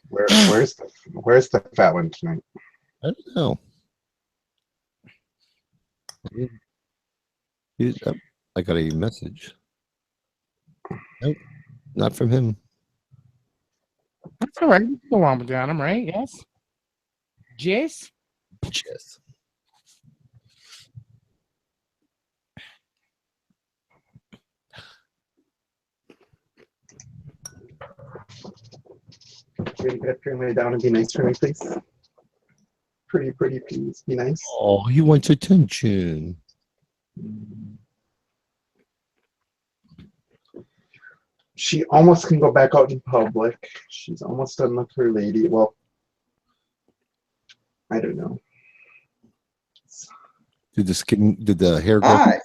Where's the fat one tonight? I don't know. I got a message. Nope, not from him. That's all right. You can go on without him, right? Yes. Jace? Yes. Can you get up here and lay down and be nice for me, please? Pretty, please. Be nice. Oh, he wants attention. She almost can go back out in public. She's almost done with her lady. Well, I don't know. Did the hair go? Hi.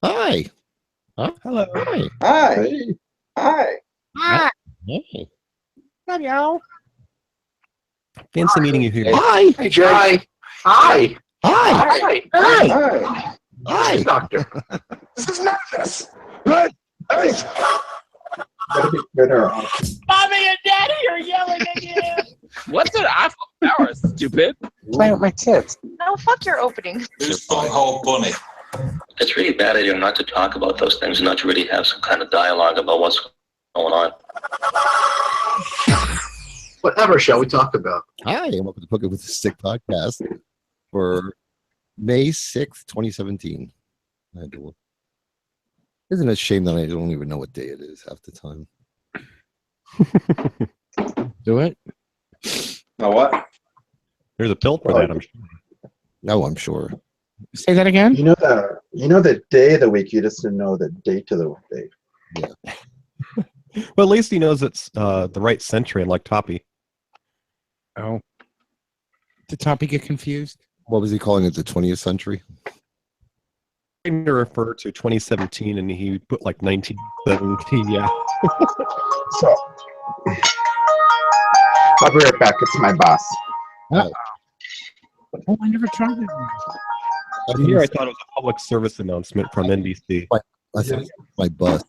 Hi. Huh? Hello. Hi. Hi. Hey. Hi. Hi. Hey. Love y'all. Fancy meeting you here. Hi. Hey, Jay. Hi. Hi. Hi. Hi. Hi. Doctor. This is madness. Right? Hey. Gotta be better. Mommy and Daddy are yelling at you. What's an iPhone power, stupid? Playing with my kids. No, fuck your opening. Who's bunghole bunny? It's really a bad idea not to talk about those things and not to really have some kind of dialogue about what's going on. Whatever shall we talk about? Hi, and welcome to Pokin with the Stick podcast for May 6th, 2017. I had to look. Isn't it a shame that I don't even know what day it is half the time? Do it. Now what? There's a pill for that, I'm sure. No, I'm sure. Say that again. You know the day of the week. You just didn't know the date of the day. Yeah. Well, at least he knows it's the right century, like Toppy. Oh. Did Toppy get confused? What was he calling it? The 20th century? Trying to refer to 2017, and he put like 1917. Yeah. So I'll be right back. It's my boss. Oh, I never tried that one. Here, I thought it was a public service announcement from NBC. I thought it was my bus.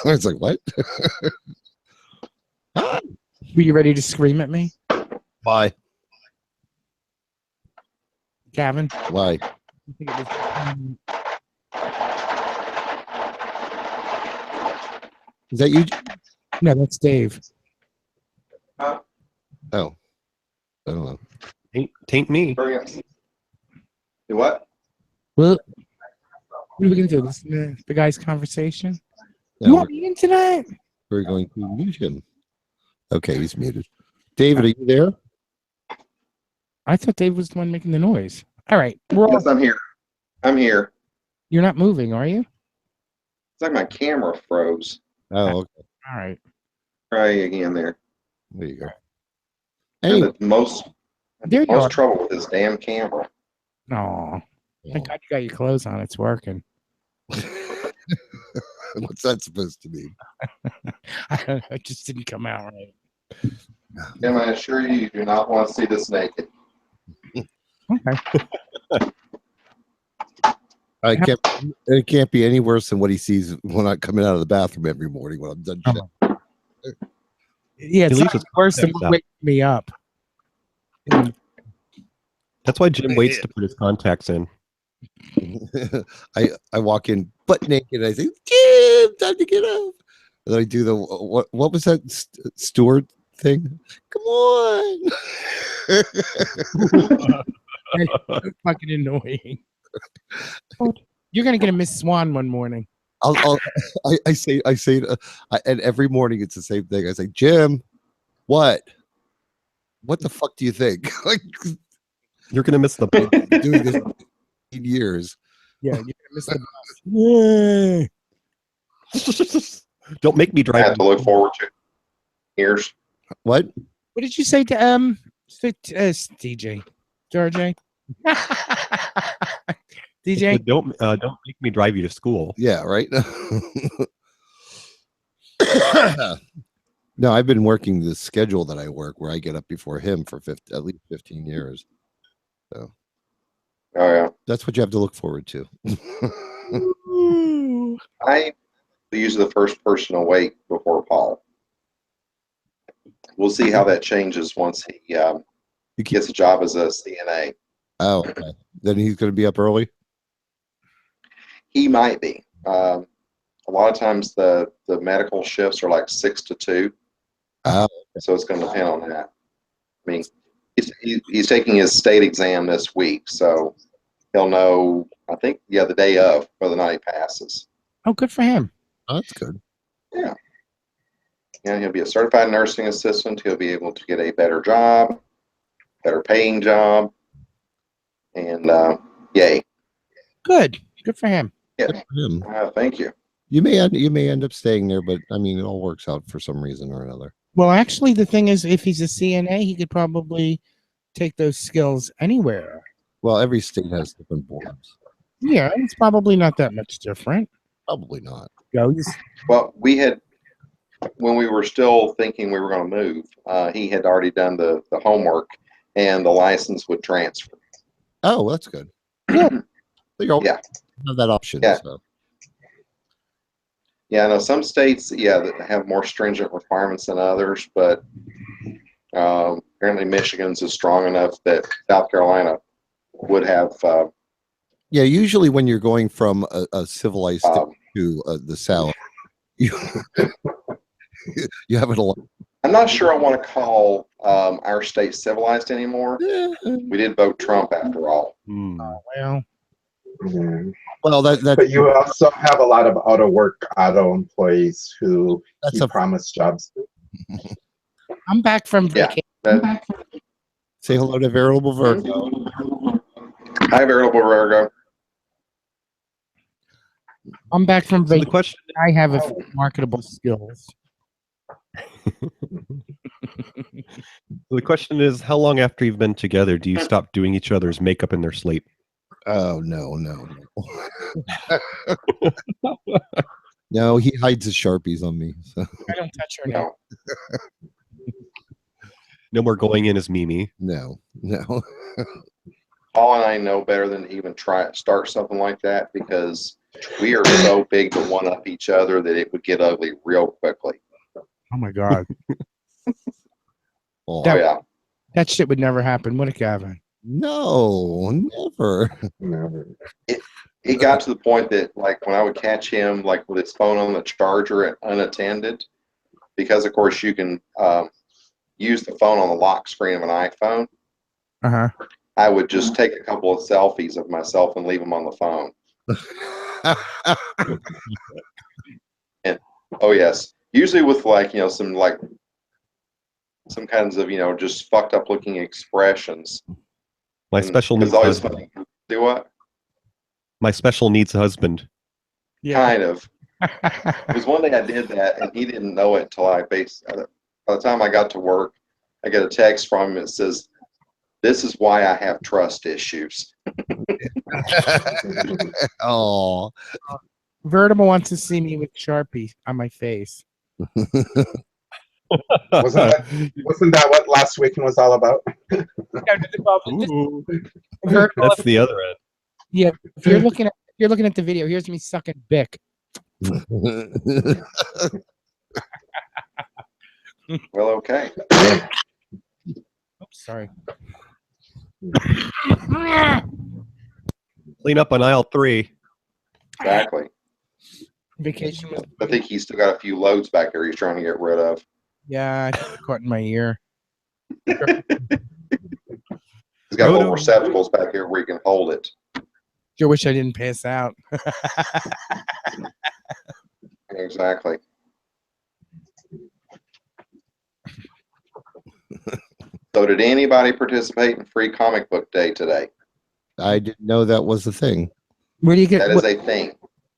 I was like, what? Were you ready to scream at me, Why? Gavin? Why? I think it was, Is that you? no, that's Dave. Oh. I don't know. Taint me. Hurry up. Do what? Well, what are we gonna do? Listen to the guy's conversation. Yeah, You want me in tonight? we're going to mute him. Okay, he's muted. David, are you there? I thought Dave was the one making the noise. All right, we're all, Yes, I'm here. I'm here. you're not moving, are you? It's like my camera froze. Oh, okay. All right. Try again there. There you go. And Anyway, the most There you are. trouble with this damn camera. Oh, thank God you got your clothes on. It's working. what's that supposed to mean? It just didn't come out right. Tim, I assure you, you do not want to see this naked. Okay. It can't be any worse than what he sees when I'm coming out of the bathroom every morning when I'm done shit. Yeah, it's At least not it's worse than out. waking me up. That's why Jim waits to put his contacts in. I walk in butt naked and I say, Jim, time to get up. And then I do the what was that Stewart thing? Come on. That's so fucking annoying. You're gonna get a Miss Swan one morning. I say and every morning it's the same thing. I say, Jim, what the fuck do you think? Like, You're gonna miss the boat. doing this for 15 years. Yeah, you're gonna miss the bus. Don't make me I drive. have to look forward to. Here's What? What did you say to DJ? George? DJ? Don't make me drive you to school. Yeah, right. No, I've been working the schedule that I work where I get up before him for at least 15 years. So oh yeah. that's what you have to look forward to. I use the first person awake before Paul. we'll see how that changes once he You keep, gets a job as a CNA. oh, okay. Then he's going to be up early. He might be. A lot of times the medical shifts are like 6 to 2, Oh, so it's going to depend on that. I mean, he's taking his state exam this week, so he'll know. I think the day of whether or not he passes. Oh, good for him. oh, that's good. Yeah. Yeah, he'll be a certified nursing assistant. He'll be able to get a better job, better paying job, and yay. Good. Good for him. Yeah. Good for him. Thank you. You may end up staying there, but I mean, it all works out for some reason or another. Well, actually, the thing is, if he's a CNA, he could probably take those skills anywhere. Well, every state has different boards. Yeah, it's probably not that much different. Probably not. Goes. Well, we had, when we were still thinking we were going to move, he had already done the homework, and the license would transfer. Oh, that's good. Yeah. So you always Yeah. have that option. Yeah. So. Yeah, I know some states, that have more stringent requirements than others, but apparently Michigan's is strong enough that South Carolina would have. Yeah, usually when you're going from a civilized state to the South, you have it a lot. I'm not sure I want to call our state civilized anymore. We did vote Trump after all. Well, Mhm. Well, that But you also have a lot of auto employees who That's you a- promise jobs. I'm back from Yeah. vacation. say hello to Veritable Virgo. Hi, Veritable Virgo. I'm back from So the vacation. question, I have a few marketable skills. the question is, how long after you've been together do you stop doing each other's makeup in their sleep? Oh no. No, he hides his Sharpies on me. So. I don't touch her now. No. No more going in as Mimi. No. Paul and I know better than to even start something like that because we are so big to one up each other that it would get ugly real quickly. Oh my god, Oh, Oh yeah. that shit would never happen, would it, Gavin? no, never. Never. It got to the point that like when I would catch him like with his phone on the charger and unattended, because of course you can use the phone on the lock screen of an iPhone, I would just take a couple of selfies of myself and leave them on the phone. Oh yes, usually with like some kinds of just fucked up looking expressions. My special needs always husband. funny. Do what? My special needs husband. Kind of. It was one day I did that and he didn't know it until by the time I got to work, I get a text from him that says, "This is why I have trust issues." Oh. Vertible wants to see me with Sharpie on my face. Wasn't that what last weekend was all about? Ooh, Vertible, that's the other end. yeah, if you're looking at the video, here's me sucking Bic. Well, okay. Oops, sorry. Clean up on aisle 3. Exactly. Vacation was, I think he's still got a few loads back there he's trying to get rid of. yeah, I caught in my ear. He's got little receptacles back here where he can hold it. Sure wish I didn't pass out. Exactly. So did anybody participate in Free Comic Book Day today? I didn't know that was a thing. Where do you get? That is a thing.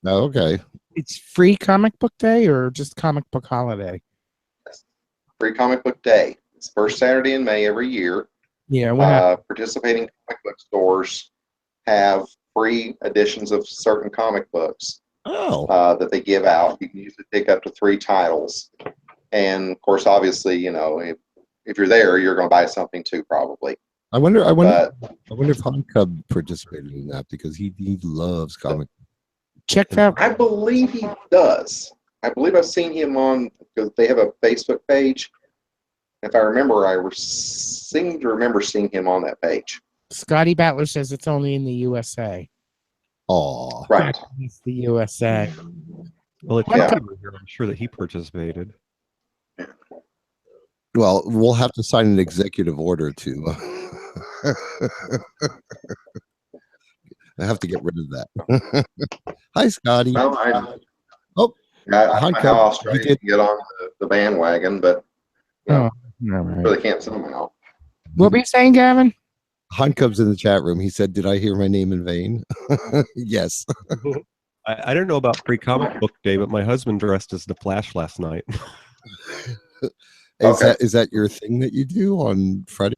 Oh, okay. It's free comic book day or just comic book holiday? Free Comic Book Day. It's first Saturday in May every year. Yeah. What happened? Participating comic book stores have free editions of certain comic books that they give out. You can usually pick up to 3 titles. And of course, obviously, if you're there, you're going to buy something too, probably. I wonder But if Hot Cub participated in that because he loves comic. Check that. I believe he does. I believe I've seen him on, because they have a Facebook page. if I remember, seem to remember seeing him on that page. Scotty Battler says it's only in the USA. Aw. Right. It's the USA. Well, if Yeah. Huntcub were here, I'm sure that he participated. Well, we'll have to sign an executive order to. I have to get rid of that. Hi, Scotty. Well, Oh, I don't know Huntcub, how he Australia did- can get on the bandwagon, but Oh, all right. really can't somehow. What were you saying, Gavin? Huntcub's in the chat room. He said, "Did I hear my name in vain?" Yes. I don't know about Free Comic Book Day, but my husband dressed as the Flash last night. Okay. Is that your thing that you do on Friday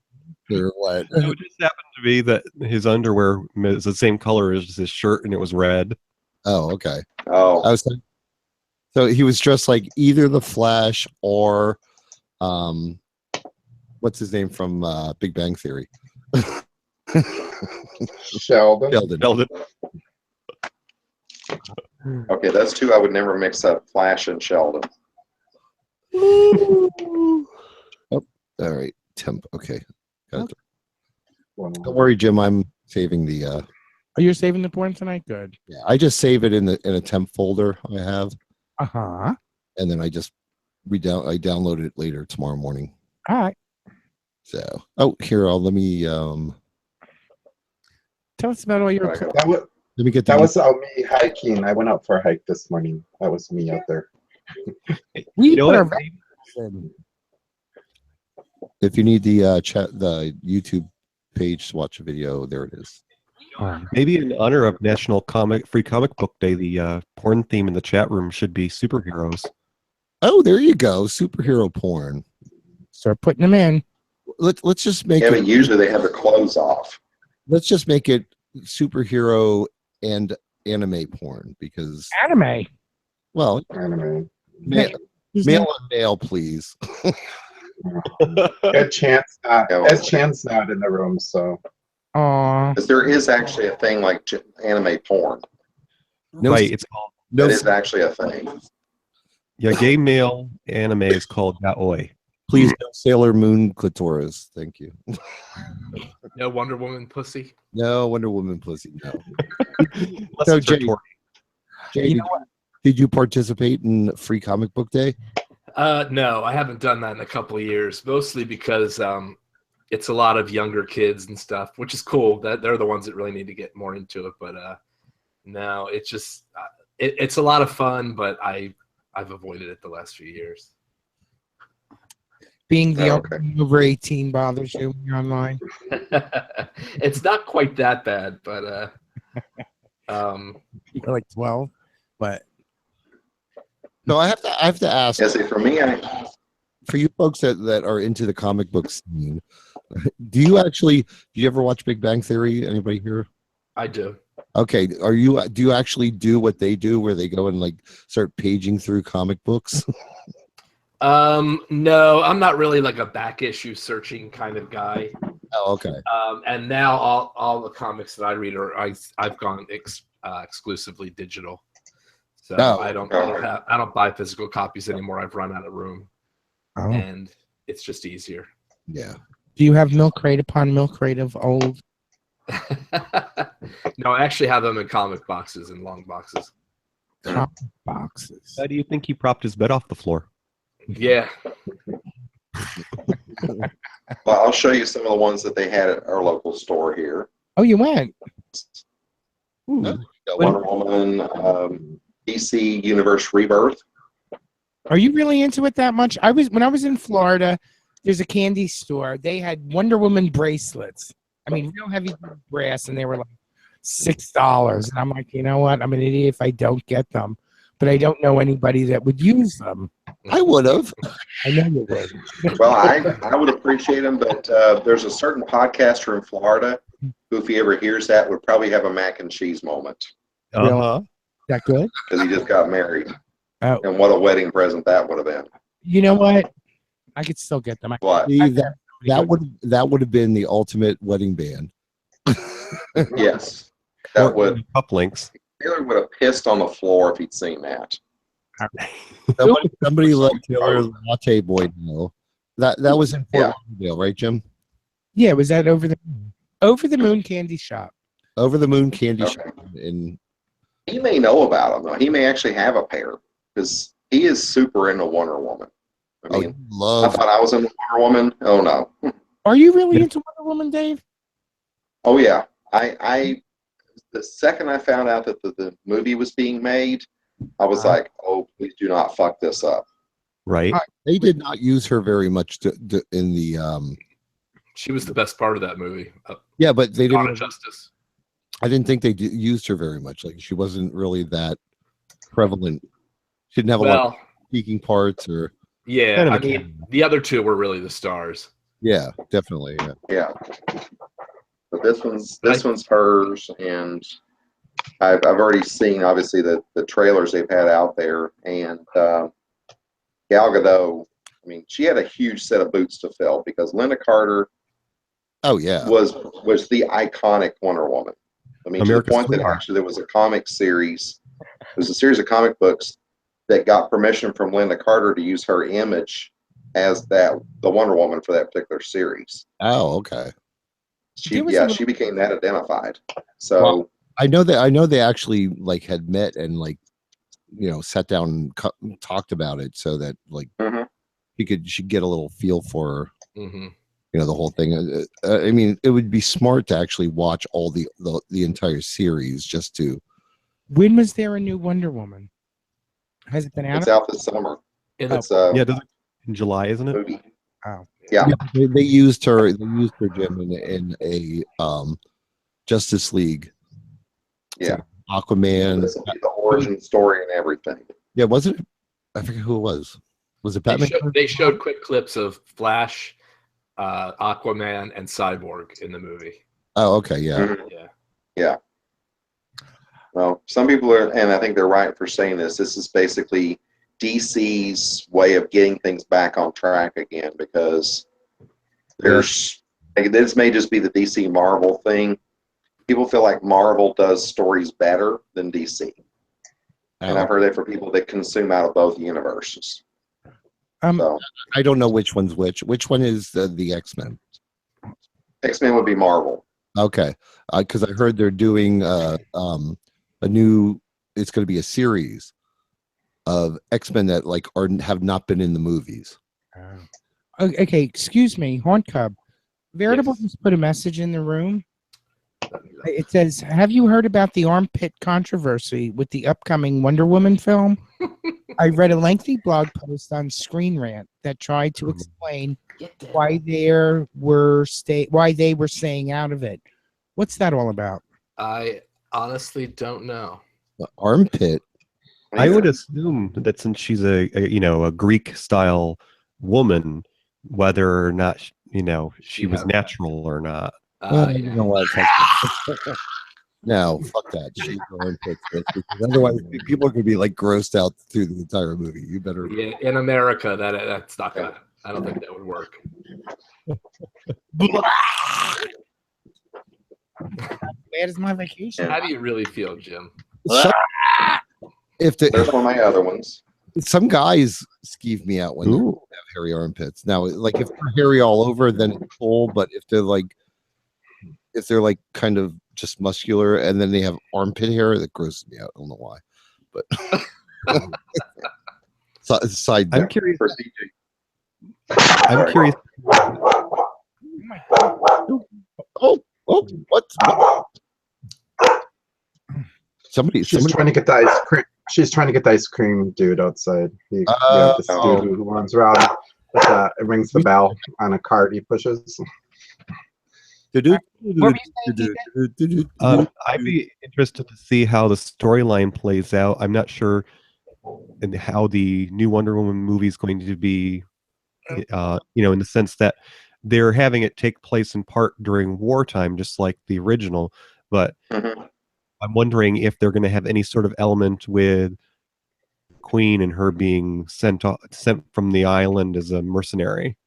or what? No, it just happened to be that his underwear is the same color as his shirt, and it was red. Oh, okay. Oh, I was so he was dressed like either the Flash or what's his name from Big Bang Theory? Sheldon. Sheldon. Sheldon. okay. Those two I would never mix up, Flash and Sheldon. Oh, all right. Temp. Okay. Got it. Don't worry, Jim. I'm saving the. Oh, you're saving the porn tonight? Good. Yeah, I just save it in a temp folder I have, Uh-huh. and then I just I download it later tomorrow morning. All right. So, let me Tell us about all your Right. let me get the That was me hiking. I went out for a hike this morning. That was me out there. we You know put what? our videos in. If you need the the YouTube page to watch a video, there it is. Maybe in honor of National Free Comic Book Day, the porn theme in the chat room should be superheroes. Oh, there you go, superhero porn. Start putting them in. Let's just make Yeah, it. but usually they have their clothes off. Let's just make it superhero and anime porn because, Anime. well, Anime. male on male, please. Ed Chance Yeah, well- Ed Chance not in the room, so Aw. Because there is actually a thing like anime porn. No, Right, it's called no, That is actually a thing. gay male anime is called yaoi. please, no Sailor Moon clitoris. Thank you. No Wonder Woman pussy. No Wonder Woman pussy. No. Unless So, it's Jay, retarded. Jay, did you participate in Free Comic Book Day? No, I haven't done that in a couple of years, mostly because it's a lot of younger kids and stuff, which is cool. That they're the ones that really need to get more into it. But no, it's just it's a lot of fun, but I've avoided it the last few years. Being the Oh, only over 18 bothers you when you're online. It's not quite that bad, but You're like 12, but No, I have to ask. Yeah, see, for me, For you folks that are into the comic book scene, do you ever watch Big Bang Theory? Anybody here? I do. Okay, do you actually do what they do where they go and like start paging through comic books? No, I'm not really like a back issue searching kind of guy. Oh, okay. And now all the comics that I read I've gone exclusively digital. So Oh. I don't buy physical copies anymore. I've run out of room, oh. and it's just easier. Yeah. Do you have milk crate upon milk crate of old? No, I actually have them in comic boxes and long boxes. Comic boxes? How do you think he propped his bed off the floor? Yeah. well, I'll show you some of the ones that they had at our local store here. Oh, you went. No, Wonder Woman, DC Universe Rebirth. Are you really into it that much? When I was in Florida, there's a candy store. They had Wonder Woman bracelets. I mean, real heavy brass, and they were like $6. And I'm like, you know what? I'm an idiot if I don't get them. But I don't know anybody that would use them. I would have. I know you would. Well, I would appreciate them, but there's a certain podcaster in Florida who, if he ever hears that, would probably have a mac and cheese moment Uh-huh. That good? because he just got married. Oh. And what a wedding present that would have been. You know what? I could still get them. What? That would have been the ultimate wedding band. Yes. That would. Uplinks. Taylor would have pissed on the floor if he'd seen that. Somebody let Taylor Latte Boy know. That was in Fort Yeah. Lauderdale, right, Jim? Yeah, was that over the moon candy shop? Over the Moon Candy Okay. Shop in He may know about them though. He may actually have a pair because he is super into Wonder Woman. I oh, mean, you I love thought I was into Wonder Woman. Oh no. Are you really into Wonder Woman, Dave? Oh yeah. I the second I found out that the movie was being made, I was like, oh, please do not fuck this up. Right. they did not use her very much in the She was the best part of that movie. yeah, but they Dawn didn't of Justice. I didn't think they used her very much. Like she wasn't really that prevalent. She didn't have a lot of Well, speaking parts or yeah. Kind of I a mean, the other two were really the stars. yeah, definitely. Yeah. Yeah. But this one's hers, and I've already seen obviously the trailers they've had out there, and Gal Gadot. I mean, she had a huge set of boots to fill because Linda Carter Oh yeah. was the iconic Wonder Woman. I mean, America's to the point that sweetheart. actually there was a comic series. There was a series of comic books that got permission from Linda Carter to use her image as the Wonder Woman for that particular series. Oh, okay. She became that identified. So I know they actually like had met and like sat down and talked about it so that like Mhm. she'd get a little feel for Mm-hmm. the whole thing. I mean, it would be smart to actually watch all the entire series just to. When was there a new Wonder Woman? Has it been out? it's out this summer. In It's Yeah, a in July, isn't it? movie. Oh. Yeah. They used her. They used her, Jim, in a Justice League. Yeah. Aquaman. This will be the origin story and everything. Yeah, wasn't it? I forget who it was. Was it Batman? They showed quick clips of Flash, Aquaman, and Cyborg in the movie. Oh, okay, yeah. Mhm. Yeah. Yeah. Well, some people are, and I think they're right for saying this. This is basically DC's way of getting things back on track again because this may just be the DC Marvel thing. People feel like Marvel does stories better than DC. And Oh. I've heard that for people that consume out of both universes. So I don't know which one's which. Which one is the X-Men? X-Men would be Marvel. Okay, because I heard they're doing a new. It's going to be a series of X-Men that like have not been in the movies. Okay, excuse me, Horn Cub. Veritable Yes. just put a message in the room. It says, "Have you heard about the armpit controversy with the upcoming Wonder Woman film?" I read a lengthy blog post on Screen Rant that tried to explain why they were staying out of it. What's that all about? I honestly don't know. The armpit. I would assume that since she's a Greek style woman, whether or not she was had- natural or not. You know what? No, fuck that. Shave your armpits, bitch, because otherwise people are going to be like grossed out through the entire movie. You better. Yeah, in America, that's not gonna. I don't think that would work. Bad as my vacation. How do you really feel, Jim? If There's one of my other ones. some guys skeeve me out when they Ooh. have hairy armpits. Now, like if they're hairy all over, then it's cool. But if they're like kind of just muscular and then they have armpit hair, that grosses me out. I don't know why, but side. I'm note. curious. For CJ. I'm curious. Oh, what? Somebody. She's trying to get the ice cream. She's trying to get the ice cream dude outside. This Oh. dude who runs around. It rings the bell on a cart he pushes. What were you saying, I'd be interested to see how the storyline plays out. I'm not sure and how the new Wonder Woman movie is going to be, in the sense that they're having it take place in part during wartime, just like the original. But Mhm. I'm wondering if they're going to have any sort of element with Queen and her being sent from the island as a mercenary.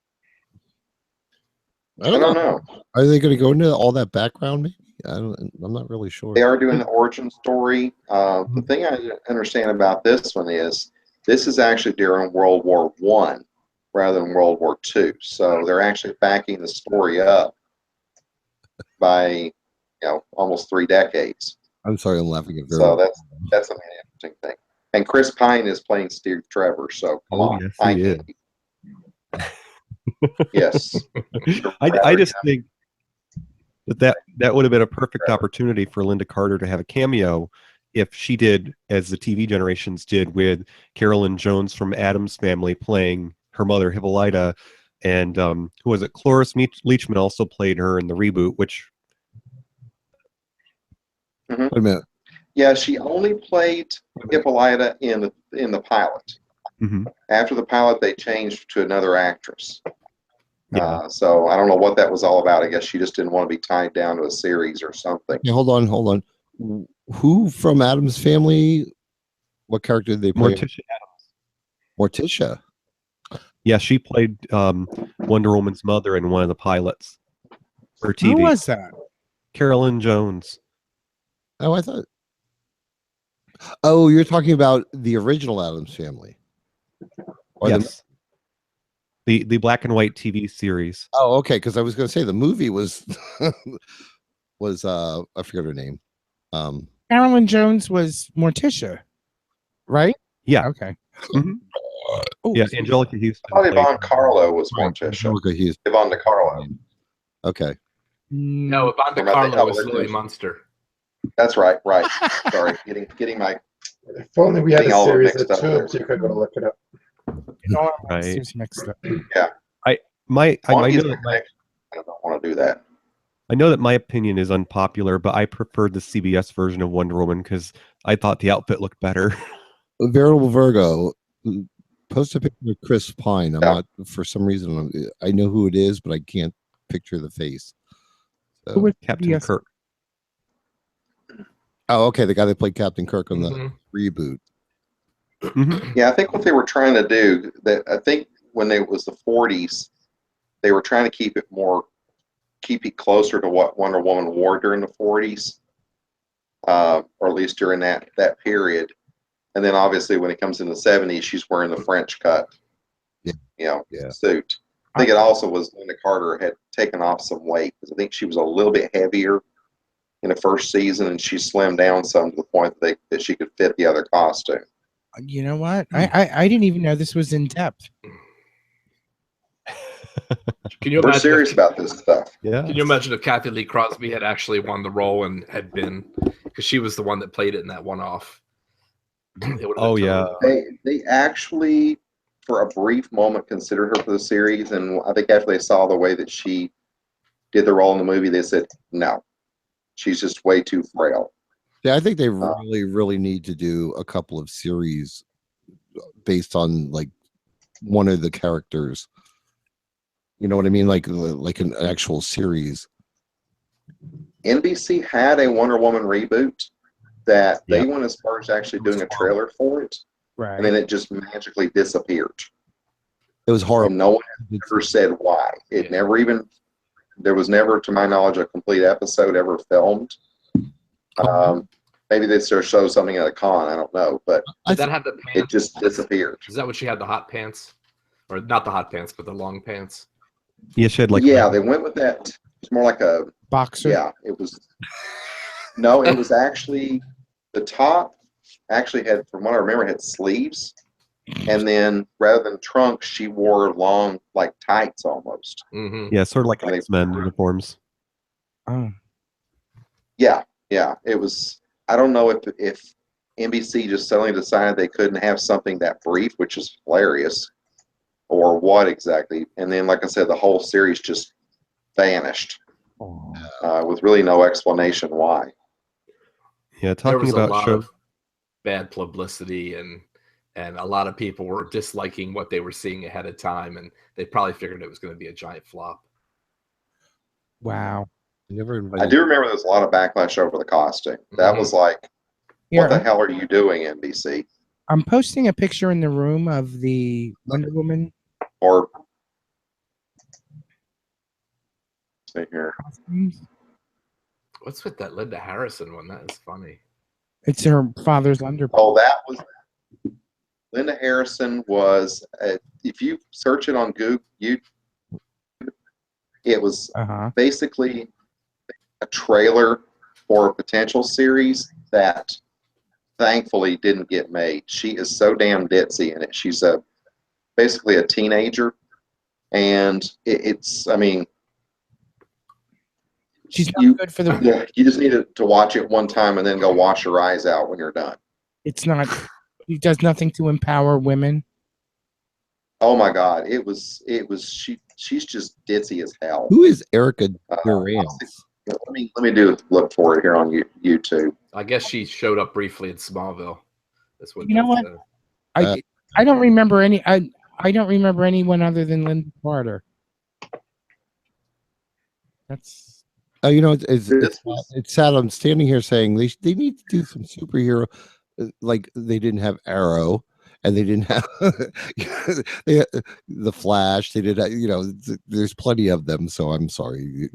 I I don't know. Are they going to go into all that background? Maybe I'm not really sure. They are doing the origin story. The thing I understand about this one is this is actually during World War One. rather than World War II. So they're actually backing the story up by almost 3 decades. I'm sorry, I'm laughing at So that's an interesting thing. And Chris Pine is playing Steve Trevor. So come on, yes, Pine he is. Candy. Yes. I just think that would have been a perfect opportunity for Linda Carter to have a cameo if she did, as the TV generations did, with Carolyn Jones from Addams Family playing her mother Hippolyta, and who was it? Cloris Leachman also played her in the reboot, which. Wait a minute. Yeah, she only played Hippolyta in the pilot. Mm-hmm. After the pilot, they changed to another actress. Yeah. So I don't know what that was all about. I guess she just didn't want to be tied down to a series or something. Yeah, hold on. Who from Adam's Family? What character did they play? Morticia Adams. Morticia. Yeah, she played Wonder Woman's mother in one of the pilots for TV. Who was that? Carolyn Jones. Oh, I thought. Oh, you're talking about the original Adams Family. Or Yes. The black and white TV series. Oh, okay. Because I was going to say the movie was I forget her name. Carolyn Jones was Morticia, right? Yeah. Okay. Mm-hmm. Oh, Yeah, Angelica Houston. I thought played- Yvonne Carlo was Morticia. Angelica Houston. Yvonne DiCarlo. Okay. No, Yvonne From that DiCarlo was television Lily show. Munster. That's right. Right. Sorry, getting my. If only we had Getting a all series mixed of up there. tubes, you could go look it up. all our Right. monsters mixed up. I Monkeys know are connected. I don't want to do that. I know that my opinion is unpopular, but I preferred the CBS version of Wonder Woman because I thought the outfit looked better. Veritable Virgo. Post a picture of Chris Pine. I'm Yeah. not, for some reason, I know who it is, but I can't picture the face. So. Who was Captain CBS? Kirk. Oh, okay. The guy that played Captain Kirk on the Mhm. reboot. Mhm. Yeah, I think what they were trying to do, that I think when it was the 40s, they were trying to keep it closer to what Wonder Woman wore during the 40s, or at least during that period. And then obviously when it comes in the 70s, she's wearing the French cut, Yeah. suit. I think it also was Linda Carter had taken off some weight because I think she was a little bit heavier in the first season, and she slimmed down some to the point that she could fit the other costume. You know what? I didn't even know this was in depth. Can you We're imagine? serious about this stuff. Yeah. Can you imagine if Kathy Lee Crosby had actually won the role and had been, because she was the one that played it in that one-off? It would have Oh, been yeah. totally- They actually, for a brief moment, considered her for the series, and I think after they saw the way that she did the role in the movie, they said, no, she's just way too frail. Yeah, I think they really need to do a couple of series based on like one of the characters. You know what I mean? Like an actual series. NBC had a Wonder Woman reboot that they went as far as actually doing a trailer for it, Right. and then it just magically disappeared. It was horrible. And no one ever said why. It never even, there was never, to my knowledge, a complete episode ever filmed. Maybe they still show something at a con, I don't know, but Did that have the it pants? just disappeared. Is that what she had, the hot pants? Or not the hot pants, but the long pants? Yeah, she had like. Yeah, they went with that. It's more like a Boxer. yeah. It was no, it was actually the top. Actually had, from what I remember, had sleeves, and then rather than trunks, she wore long like tights almost. Mm-hmm. Yeah, sort of like And they- X-Men uniforms. Oh. Yeah, it was. I don't know if NBC just suddenly decided they couldn't have something that brief, which is hilarious, or what exactly. And then, like I said, the whole series just vanished with really no explanation why. Yeah, There talking was a about lot show. of bad publicity, and a lot of people were disliking what they were seeing ahead of time, and they probably figured it was going to be a giant flop. Wow. I do remember there was a lot of backlash over the costume. That was like, Here, what the hell are you doing, NBC? I'm posting a picture in the room of the Wonder Woman Or see here. costumes. What's with that Linda Harrison one? That is funny. It's her father's underpants. Oh, that was Linda Harrison was, if you search it on Google, it was basically a trailer for a potential series that thankfully didn't get made. She is so damn ditzy in it. She's basically a teenager, and it's, I mean, she's not good for the. Yeah, you just need to watch it one time and then go wash your eyes out when you're done. It's not. He does nothing to empower women. Oh my God, she's just ditzy as hell. Who is Erica Durant? Let me look for it here on YouTube. I guess she showed up briefly in Smallville. That's what. You know what? I don't remember any. I don't remember anyone other than Linda Carter. That's. Oh, you know, it's sad. I'm standing here saying they need to do some superhero, like they didn't have Arrow, and they didn't have the Flash. They did, you know, there's plenty of them. So I'm sorry.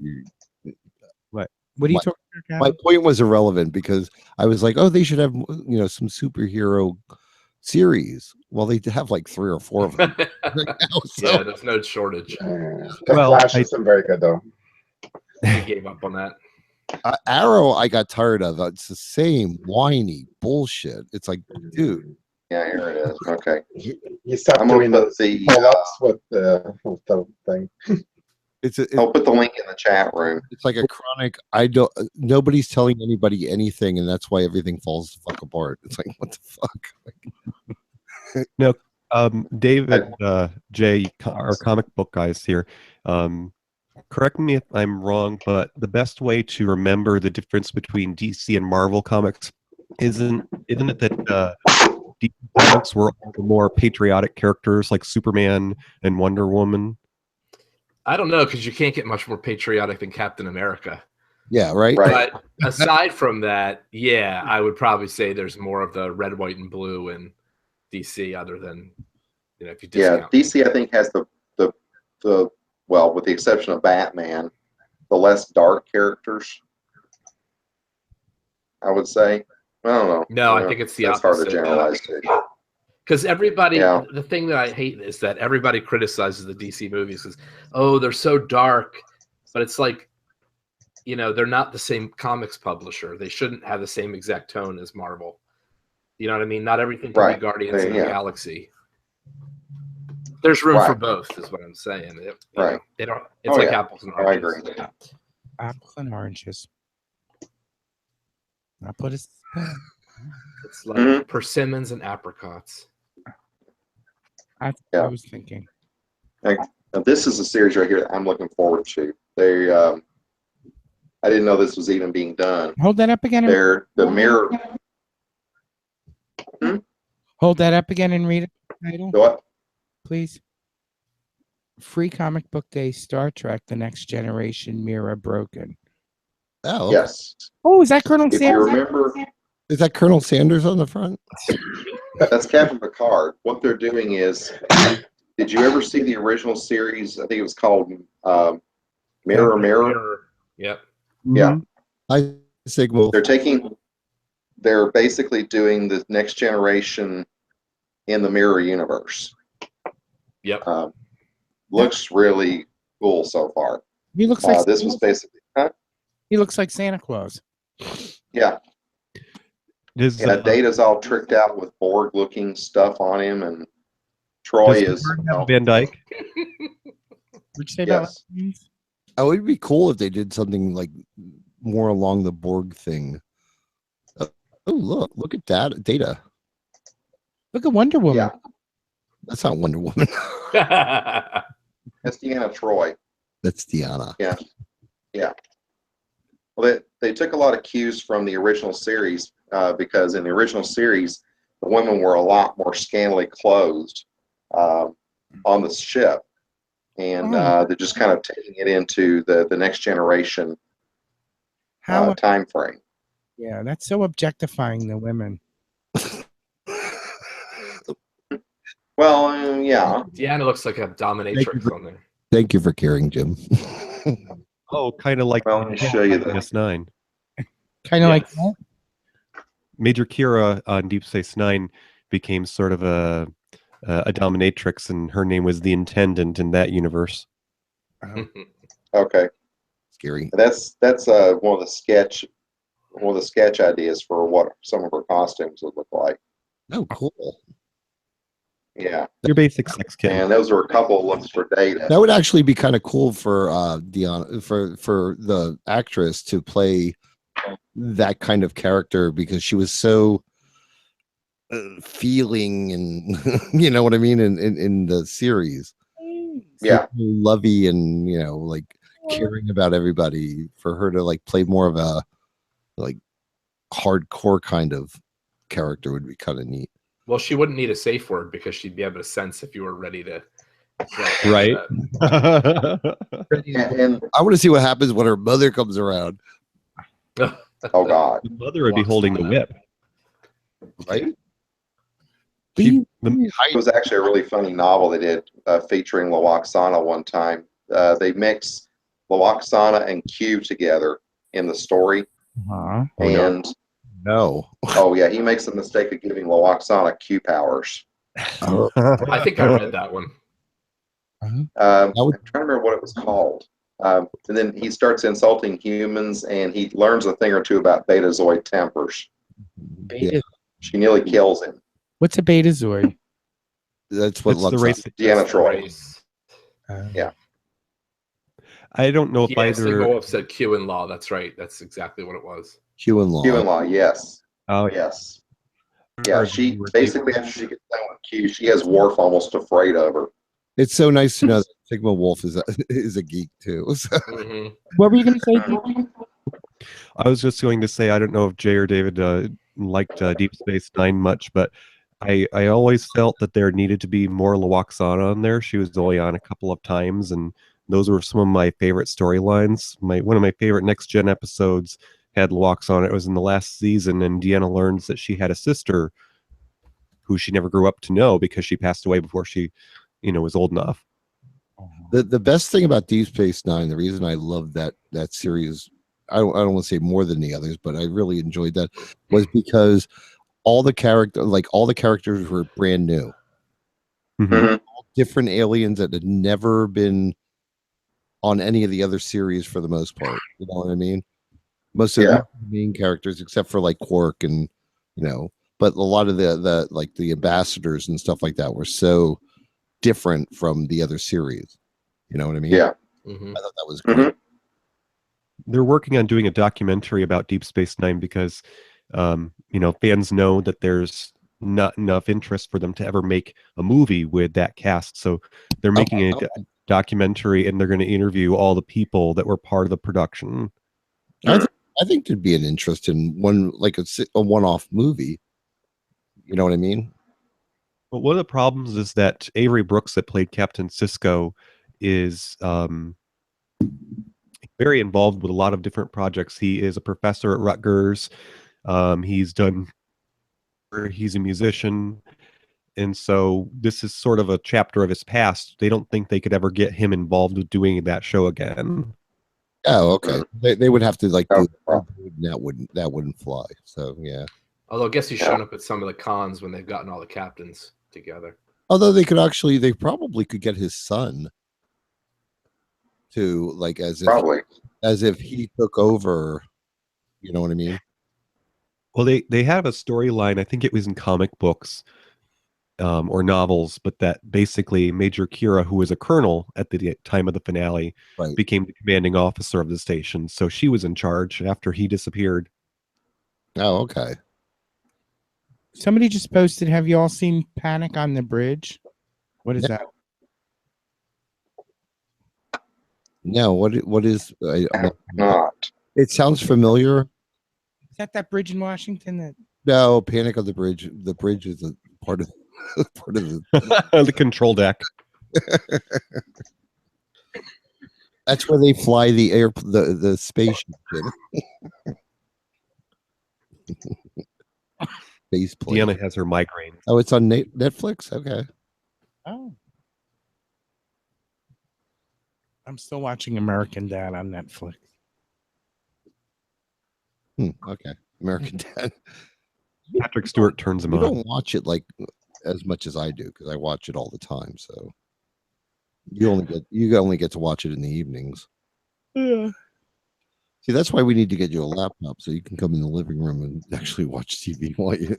What are you talking about? My point was irrelevant because I was like, oh, they should have, you know, some superhero series. Well, they have like 3 or 4 of them right now, so. Yeah, there's no shortage. The Flash isn't very good though. I gave up on that. Arrow, I got tired of. It's the same whiny bullshit. It's like, dude. Yeah, here it is. Okay. You stopped doing the pull-ups with the thing. I'll put the link in the chat room. It's like a chronic. Nobody's telling anybody anything, and that's why everything falls the fuck apart. It's like, what the fuck? No, David, Jay, our comic book guys here. Correct me if I'm wrong, but the best way to remember the difference between DC and Marvel comics isn't it that DC comics were all the more patriotic characters like Superman and Wonder Woman? I don't know, because you can't get much more patriotic than Captain America. Yeah, right. But aside from that, yeah, I would probably say there's more of the red, white, and blue in DC, other than, you know, if you discount. Yeah, DC I think has the well, with the exception of Batman, the less dark characters. I would say. I don't know. No, I think it's the opposite. That's hard to generalize too. Because everybody, the thing that I hate is that everybody criticizes the DC movies because, oh, they're so dark. But it's like, you know, they're not the same comics publisher. They shouldn't have the same exact tone as Marvel. You know what I mean? Not everything can be Guardians of the Galaxy. There's room for both, is what I'm saying. Right. They don't. It's like apples and oranges. I agree. Apples and oranges. I'll put it. It's like persimmons and apricots. That's what I was thinking. Now, this is a series right here that I'm looking forward to. They, I didn't know this was even being done. Hold that up again. They're the mirror. Hold that up again and read it. Title. What? Please. Free Comic Book Day, Star Trek: The Next Generation, Mirror Broken. Oh, yes. Oh, is that Colonel If Sanders? you remember, is that Colonel Sanders on the front? that's Captain Picard. What they're doing is, did you ever see the original series? I think it was called Mirror. Yep. Yeah. I signal. They're basically doing the Next Generation in the Mirror universe. Yep. Looks really cool so far. He looks like this was basically. He looks like Santa Claus. Yeah. Data's all tricked out with Borg-looking stuff on him, and Troy is Van Dyke. Would you say that? Oh, it'd be cool if they did something like more along the Borg thing. Oh, look at that Data. Look at Wonder Woman. Yeah. That's not Wonder Woman. That's Deanna Troy. That's Deanna. Yeah. Yeah. Well, they took a lot of cues from the original series because in the original series, the women were a lot more scantily clothed on the ship. And they're just kind of taking it into the Next Generation time frame. Yeah, that's so objectifying the women. Well, yeah. Deanna looks like a dominatrix on there. Thank you for caring, Jim. Oh, kind of like. Well, let me show you that. S9. Kind of like that? Major Kira on Deep Space Nine became sort of a dominatrix, and her name was the Intendant in that universe. Okay, Scary. that's one of the sketch ideas for what some of her costumes would look like. Oh, cool. Yeah, Your basic sex kid. and those are a couple of looks for Data. That would actually be kind of cool for Dion for the actress to play that kind of character, because she was so feeling, and you know what I mean, in the series. Yeah, So lovey, and like caring about everybody. For her to like play more of a like hardcore kind of character would be kind of neat. Well, she wouldn't need a safe word because she'd be able to sense if you were ready to. Right. and I want to see what happens when her mother comes around. oh god, The mother would be holding the whip. Right? The it was actually a really funny novel they did featuring Loaxana one time. They mixed Loaxana and Q together in the story, Uh-huh. and No. oh yeah, he makes the mistake of giving Loaxana Q powers. I think I read that one. I'm That would- trying to remember what it was called. And then he starts insulting humans, and he learns a thing or two about Betazoid tempers. Yeah, She nearly kills him. What's a Betazoid? that's what That's the Lux- race. Deanna That's the Troy. race. Yeah. I don't know if Yeah, either. Single said Q in law. That's right. That's exactly what it was. Q and Law. Q-in-law, yes. Oh, Yes. Yeah, she Or- basically, after she gets done with Q, she has Worf almost afraid of her. It's so nice to know that Sigma Wolf is a geek too. So, Mhm. What were you going to say? Dave? I was just going to say, I don't know if Jay or David liked Deep Space Nine much, but I always felt that there needed to be more Loaxana on there. She was only on a couple of times, and those were some of my favorite storylines. One of my favorite Next Gen episodes had Loaxana. It was in the last season, and Deanna learns that she had a sister who she never grew up to know because she passed away before she, was old enough. the best thing about Deep Space Nine, the reason I love that series, I don't want to say more than the others, but I really enjoyed that, was because all the characters were brand new, Mhm. different aliens that had never been on any of the other series for the most part. You know what I mean? Most of Yeah. the main characters, except for like Quark and but a lot of the like the ambassadors and stuff like that were so different from the other series. You know what I mean? Yeah. Mhm. I thought that was great. They're working on doing a documentary about Deep Space Nine because, fans know that there's not enough interest for them to ever make a movie with that cast. So they're making a documentary, and they're going to interview all the people that were part of the production. I think there'd be an interest in one, like a one-off movie. You know what I mean? But one of the problems is that Avery Brooks, that played Captain Sisko, is very involved with a lot of different projects. He is a professor at Rutgers. He's a musician. And so this is sort of a chapter of his past. They don't think they could ever get him involved with doing that show again. Oh, okay. They would have to like do Oh. that wouldn't fly. So yeah. Although I guess he's shown up at some of the cons when they've gotten all the captains together. Although they probably could get his son to like as if he took over. You know what I mean? Well, they have a storyline. I think it was in comic books or novels, but that basically Major Kira, who was a colonel at the time of the finale, Right. became the commanding officer of the station. So she was in charge after he disappeared. Oh, okay. Somebody just posted, have you all seen Panic on the Bridge? What is that? No, what is? Not. It sounds familiar. Is that bridge in Washington? That No, Panic on the Bridge. The bridge is a part of the. The control deck. That's where they fly the spaceship. Space plane. Deanna has her migraine. Oh, it's on Netflix. Okay. oh, I'm still watching American Dad on Netflix. Okay. American Dad. Patrick Stewart turns him You on. don't watch it like as much as I do because I watch it all the time. So you only get to watch it in the evenings. Yeah. See, that's why we need to get you a laptop so you can come in the living room and actually watch TV while you.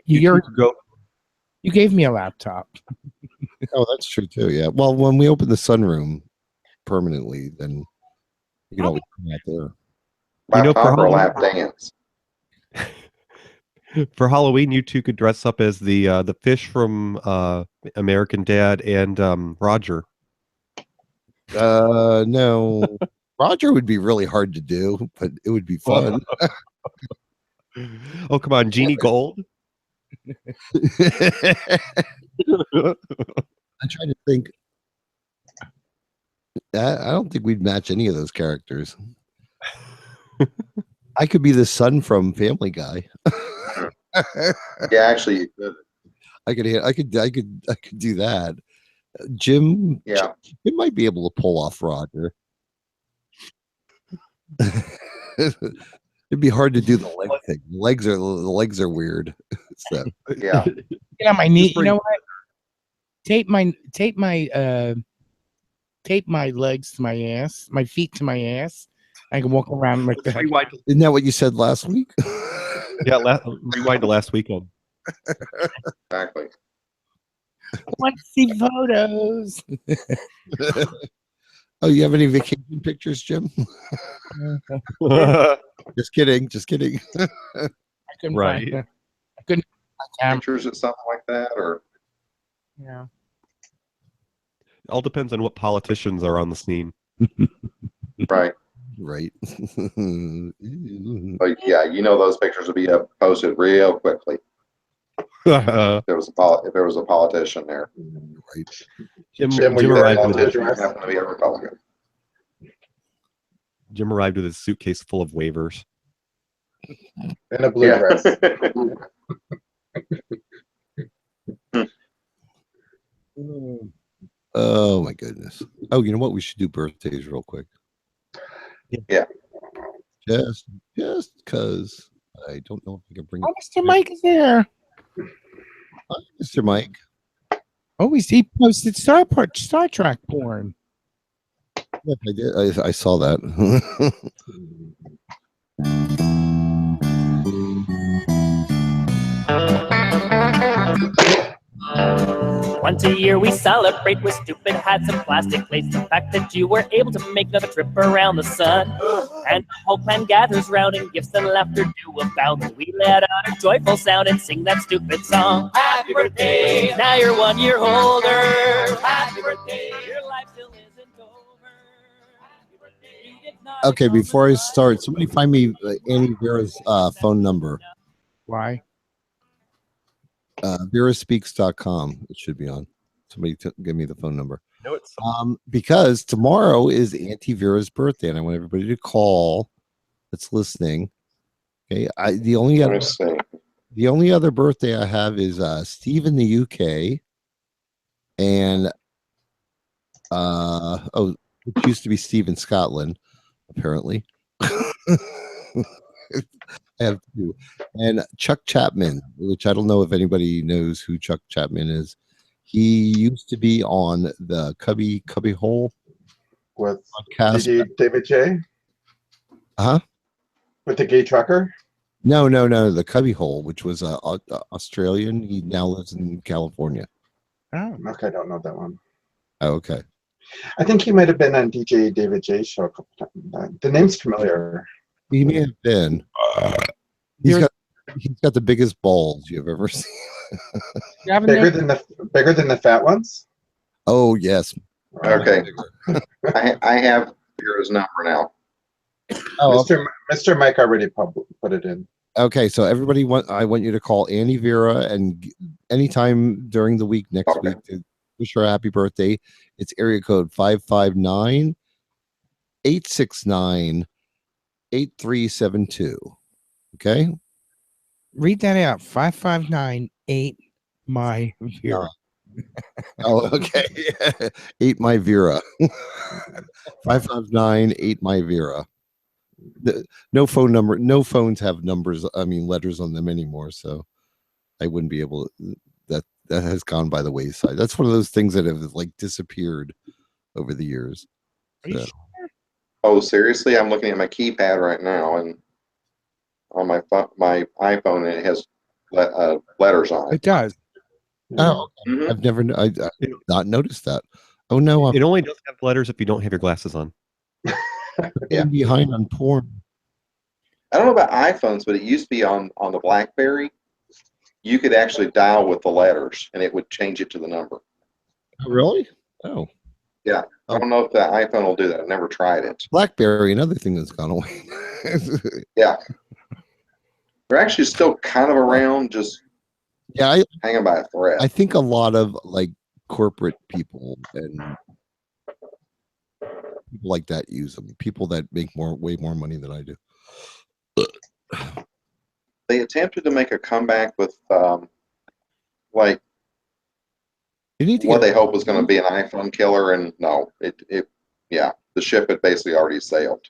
You gave me a laptop. Oh, that's true too. Yeah. Well, when we open the sunroom permanently, then you can always come out there. Laptop or lap dance. For Halloween, you two could dress up as the fish from American Dad and Roger. No, Roger would be really hard to do, but it would be fun. Oh, come on, Jeannie Gold. I'm trying to think. I don't think we'd match any of those characters. I could be the son from Family Guy. Yeah, actually, you could. I could do that. Jim, Yeah. Jim might be able to pull off Roger. It'd be hard to do the leg thing. The legs are weird. So Yeah. Get on my knee. You know what? Tape my legs to my ass, my feet to my ass. I can walk around like that. Isn't that what you said last week? Yeah, rewind to last weekend. Exactly. Want to see photos? Oh, you have any vacation pictures, Jim? Just kidding. I couldn't Right. find them. I couldn't find my camera. Pictures or something like that, or Yeah. It all depends on what politicians are on the scene. right. Right. But yeah, you know those pictures will be posted real quickly if there was a politician there. Right. Jim, Jim arrived with politician happened to be a Republican. Jim arrived with his suitcase full of waivers. In a blue Yeah. dress. Oh my goodness. Oh, you know what? We should do birthdays real quick. Yeah. Just because I don't know if I can bring Oh, up Mr. Mike is there. Mr. Mike. Oh, he posted Star Trek porn. Yes, I did. I saw that. Once a year we celebrate with stupid hats and plastic plates. The fact that you were able to make another trip around the sun. And the whole clan gathers round and gifts and laughter do abound. We let out a joyful sound and sing that stupid song. Happy birthday, now you're 1 year older. Happy birthday, your life still isn't over. Happy birthday, you did not Okay, before I start, somebody find me Annie Vera's phone number. Why? Veraspeaks.com. It should be on. Somebody give me the phone number. No, it's because tomorrow is Auntie Vera's birthday, and I want everybody to call that's listening. Okay, the only other birthday I have is Steve in the UK, and it used to be Steve in Scotland, apparently. I have two. And Chuck Chapman, which I don't know if anybody knows who Chuck Chapman is. He used to be on the Cubby Hole With podcast. DJ David J. Huh? With the gay trucker? No, the Cubby Hole, which was Australian. He now lives in California. Oh, Okay, I don't know that one. Oh, okay. I think he might have been on DJ David J. show a couple times. The name's familiar. He may have been. He's got the biggest balls you've ever seen. Bigger than the fat ones? Oh yes. Okay. I have Vera's number now. Oh, Mr. Mike already put it in. Okay, so everybody I want you to call Annie Vera, and anytime during the week next week to wish her a happy birthday. It's area code 559-869-8372. Okay? Read that out. 5598 my Vera. Oh, okay. 8 my Vera. 559-8 my Vera. no phone number. No phones have numbers. I mean, letters on them anymore. So I wouldn't be able. That has gone by the wayside. That's one of those things that have like disappeared over the years. So. Oh, seriously? I'm looking at my keypad right now, and on my iPhone, it has letters on it. It does. Oh, Mhm. I've never. I've not noticed that. Oh no, It only does have letters if you don't have your glasses on. Yeah. behind on porn. I don't know about iPhones, but it used to be on the BlackBerry. You could actually dial with the letters, and it would change it to the number. Oh, really? Oh, Yeah. I don't know if the iPhone will do that. I've never tried it. BlackBerry, another thing that's gone away. Yeah. They're actually still kind of around, just Yeah, hanging by a thread. I think a lot of like corporate people and people like that use them. People that make way more money than I do. They attempted to make a comeback with like You need to what get they hope was going to be an iPhone killer, and no, yeah, the ship had basically already sailed.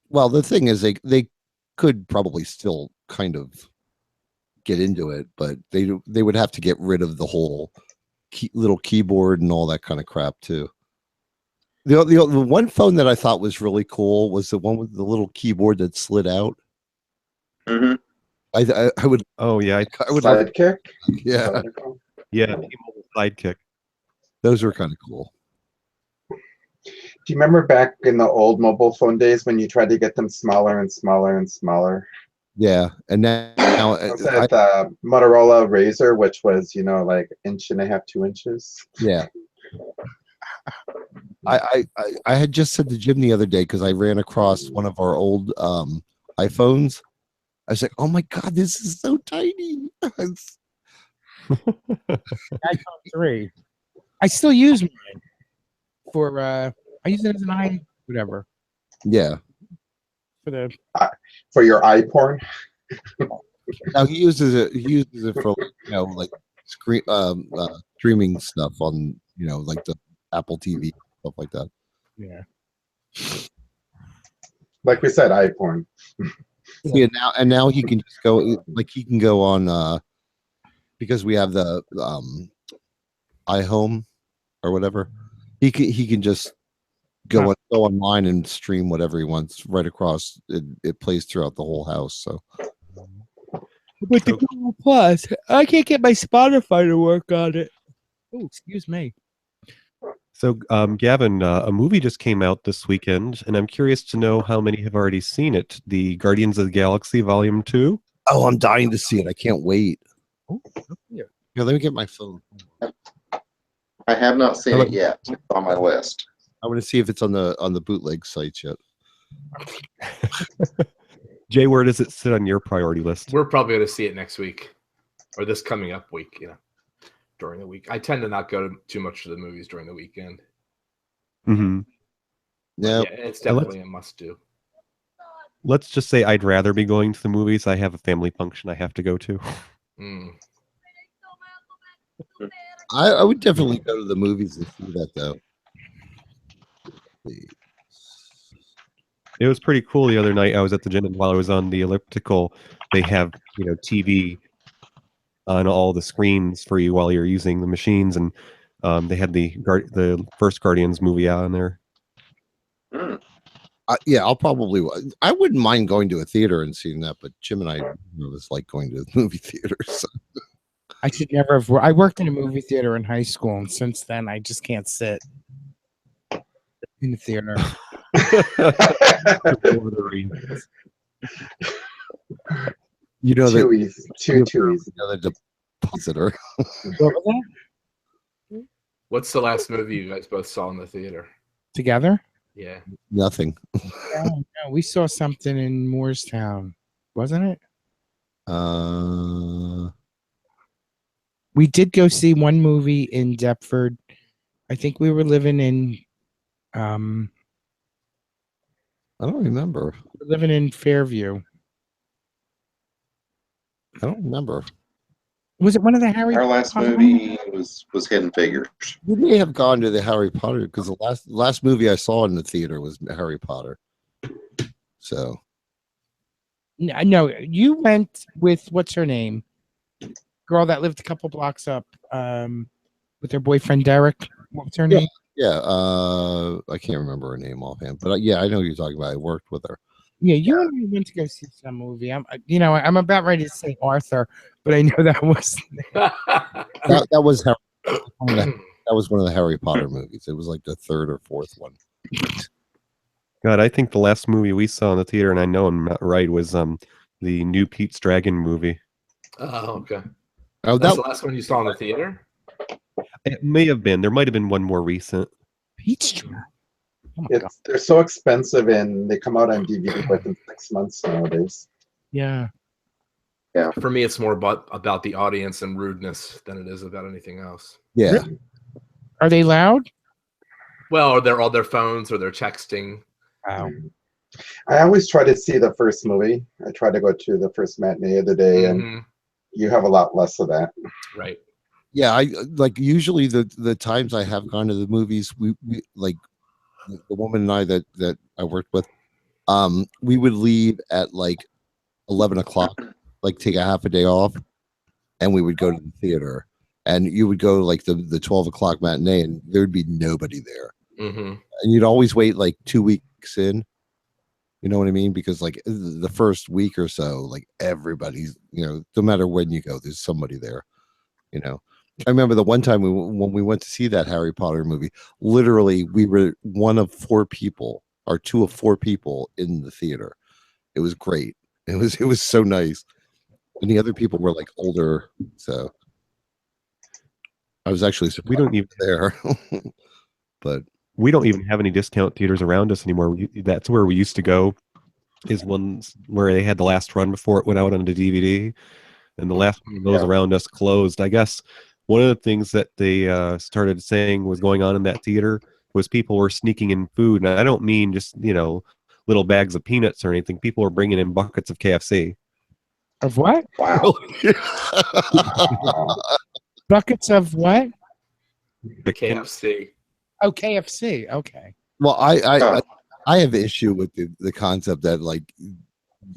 well. The thing is, they could probably still kind of get into it, but they would have to get rid of the whole little keyboard and all that kind of crap too. The one phone that I thought was really cool was the one with the little keyboard that slid out. Mm-hmm. I would. Oh yeah, I would love. Sidekick. Yeah, yeah. T-Mobile Sidekick. those were kind of cool. Do you remember back in the old mobile phone days when you tried to get them smaller and smaller and smaller? Yeah, and now Was that the Motorola Razor, which was, like 1.5 2 inches? yeah. I had just said to Jim the other day because I ran across one of our old iPhones. I was like, "Oh my god, this is so tiny!" iPhone 3. I still use mine for. I use it as an whatever Yeah. For your iPorn? Now he uses it for like streaming stuff on like the Apple TV stuff like that. Yeah. Like we said, iPorn. Yeah. Now he can just go he can go on because we have the iHome or whatever. He can just go online and stream whatever he wants right across. It plays throughout the whole house. So. But the Google Plus, I can't get my Spotify to work on it. Oh, excuse me. So, Gavin, a movie just came out this weekend, and I'm curious to know how many have already seen it. The Guardians of the Galaxy Volume 2. Oh, I'm dying to see it. I can't wait. Oh, yeah. Here, let me get my phone. I have not seen it yet. It's on my list. I want to see if it's on the bootleg sites yet. Jay, where does it sit on your priority list? We're probably going to see it next week or this coming up week, during the week. I tend to not go too much to the movies during the weekend. Mm-hmm. Yeah, it's definitely a must-do. Let's just say I'd rather be going to the movies. I have a family function I have to go to. I would definitely go to the movies and see that though. It was pretty cool the other night. I was at the gym, and while I was on the elliptical, they have TV on all the screens for you while you're using the machines, and they had the first Guardians movie out on there. Yeah, I wouldn't mind going to a theater and seeing that, but Jim and I was like going to the movie theater. So. I should never have. I worked in a movie theater in high school, and since then, I just can't sit in the theater. Too easy. Too easy. Another depositor. What was that? What's the last movie you guys both saw in the theater? Together? Yeah. Nothing. No, we saw something in Moorestown, wasn't it? We did go see one movie in Deptford. I think we were living in I don't remember. We're living in Fairview. I don't remember. Was it one of the Harry Our last Potter movie was Hidden Figures. We may have gone to the Harry Potter because the last movie I saw in the theater was Harry Potter. So No, you went with what's her name? Girl that lived a couple blocks up, with her boyfriend Derek. What was her name? yeah, I can't remember her name offhand, but yeah, I know who you're talking about. I worked with her. Yeah, you and I went to go see some movie. I'm about ready to say Arthur, but I know that was That was that was one of the Harry Potter movies. It was like the third or fourth one. God, I think the last movie we saw in the theater, and I know I'm not right, was the new Pete's Dragon movie. Oh, okay. Oh, That's that the last one you saw in the theater? It may have been. There might have been one more recent. Peach Dragon. Oh my god. They're so expensive and they come out on DVD within 6 months nowadays. Yeah. For me, it's more about the audience and rudeness than it is about anything else. yeah. Really? Are they loud? Well, or they're on their phones or they're texting. Wow. I always try to see the first movie. I try to go to the first matinee of the day, and Mhm. you have a lot less of that. Right. Yeah, I like usually the times I have gone to the movies, we like the woman and I that I worked with, we would leave at like 11 o'clock, like take a half a day off, and we would go to the theater. And you would go like the 12 o'clock matinee, and there would be nobody there. Mm-hmm. And you'd always wait like 2 weeks in. You know what I mean? Because like the first week or so, like everybody's, no matter when you go, there's somebody there. I remember the one time when we went to see that Harry Potter movie, literally we were one of 4 people or 2 of 4 people in the theater. It was great. It was so nice. And the other people were like older, so I was actually We don't even there. But we don't even have any discount theaters around us anymore. That's where we used to go. Is ones where they had the last run before it went out on the DVD, and the last one of those around us closed. I guess one of the things that they started saying was going on in that theater was people were sneaking in food, and I don't mean just little bags of peanuts or anything. People were bringing in buckets of KFC. Of what? Wow. Buckets of what? The KFC. Oh, KFC. Okay. well, I have issue with the concept that like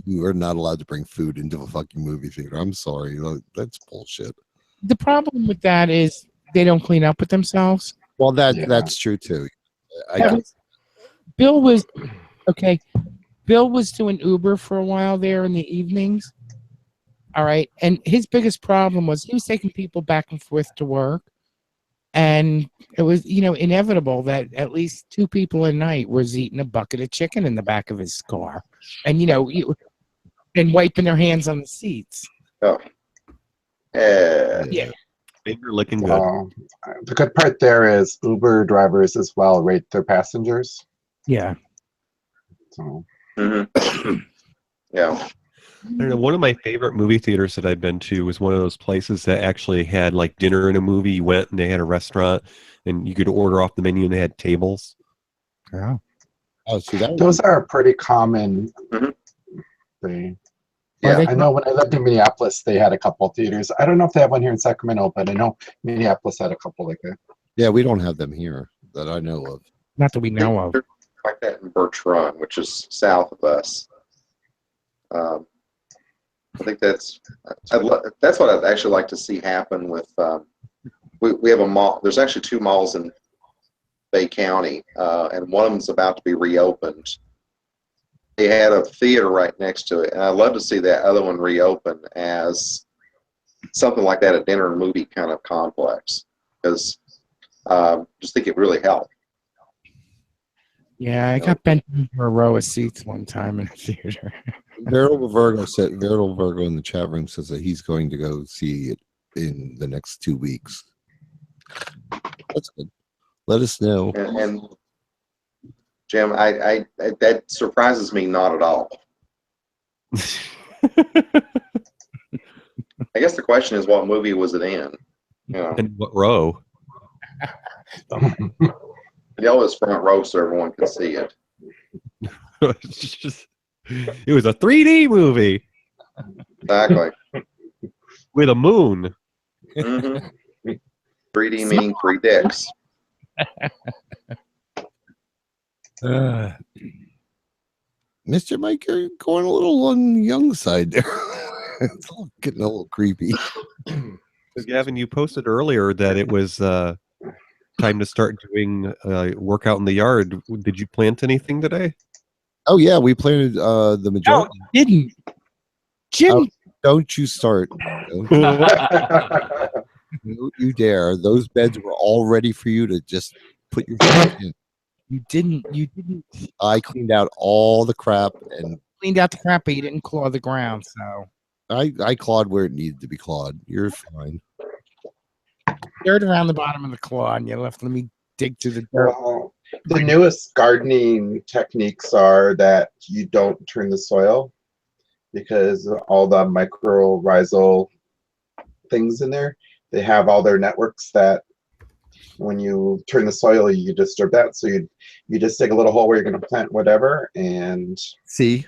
you are not allowed to bring food into a fucking movie theater. I'm sorry, that's bullshit. The problem with that is they don't clean up with themselves. Well, that's true too. Bill was okay. Bill was doing Uber for a while there in the evenings. All right. And his biggest problem was he was taking people back and forth to work. And it was, inevitable that at least 2 people a night was eating a bucket of chicken in the back of his car. And, and wiping their hands on the seats. Oh. Yeah. Finger looking good. The good part there is Uber drivers as well rate their passengers. Yeah. So. Mm-hmm. Yeah. I don't know. One of my favorite movie theaters that I've been to was one of those places that actually had like dinner in a movie. You went and they had a restaurant, and you could order off the menu, and they had tables. Yeah. Oh, see that? Those are pretty common. I know when I lived in Minneapolis, they had a couple theaters. I don't know if they have one here in Sacramento, but I know Minneapolis had a couple like that. Yeah, we don't have them here that I know of. Not that we know of. Like that in Birch Run, which is south of us. I think that's what I'd actually like to see happen with. We have a mall. There's actually 2 malls in Bay County, and one of them's about to be reopened. They had a theater right next to it, and I'd love to see that other one reopen as something like that, a dinner and movie kind of complex, because just think it really helped. Yeah, I got bent for a row of seats one time in a theater. Veritable Virgo in the chat room says that he's going to go see it in the next 2 weeks. That's good. Let us know. And Jim, I that surprises me not at all. I guess the question is, what movie was it in? And what row? The oldest front row so everyone could see it. It was a 3D movie. Exactly. With a moon. Mm-hmm. 3D meaning 3 dicks. Man, Mr. Mike, you're going a little on the young side there. It's all getting a little creepy. Gavin, you posted earlier that it was time to start doing workout in the yard. Did you plant anything today? Oh yeah, we planted the No, majority. you didn't. Jim, Oh, don't you start. Don't you dare. Those beds were all ready for you to just put your feet in. you didn't. You didn't I cleaned out all the crap and cleaned out the crap, but you didn't claw the ground. So I clawed where it needed to be clawed. You're fine. dirt around the bottom of the claw, and you let me dig through the dirt. Well, the newest gardening techniques are that you don't turn the soil because all the mycorrhizal things in there, they have all their networks that when you turn the soil, you disturb that. So you just dig a little hole where you're going to plant whatever, and See?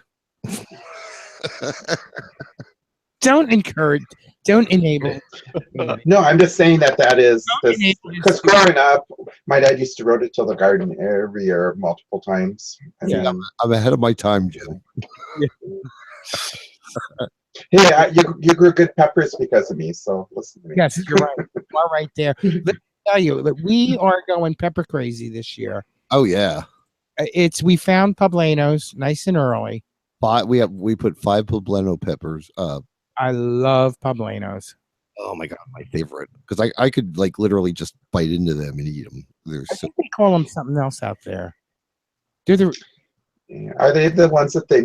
Don't encourage. Don't enable. no, I'm just saying that is Don't this enable because growing up, my dad used to rototill the garden every year, multiple times. And Yeah. then, I'm ahead of my time, Jim. hey, you grew good peppers because of me, so listen to me. Yes, you're right. You are right there. Let me tell you that we are going pepper crazy this year. Oh yeah. We found poblanos nice and early. We put 5 poblano peppers. I love poblanos. Oh my god, my favorite. Because I could like literally just bite into them and eat them. They're I so think they call them something else out there. They're the Yeah. Are they the ones that they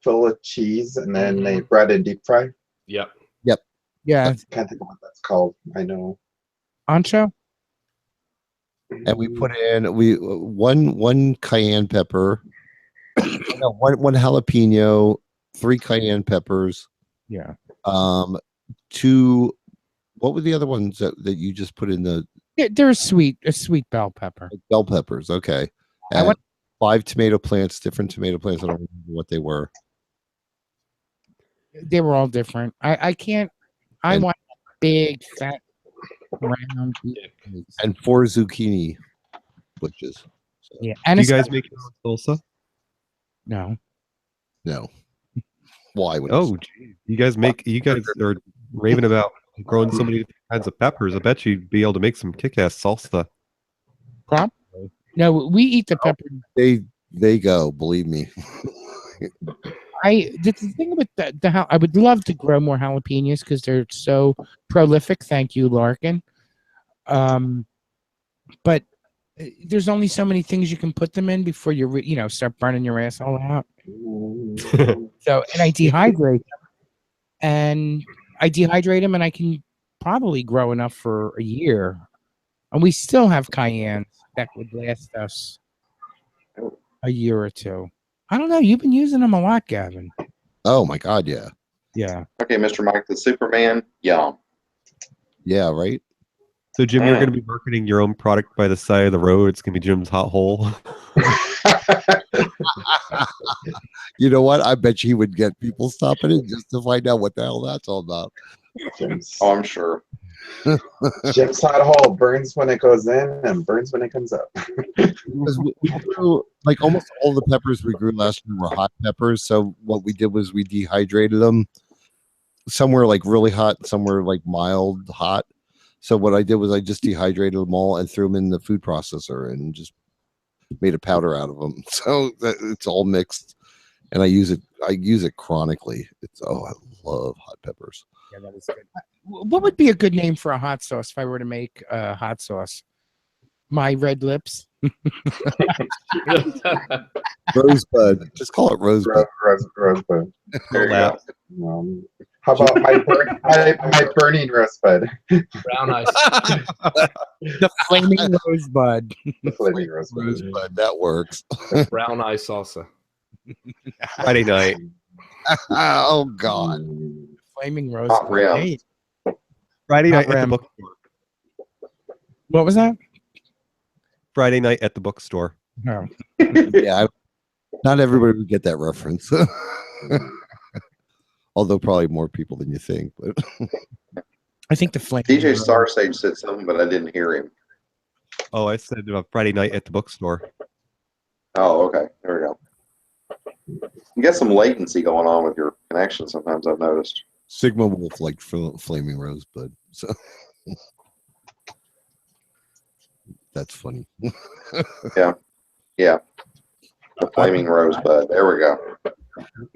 fill with cheese and then they bread and deep fry? Yep. yeah Can't think of what that's called. I know. ancho. and we put in one cayenne pepper, no, one jalapeno, 3 cayenne peppers, Yeah. 2 what were the other ones that you just put in the They're a sweet bell pepper. bell peppers? Okay. I And want- 5 tomato plants, different tomato plants. I don't remember what they were. They were all different. I can't. I And- want big fat round. And 4 zucchini bushes. So, Yeah. Do And you guys make your own salsa? no. no. Why would Oh, geez. You guys are raving about growing so many kinds of peppers. I bet you'd be able to make some kick-ass salsa. Probably. No, we eat the pepper. they go, believe me. The thing with I would love to grow more jalapenos because they're so prolific. Thank you, Larkin. But there's only so many things you can put them in before you start burning your asshole out. So, and I dehydrate them, and I can probably grow enough for a year, and we still have cayenne that would last us a year or two. I don't know. You've been using them a lot, Gavin. Oh my god, yeah. Yeah. Okay, Mr. Mike, the Superman, yum. Yeah, right? So, Jim, you're going to be marketing your own product by the side of the road. It's going to be Jim's Hot Hole. You know what? I bet you he would get people stopping it just to find out what the hell that's all about. Oh, I'm sure. Jim's hot hole burns when it goes in and burns when it comes up. Because we grew, like almost all the peppers we grew last year were hot peppers. So what we did was we dehydrated them. Some were like really hot, some were like mild hot. So what I did was I just dehydrated them all and threw them in the food processor and just made a powder out of them. So it's all mixed, and I use it chronically. I love hot peppers. Yeah, that is good. What would be a good name for a hot sauce if I were to make a hot sauce? My red lips. Rosebud. Just call it rosebud. Rosebud. There you go. How about my burning rosebud? Brown eyes. The flaming rosebud. The flaming rosebud. Rosebud. That works. Brown eye salsa. Friday night. Oh God. Flaming Hot rosebud. rim. Hey, Friday night Hot at the rim. bookstore. what was that? Friday night at the bookstore. Oh. Yeah. Not everybody would get that reference. Although probably more people than you think. But I think the flaming DJ rose- Starsage said something, but I didn't hear him. Oh, I said Friday night at the bookstore. Oh, okay. There we go. You get some latency going on with your connection sometimes, I've noticed. Sigma Wolf liked Flaming Rosebud, so that's funny. Yeah. The Flaming Rosebud. There we go.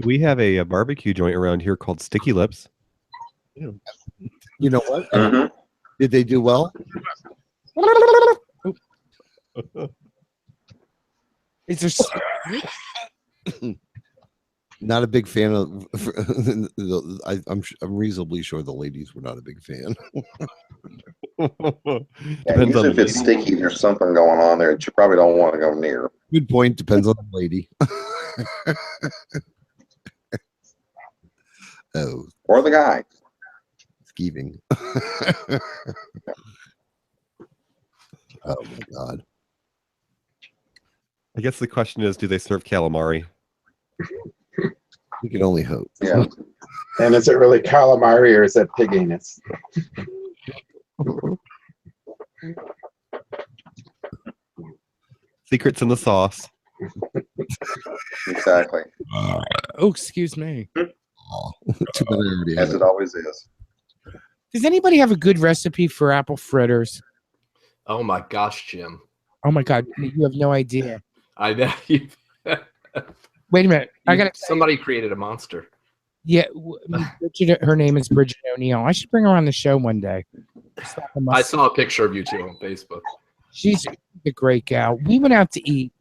We have a barbecue joint around here called Sticky Lips. You know what? Mhm. Did they do well? Is there? Not a big fan of. I'm reasonably sure the ladies were not a big fan. Yeah, Depends on usually the if it's lady. sticky, there's something going on there that you probably don't want to go near. Good point. Depends on the lady. Oh, Or the guy. skeeving. Oh my god. I guess the question is, do they serve calamari? We can only hope. Yeah. And is it really calamari or is it pig anus? Secrets in the sauce. Exactly. Oh, excuse me. Too bad I already had As it. it always is. Does anybody have a good recipe for apple fritters? Oh my gosh, Jim. Oh my God, you have no idea. I know you. Wait a minute. I got somebody created a monster. Yeah, Bridget, her name is Bridget O'Neill. I should bring her on the show one day. I saw a picture of you two on Facebook. She's a great gal. We went out to eat,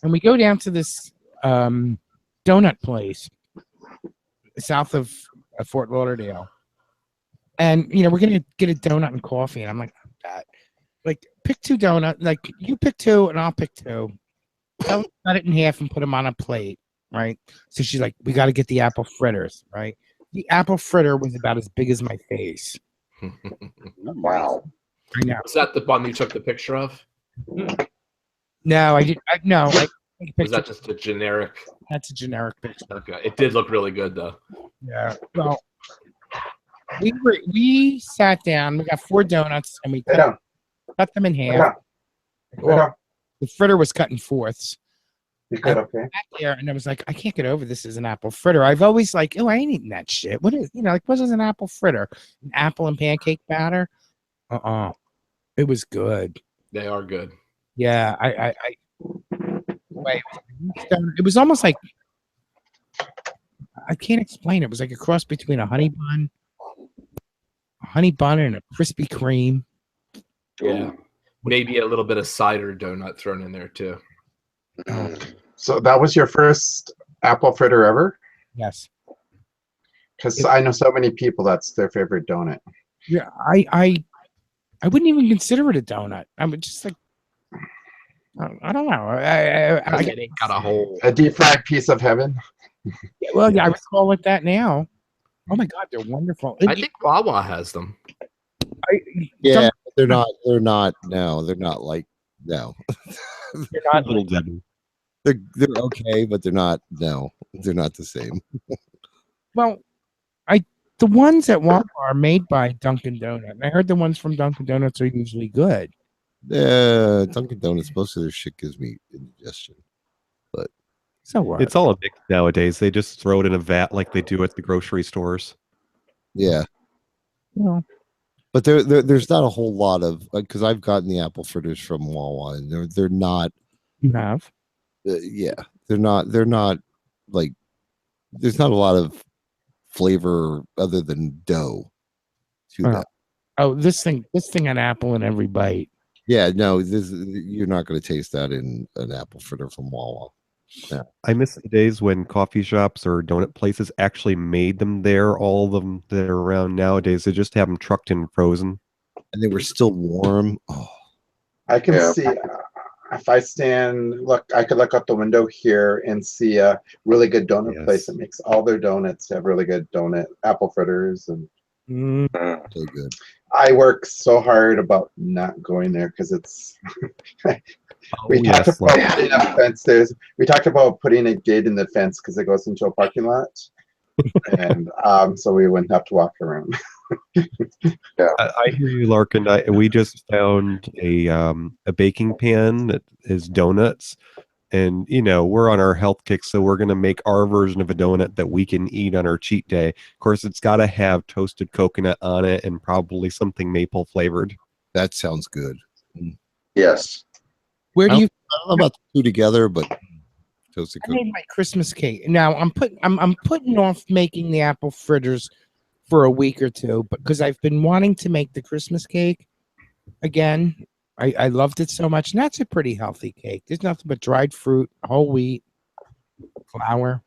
and we go down to this donut place south of Fort Lauderdale. And, you know, we're going to get a donut and coffee. And I'm like, like, pick two donuts. Like, you pick two, and I'll pick two. I'll cut it in half and put them on a plate, right? So she's like, we got to get the apple fritters, right? The apple fritter was about as big as my face. Wow. I know. Was that the one you took the picture of? No, I didn't. No. Was that just a generic? That's a generic picture. Okay. It did look really good, though. Yeah. Well, we sat down. We got 4 donuts, and we cut them in half. Well, the fritter was cut in fourths. You cut okay. There, and I was like, I can't get over this as an apple fritter. I've always like, oh, I ain't eating that shit. What is, like, what is an apple fritter? An apple and pancake batter? It was good. They are good. Yeah, it was almost like, I can't explain it. It was like a cross between a honey bun and a Krispy Kreme. Yeah. Maybe a little bit of cider donut thrown in there too. So that was your first apple fritter ever? Yes. Because I know so many people that's their favorite donut. Yeah, I wouldn't even consider it a donut. I would just like, I don't know. I got a whole deep fried piece of heaven. Well, yeah, I would call it that now. Oh my God, they're wonderful. I think Wawa has them. Yeah, they're not. They're not. No, they're not like no. They're not Little Debbie. They're okay, but they're not. No, they're not the same. Well, the ones at Wawa are made by Dunkin' Donut. And I heard the ones from Dunkin' Donuts are usually good. Dunkin' Donuts. Most of their shit gives me indigestion, but so what? It's all a mix nowadays. They just throw it in a vat like they do at the grocery stores. Yeah. Well, but there's not a whole lot of because I've gotten the apple fritters from Wawa, and they're not. You have? Yeah, they're not like. There's not a lot of flavor other than dough to that. Oh, this thing had apple in every bite. Yeah, no, you're not going to taste that in an apple fritter from Wawa. Yeah. I miss the days when coffee shops or donut places actually made them there. All of them that are around nowadays, they just have them trucked and frozen. And they were still warm. Oh. I can see, if I I could look out the window here and see a really good donut place that makes all their donuts have really good apple fritters. And so good. I work so hard about not going there because it's... We talked about putting a fence. We talked about putting a gate in the fence because it goes into a parking lot, and so we wouldn't have to walk around. I hear you, Larkin. We just found a baking pan that is donuts, and we're on our health kick, so we're going to make our version of a donut that we can eat on our cheat day. Of course, it's got to have toasted coconut on it and probably something maple flavored. That sounds good. Yes. Where do you? I don't know about the two together, but toasted I coconut. made my Christmas cake. Now I'm putting off making the apple fritters for a week or two, but because I've been wanting to make the Christmas cake again. I loved it so much, and that's a pretty healthy cake. There's nothing but dried fruit, whole wheat, flour.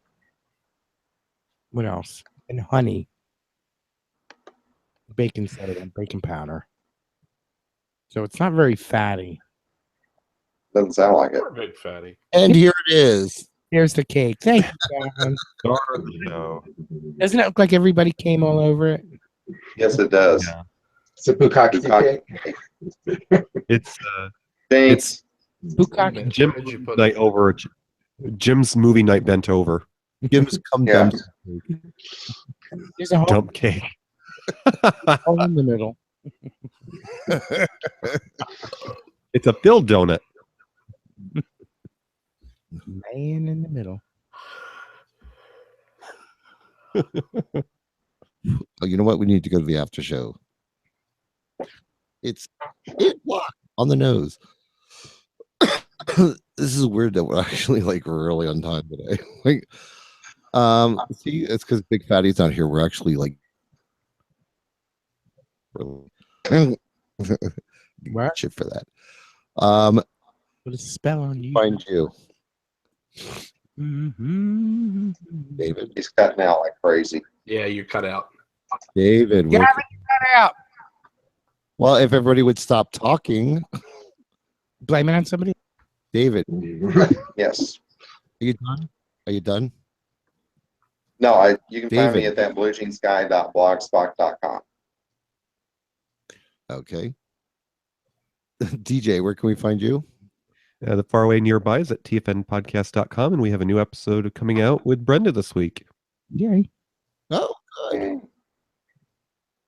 What else? And honey, baking soda, and baking powder. So it's not very fatty. Doesn't sound like it. Poor big fatty. And here it is. Here's the cake. Thank you, John. No. Doesn't it look like everybody came all over it? Yes, it does. Yeah. It's a bukkake Bukkake cake. It's Thanks. Bukkake. Jim Where'd you put night over. Jim's movie night bent over. Jim's come Yeah. down. There's a Dump cake. hole in the middle. It's a filled donut. Man in the middle. Oh, you know what? We need to go to the after show. It's 8 o'clock on the nose. This is weird that we're actually like really on time today. Like, see, it's because Big Fatty's not here. We're actually like, What? shit for that. Put a spell on you. Find you, Mm-hmm. David. He's cutting out like crazy. Yeah, you're cut out. David. Yeah, where- cut out. well, if everybody would stop talking, Blame it on somebody. David, Yes. are you done? Are you done? No, you can find me David. at that bluejeansguy.blogspot.com. Okay. DJ, where can we find you? The faraway nearby is at tfnpodcast.com, and we have a new episode coming out with Brenda this week. Yeah. Oh, good.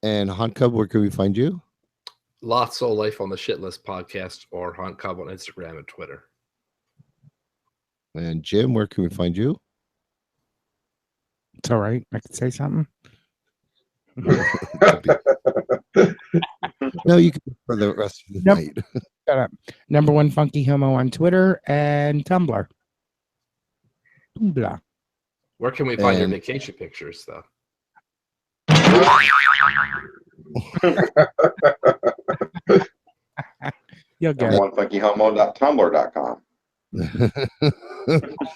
And Hunt Cub, where can we find you? Lots Soul Life on the Shit List podcast or Hunt Cub on Instagram and Twitter. And Jim, where can we find you? It's all right. I could say something. No, you can for the rest of the Nope. night. Shut up. Number one funky homo on Twitter and Tumblr. Tumblr. Where can we find your And- vacation pictures, though? You'll get it. onefunkyhomo.tumblr.com.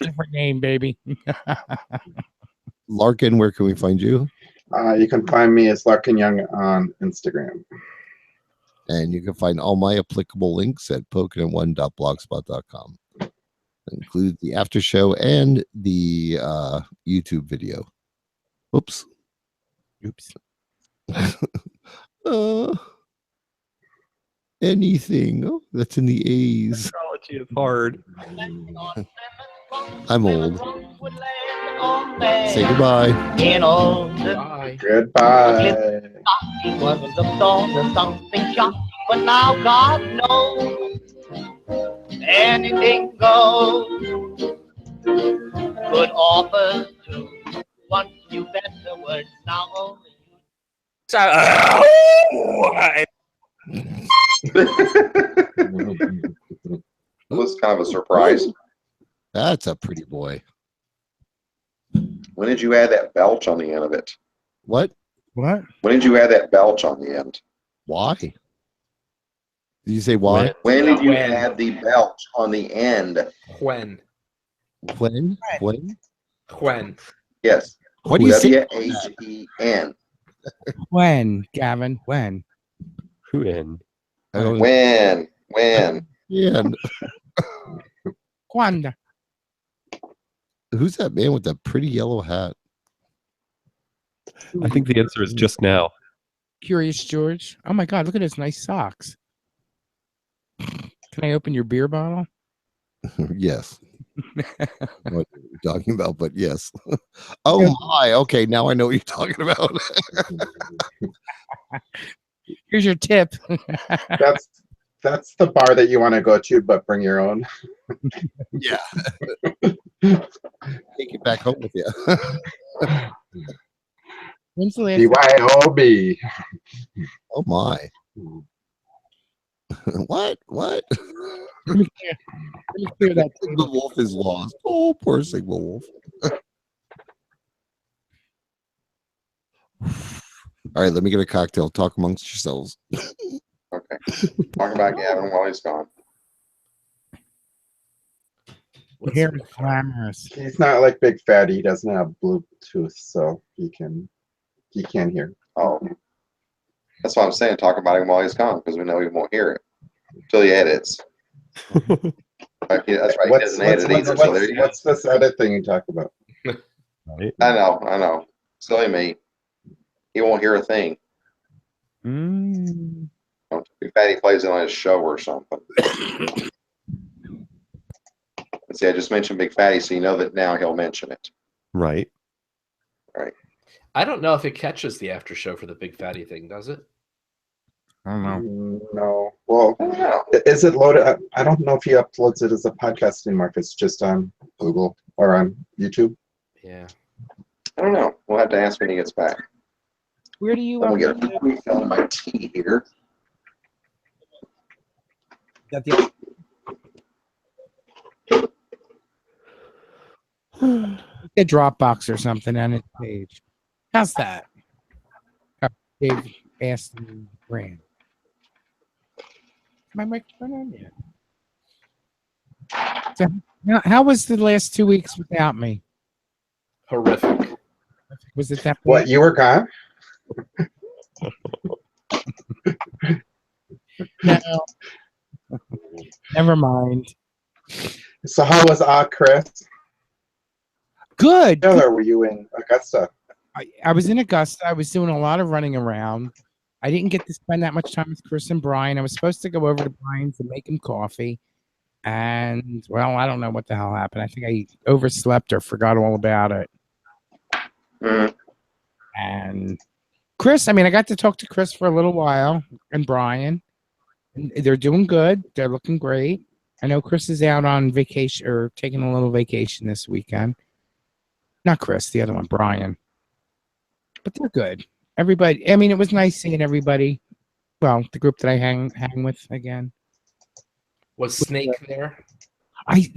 Different name, baby. Larkin, where can we find you? You can find me as Larkin Young on Instagram. And you can find all my applicable links at pokinit1.blogspot.com. That includes the after show and the YouTube video. Oops. Oops. Anything. Oh, that's in the A's. Astrology is hard. I'm old. Say goodbye. In all the Bye. Goodbye. was the dawn of something shocking, but now God knows anything goes. Good offers do want you better words now only you. So, It was kind of a surprise. That's a pretty boy. When did you add that belch on the end of it? What? What? When did you add that belch on the end? Why? Did you say why? When did you When? add the belch on the end? When? When? When? When? Yes. What do you say? W-H-E-N. When, Gavin? When? Who in? I don't When? Yeah. Quando? Who's that man with that pretty yellow hat? I think the answer is just now. Curious George. Oh my God! Look at his nice socks. Can I open your beer bottle? Yes. I don't know what you're talking about, but yes. Oh my. Okay, now I know what you're talking about. Here's your tip. That's That's the bar that you want to go to, but bring your own. Yeah. Take it back home with you. When's the last BYOB. Oh my. What? What? Let me clear that. The wolf is lost. Oh, poor Sigma Wolf. All right, let me get a cocktail. Talk amongst yourselves. Okay. Talk about Gavin while he's gone. Your hair is glamorous. He's not like Big Fatty. He doesn't have Bluetooth, so he can't hear. Oh, that's what I'm saying. Talk about him while he's gone because we know he won't hear it until he edits. That's right. He doesn't edit either. So there you go. What's this edit thing you talk about? Right. I know. Silly me. He won't hear a thing. Big Fatty plays it on his show or something. See, I just mentioned Big Fatty, so you know that now he'll mention it. Right. Right. I don't know if it catches the after show for the Big Fatty thing, does it? I don't know. No. Well, is it loaded? I don't know if he uploads it as a podcast anymore. If it's just on Google or on YouTube. Yeah. I don't know. We'll have to ask when he gets back. Where do you I'm gonna get a refill on my tea here. got the a Dropbox or something on its page? How's that? Dave asked me brand. My microphone on yet? So, how was the last 2 weeks without me? Horrific. Was it that bad? What, you were gone? No. Never mind. So how was Chris? Good. Or were you in Augusta? I was in Augusta. I was doing a lot of running around. I didn't get to spend that much time with Chris and Brian. I was supposed to go over to Brian's and make him coffee. And, well, I don't know what the hell happened. I think I overslept or forgot all about it. And Chris, I mean, I got to talk to Chris for a little while and Brian. And they're doing good. They're looking great. I know Chris is out on vacation or taking a little vacation this weekend. Not Chris, the other one, Brian. But they're good. Everybody, I mean, it was nice seeing everybody. Well, the group that I hang with again. Was Snake there? I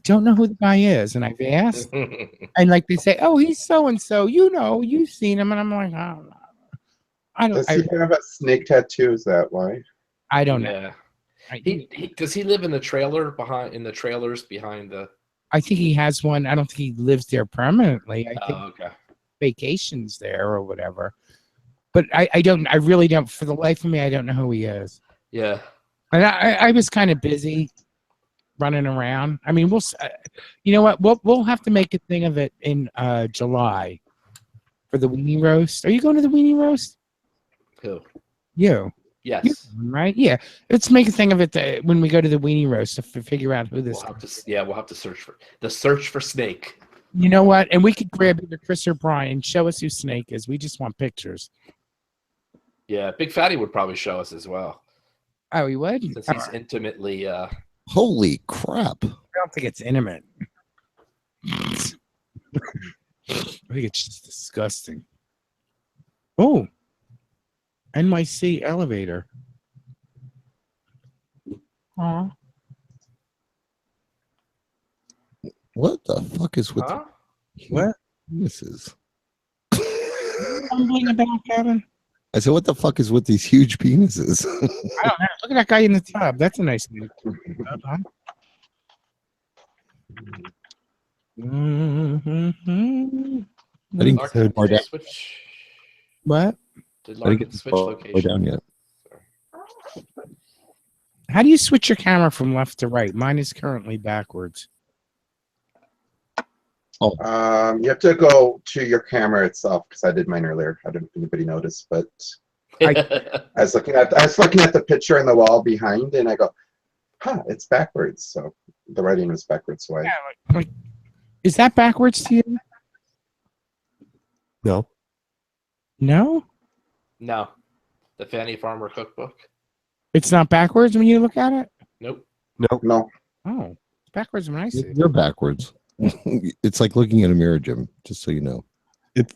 don't know who the guy is, and I've asked, and like they say, oh, he's so and so. You know, you've seen him, and I'm like, I don't know. Does he have a snake tattoo? Is that why? I don't know. Yeah. Does he live in the trailer trailers behind the? I think he has one. I don't think he lives there permanently. I think Okay. vacations there or whatever. But I really don't. For the life of me, I don't know who he is. Yeah. And I was kind of busy running around. I mean, you know what? We'll have to make a thing of it in July for the weenie roast. Are you going to the weenie roast? Who? You. Yes. Right? Yeah. Let's make a thing of it when we go to the weenie roast to figure out who this is. We'll have to search for Snake. You know what? And we could grab either Chris or Brian. Show us who Snake is. We just want pictures. Yeah, Big Fatty would probably show us as well. Oh, he would? Since he's intimately Holy crap. I don't think it's intimate. I think it's just disgusting. Oh. NYC elevator. Aw. What the fuck is with What? penises? Stumbling about, Kevin? I said, what the fuck is with these huge penises? I don't know. Look at that guy in the tub. That's a nice thing. Huh? I didn't get so far down. What? Did I didn't Larkin get switch far location? down yet. How do you switch your camera from left to right? Mine is currently backwards. Oh, You have to go to your camera itself because I did mine earlier. I don't know if anybody noticed, but I was looking at the picture on the wall behind, and I go, "Huh, it's backwards." So the writing was backwards. So like, is that backwards to you? No. No. No. The Fanny Farmer cookbook. It's not backwards when you look at it? Nope. Nope. No. Oh, it's backwards when I see it. You're backwards. It's like looking at a mirror, Jim. Just so you know.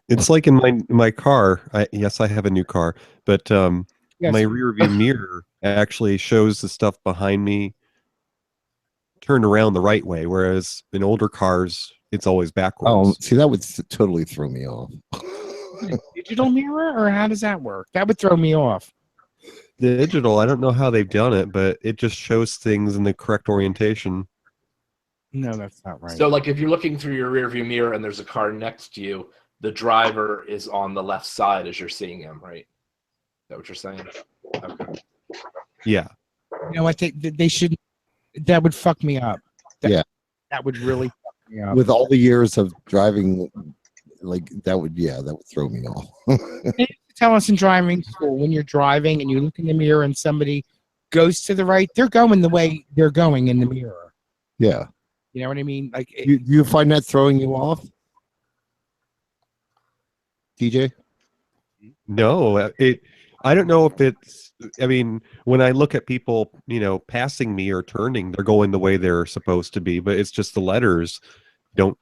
It's like in my car. Yes, I have a new car, but Yes. my rear view mirror actually shows the stuff behind me turned around the right way, whereas in older cars, it's always Oh, backwards. see, that would totally throw me off. Digital mirror, or how does that work? That would throw me off. The digital, I don't know how they've done it, but it just shows things in the correct orientation. No, that's not right. So, like, if you're looking through your rearview mirror and there's a car next to you, the driver is on the left side as you're seeing him, right? Is that what you're saying? Okay. Yeah. You know what? They should. That would fuck me up. Yeah. That would really fuck me up. With all the years of driving, like that would throw me off. They used to tell us in driving school, when you're driving and you look in the mirror and somebody goes to the right, they're going the way they're going in the mirror. Yeah. You know what I mean? Like, You find that throwing you off, DJ? No, I don't know if it's. I mean, when I look at people, passing me or turning, they're going the way they're supposed to be, but it's just the letters don't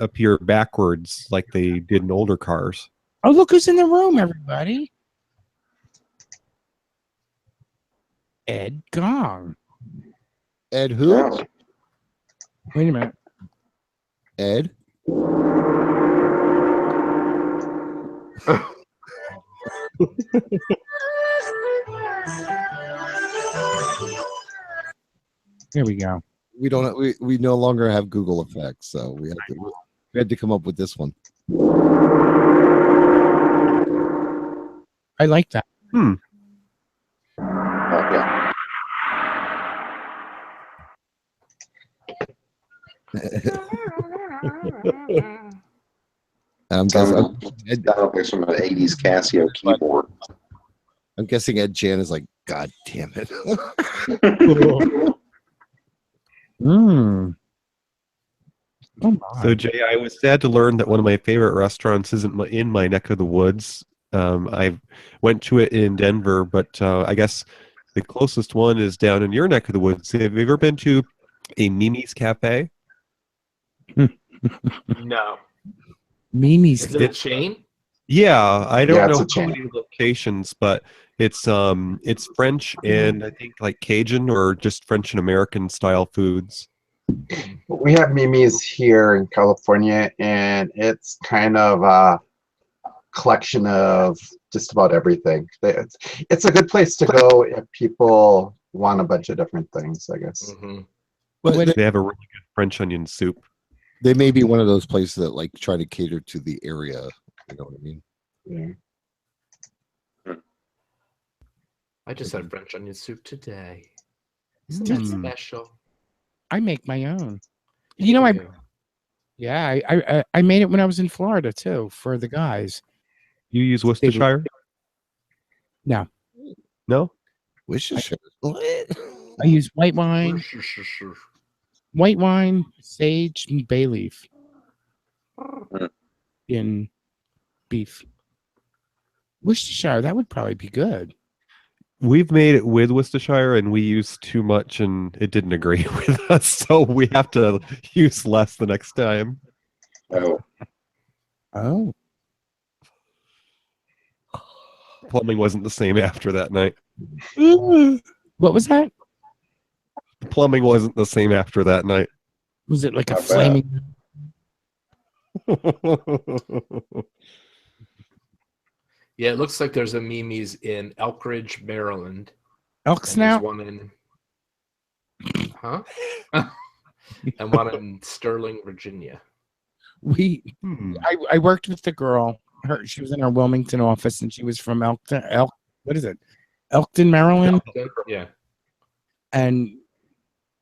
appear backwards like they did in older cars. oh, look who's in the room, everybody. Ed Gong. Ed who? Yeah. Wait a minute. Ed? Here we go. We don't. We no longer have Google effects, so we had to come up with this one. I like that. Yeah. I'm guessing. Sounds like from an 80s Casio keyboard. I'm guessing Ed Jan is like, God damn it. Mm. Oh my. So Jay, I was sad to learn that one of my favorite restaurants isn't in my neck of the woods. I went to it in Denver, but I guess the closest one is down in your neck of the woods. Have you ever been to a Mimi's Cafe? No. Mimi's. Is it a chain? Yeah, I don't Yeah, know it's a how chain. many locations, but it's French and I think like Cajun or just French and American style foods. We have Mimi's here in California, and it's kind of a collection of just about everything. It's a good place to go if people want a bunch of different things, I guess. Mm-hmm. But They have a really good French onion soup. they may be one of those places that like try to cater to the area. You know what I mean? Yeah. I just had French onion soup today. Isn't that special? I make my own. You know, I made it when I was in Florida too for the guys. You use Worcestershire? No. No? Worcestershire. I use white wine, sage, and bay leaf in beef. Worcestershire, that would probably be good. We've made it with Worcestershire and we used too much and it didn't agree with us, so we have to use less the next time. Oh. Plumbing wasn't the same after that night. What was that? The plumbing wasn't the same after that night. Was it like a Not flaming? Yeah, it looks like there's a Mimi's in Elkridge, Maryland. Elk And there's snout? one in, huh? And one in Sterling, Virginia. I worked with the girl. She was in our Wilmington office, and she was from Elkton, Maryland. Yeah. And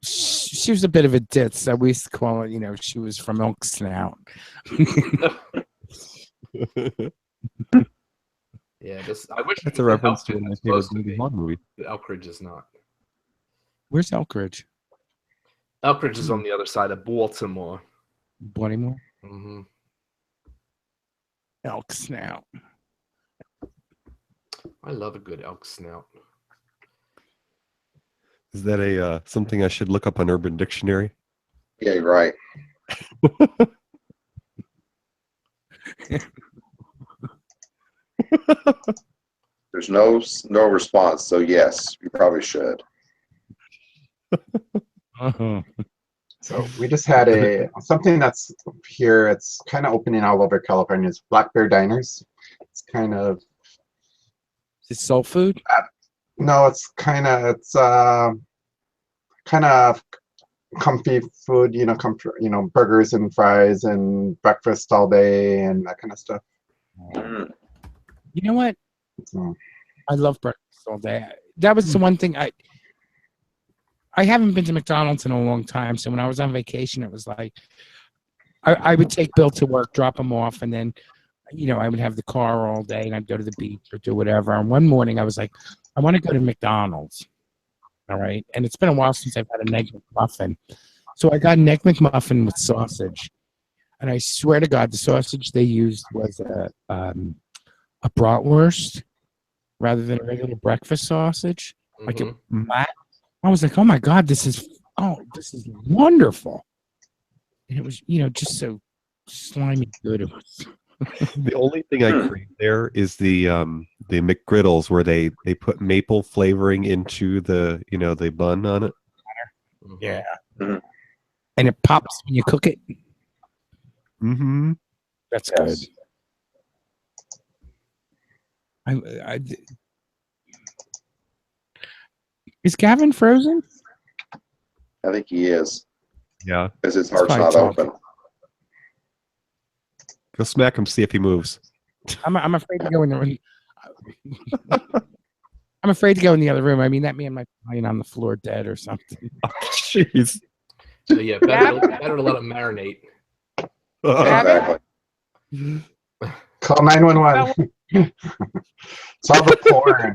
she was a bit of a ditz. So we used to call her, she was from Elk Snout. Yeah, I wish That's a reference to one of my favorite James Bond movies. Elkridge is not. Where's Elkridge? Elkridge is on the other side of Baltimore. Baltimore? Mm-hmm. Elk Snout. I love a good elk snout. Is that a something I should look up on Urban Dictionary? Yeah, you're right. There's no response, so yes, you probably should. So we just had something that's here. It's kind of opening all over California. It's Black Bear Diners. It's kind of Is it soul food? no. It's kind of comfy food. You know, burgers and fries and breakfast all day and that kind of stuff. Mm. You know what? So, I love breakfast all day. That was the one thing I haven't been to McDonald's in a long time. So when I was on vacation, it was like I would take Bill to work, drop him off, and then I would have the car all day and I'd go to the beach or do whatever. And one morning I was like, I want to go to McDonald's. All right. And it's been a while since I've had an Egg McMuffin. So I got an Egg McMuffin with sausage. And I swear to God, the sausage they used was a bratwurst rather than a regular breakfast sausage. Like it I was like, oh my God, this is wonderful. And it was, just so slimy good. It was. The only thing I crave there is the McGriddles where they put maple flavoring into the the bun on it. Yeah. Mhm. And it pops when you cook it. Mm-hmm. That's Yes. good. Is Gavin frozen? I think he is, Yeah. because his heart's probably not talking. open. Go smack him, see if he moves. I'm afraid to go in the room. I'm afraid to go in the other room. I mean, that man might be lying on the floor dead or something. Oh, jeez. So yeah, better to let him marinate. Exactly. call 911. It's all the porn.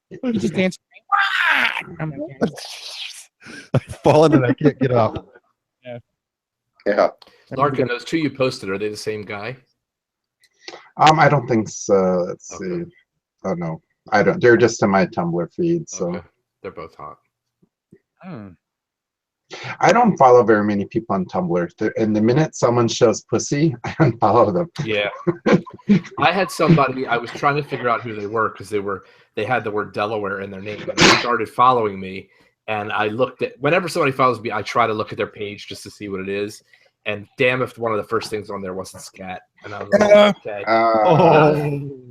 He just answered me. I'm like, I've fallen and I can't get up. Yeah. Larkin, those two you posted, are they the same guy? I don't think so. Let's Okay. see. Oh no, I don't. They're just in my Tumblr feed, so Okay. They're both hot. I don't follow very many people on Tumblr. And the minute someone shows pussy, I unfollow them. Yeah. I had somebody, I was trying to figure out who they were because they had the word Delaware in their name, and they started following me. And I looked at, whenever somebody follows me, I try to look at their page just to see what it is. And damn if one of the first things on there wasn't scat. And I was like, okay.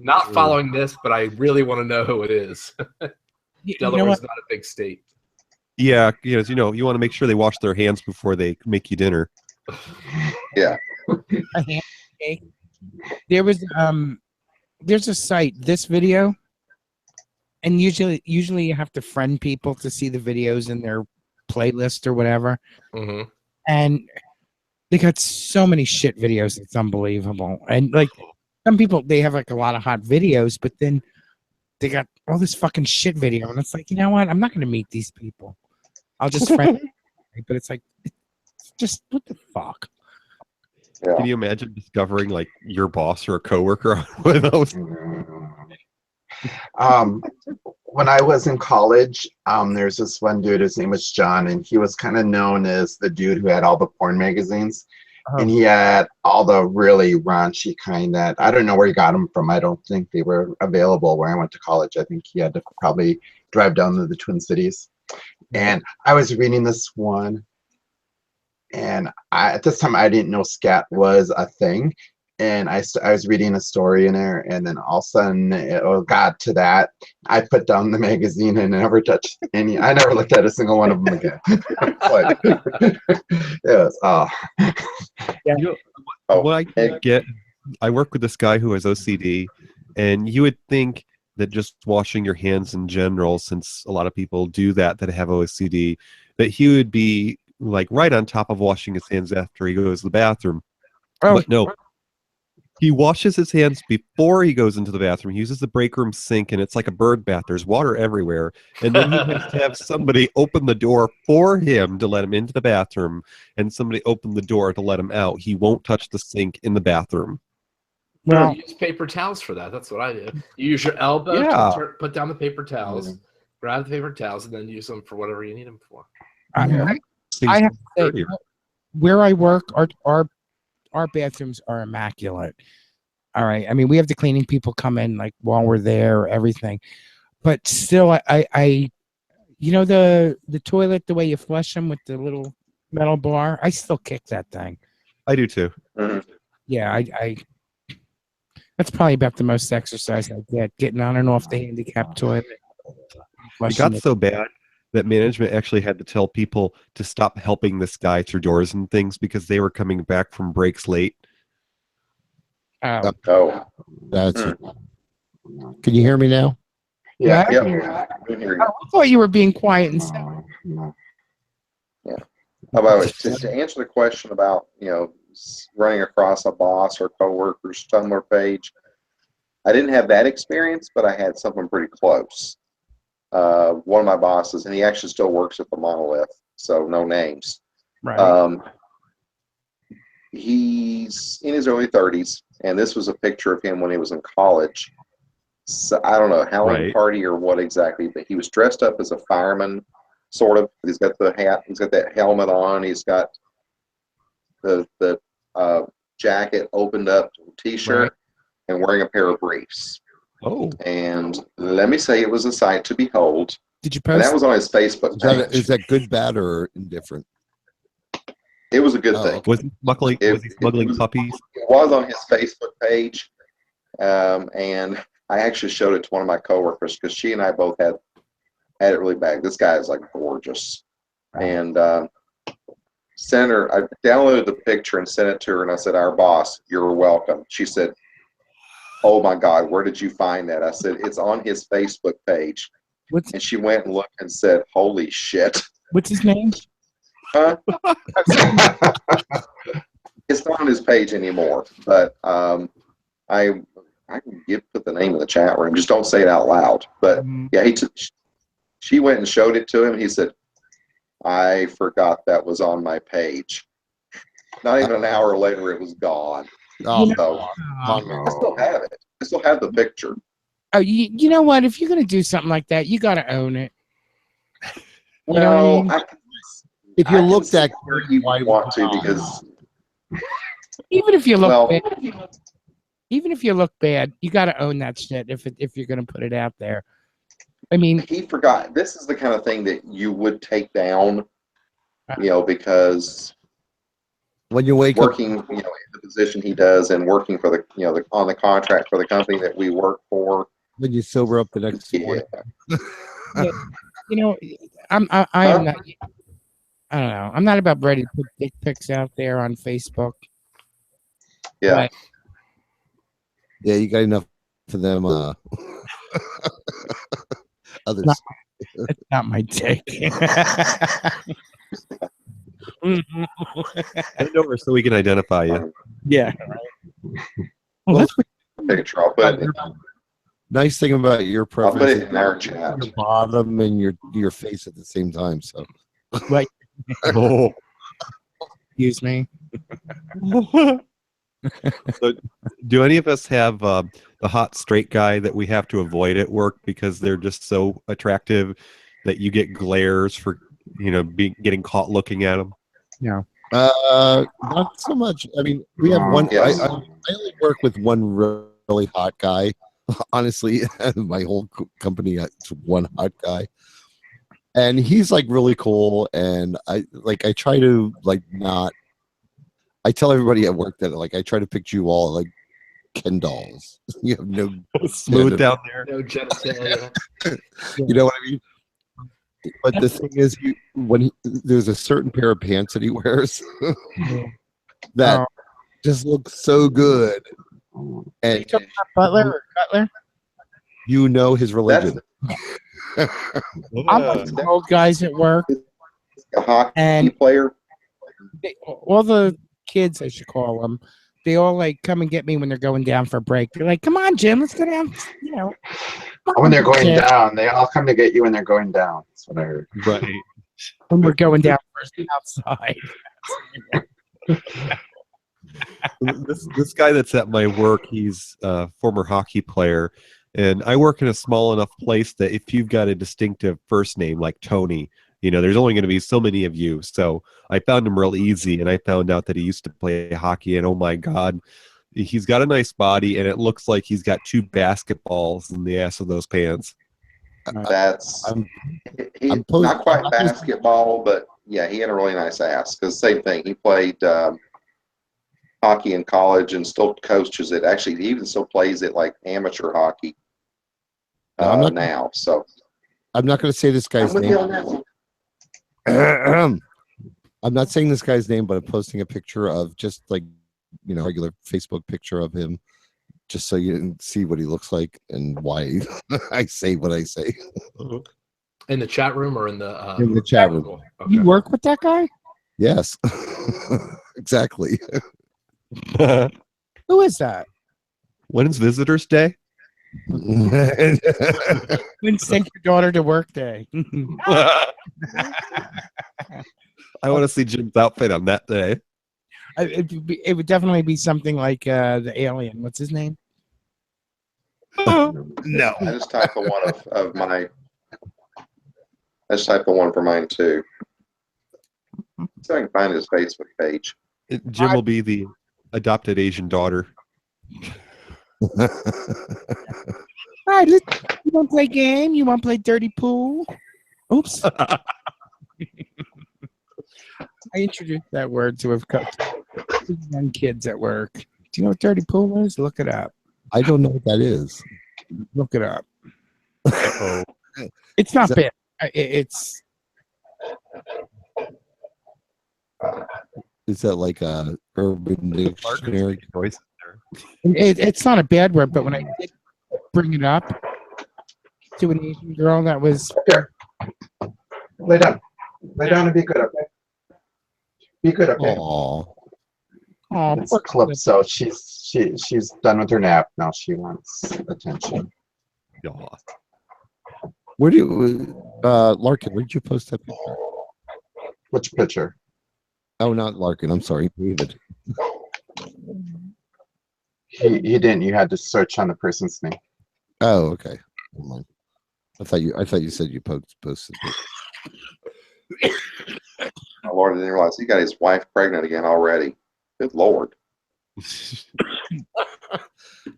Not following this, but I really want to know who it is. Delaware's not a big state. Yeah, you want to make sure they wash their hands before they make you dinner. Yeah. a handshake. There was there's a site, this video, and usually you have to friend people to see the videos in their playlist or whatever. Mm-hmm. And they got so many shit videos, it's unbelievable. And like some people, they have like a lot of hot videos, but then they got all this fucking shit video, and it's like, you know what? I'm not going to meet these people. I'll just friend them. But it's like, it's just what the fuck. Yeah. Can you imagine discovering like your boss or a coworker on one of those? When I was in college, there's this one dude, his name was John, and he was kind of known as the dude who had all the porn magazines. And he had all the really raunchy kind that, I don't know where he got them from. I don't think they were available where I went to college. I think he had to probably drive down to the Twin Cities. And I was reading this one, and at this time I didn't know scat was a thing. And I was reading a story in there, and then all of a sudden it got to that. I put down the magazine and never touched any. I never looked at a single one of them again. Like, it was, What I can't get, I work with this guy who has OCD, and you would think that just washing your hands in general, since a lot of people do that have OCD, that he would be like right on top of washing his hands after he goes to the bathroom. But no. He washes his hands before he goes into the bathroom. He uses the break room sink, and it's like a bird bath. There's water everywhere. And then he has to have somebody open the door for him to let him into the bathroom, and somebody open the door to let him out. He won't touch the sink in the bathroom. Well, use paper towels for that. That's what I did. You use your elbow to put down the paper towels, grab the paper towels, and then use them for whatever you need them for. I have to say, where I work, our bathrooms are immaculate. All right. I mean, we have the cleaning people come in like while we're there, everything. But still, I you know the toilet, the way you flush them with the little metal bar, I still kick that thing. I do too. Yeah, I that's probably about the most exercise I get, getting on and off the handicapped toilet. It got so bad that management actually had to tell people to stop helping this guy through doors and things because they were coming back from breaks late. Oh, That's it. Can you hear me now? yeah. Yeah. I thought you were being quiet and sad. Yeah. How about it? To answer the question about, running across a boss or coworker's Tumblr page, I didn't have that experience, but I had something pretty close. One of my bosses, and he actually still works at the Monolith, so no names. Right. He's in his early 30s, and this was a picture of him when he was in college. So I don't know, Halloween party or what exactly, but he was dressed up as a fireman, sort of. He's got the hat, he's got that helmet on, he's got the jacket opened up, t-shirt, and wearing a pair of briefs. Oh. And let me say, it was a sight to behold. Did you post? And that was on his Facebook page. Is that good, bad, or indifferent? It was a good thing. Was he smuggling puppies? It was on his Facebook page, and I actually showed it to one of my coworkers because she and I both had it really bad. This guy is like gorgeous, and sent her. I downloaded the picture and sent it to her, and I said, "Our boss, you're welcome." She said, "Oh my God, where did you find that?" I said, "It's on his Facebook page." And she went and looked and said, "Holy shit!" What's his name? Huh? It's not on his page anymore, but I can put the name in the chat room. Just don't say it out loud. But yeah, she went and showed it to him. He said, "I forgot that was on my page." Not even an hour later, it was gone. Oh, so, I still have it. I still have the picture. Oh, you know what? If you're gonna do something like that, you gotta own it. You know what I mean? If you look that where you want to, because even if you look bad, even if you look bad, you gotta own that shit if you're gonna put it out there. I mean, he forgot. This is the kind of thing that you would take down, because when you wake working, in the position he does, and working for the, on the contract for the company that we work for. When you sober up the next morning. Yeah, I am not. I don't know. I'm not about ready to put dick pics out there on Facebook. Yeah. Yeah, you got enough for them. Others. It's not my dick. Send over so we can identify you. Yeah. Well, picture. I'll put it. Nice thing about your I'll put preference it in our chat. your bottom and your face at the same time. So, Like, oh, excuse me. So, do any of us have the hot straight guy that we have to avoid at work because they're just so attractive that you get glares for getting caught looking at them? No. Not so much. I mean, we have one. Yes. I only work with one really hot guy. Honestly, my whole company has one hot guy, and he's like really cool. And I try to not. I tell everybody at work that I try to picture you all like Ken dolls. You have no smooth down there, no genitalia. You know what I mean? But the thing is, there's a certain pair of pants that he wears that just looks so good. And Butler or Cutler? You know his religion. I'm one of the old guys at work. A hockey player. All the kids, I should call them, they all come and get me when they're going down for a break. They're like, "Come on, Jim, let's go down." When they're going down, they all come to get you when they're going down. That's what I heard. Right. When we're going down first outside. This guy that's at my work, he's a former hockey player, And I work in a small enough place that if you've got a distinctive first name like Tony, there's only going to be so many of you. So I found him real easy, and I found out that he used to play hockey, and oh my God, he's got a nice body, and it looks like he's got 2 basketballs in the ass of those pants. That's I'm not quite basketball, but yeah, he had a really nice ass. Because same thing, he played hockey in college and still coaches it. Actually, he even still plays it like amateur hockey now. So I'm not going to say this guy's I'm with name. you on that. I'm not saying this guy's name, but I'm posting a picture of just like, regular Facebook picture of him, just so you can see what he looks like and why I say what I say. In the chat room or in the chat room. Okay. You work with that guy? Yes, exactly. Who is that? When's Visitors Day? When sent your daughter to work day. I want to see Jim's outfit on that day. It would definitely be something like the alien. What's his name? No. I just typed the one of my. I just typed the one for mine too. So I can find his Facebook page. Jim will be the adopted Asian daughter. All right, you want to play game? You want to play dirty pool? Oops. I introduced that word to a couple young kids at work. Do you know what dirty pool is? Look it up. I don't know what that is. Look it up. Uh-oh. It's not bad. It's. Is that like a Urban Dictionary? It's not a bad word, but when I did bring it up to an Asian girl, that was. Lay down. Lay down and be good, okay? Be good, okay? Aww. Oh, It's Calypso. She's done with her nap now. She wants attention. Where do you, Larkin? Where did you post that picture? Which picture? Oh, not Larkin. I'm sorry, David. He didn't. You had to search on the person's name. Oh, okay. Never mind. I thought you said you posted it. Oh Lord, I didn't realize he got his wife pregnant again already. Good Lord.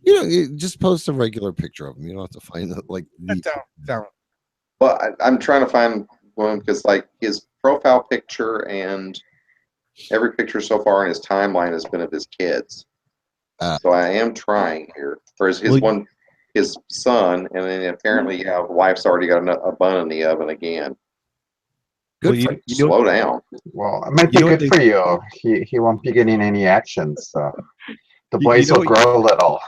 You just post a regular picture of him. You don't have to find the, like. Don't. Well, I'm trying to find one because like his profile picture and every picture so far in his timeline has been of his kids. So I am trying here. For his son, and then apparently the wife's already got a bun in the oven again. Good. Slow down. Well, it might be good for you. He won't be getting any action, so the boys will grow a little.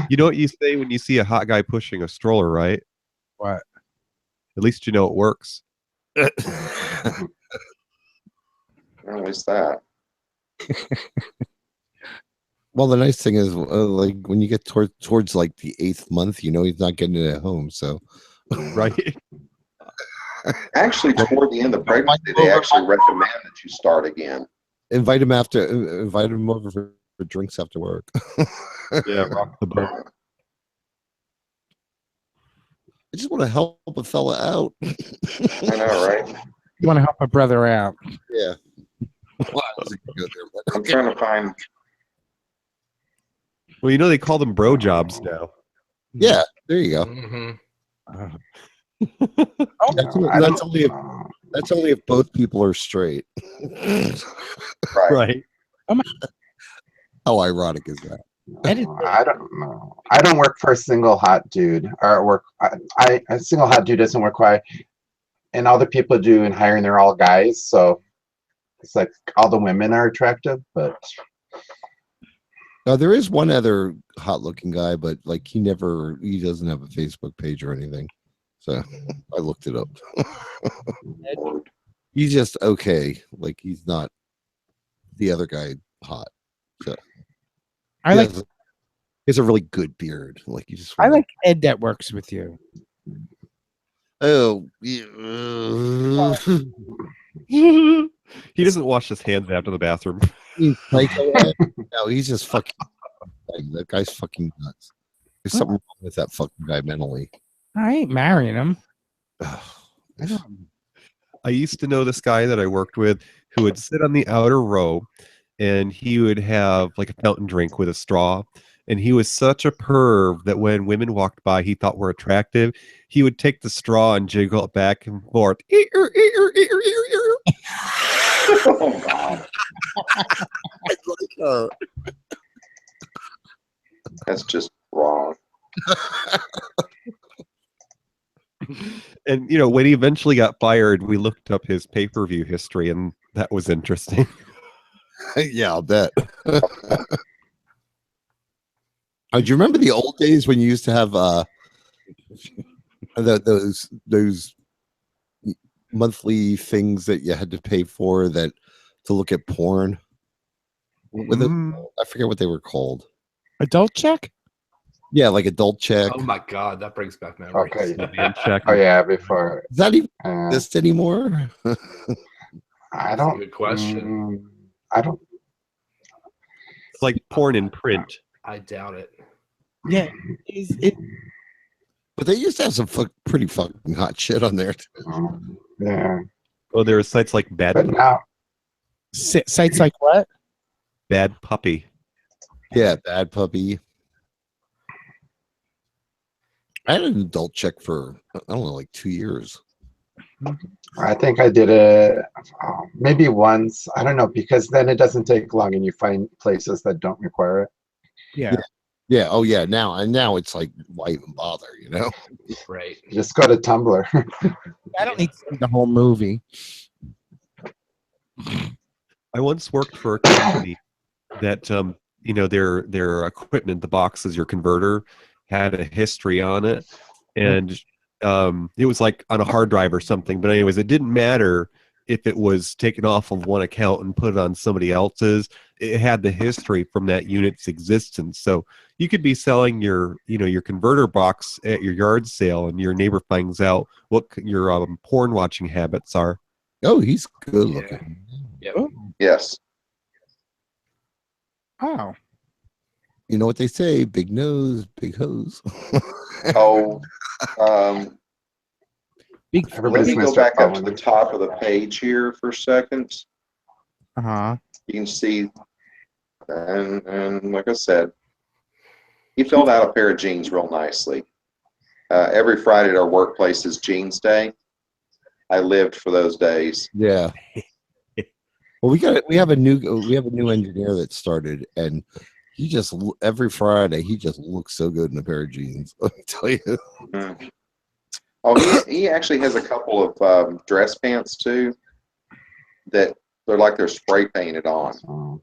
You know what you say when you see a hot guy pushing a stroller, right? What? At least you know it works. At least that. Well, the nice thing is, like when you get towards like the 8th month, he's not getting it at home. So, right. Actually, toward the end of pregnancy, they actually recommend that you start again. Invite him over for drinks after work. Yeah, rock the boat. I just want to help a fella out. I know, right? You want to help a brother out? Yeah. I'm trying to find. Well, they call them bro jobs now. Yeah, there you go. Mm-hmm. That's only if both people are straight. Right. How ironic is that? I don't know. I don't work for a single hot dude. A single hot dude doesn't work quite. And all the people do in hiring, they're all guys. So it's like all the women are attractive, but. Now there is one other hot-looking guy, but like he doesn't have a Facebook page or anything. So I looked it up. He's just okay. Like he's not the other guy hot. So he has a really good beard. Like you just. I like Ed that works with you. Oh. He doesn't wash his hands after the bathroom. No, he's just fucking. That guy's fucking nuts. There's something wrong with that fucking guy mentally. I ain't marrying him. I used to know this guy that I worked with who would sit on the outer row and he would have like a fountain drink with a straw. And he was such a perv that when women walked by he thought were attractive, he would take the straw and jiggle it back and forth. Oh, God. That's just wrong. And when he eventually got fired, we looked up his pay-per-view history, and that was interesting. Yeah, I'll bet. Do you remember the old days when you used to have those monthly things that you had to pay for to look at porn? I forget what they were called. Adult check? Yeah, like adult check. Oh my God, that brings back memories. Okay. Check. Oh yeah, before. Does that even exist anymore? I That's don't. a good question. I don't. It's like porn in print. I doubt it. Yeah. Is it? But they used to have some pretty fucking hot shit on there. Yeah. Oh, there are sites like But now. Sites like what? Bad Puppy. Yeah, Bad Puppy. I had an adult check for, I don't know, like 2 years. I think I did it maybe once. I don't know, because then it doesn't take long and you find places that don't require it. Yeah. Yeah. Oh, yeah. Now it's like, why even bother, Right. You just go to Tumblr. I don't need to see the whole movie. I once worked for a company that their equipment, the boxes, your converter, had a history on it, and it was like on a hard drive or something. But anyways, it didn't matter if it was taken off of one account and put on somebody else's. It had the history from that unit's existence. So you could be selling your converter box at your yard sale, and your neighbor finds out what your porn watching habits are. Oh, he's good looking. Yep. Yes. Oh. You know what they say? Big nose, big hose. Oh, Big. let me go back up to the top of the page here for a second. Uh-huh. You can see, and like I said, he filled out a pair of jeans real nicely. Every Friday at our workplace is Jeans Day. I lived for those days. Yeah. Well, we have a new engineer that started, and he just every Friday he just looks so good in a pair of jeans. Let me tell you. Mm. Oh, he actually has a couple of dress pants too that they're like they're spray painted on.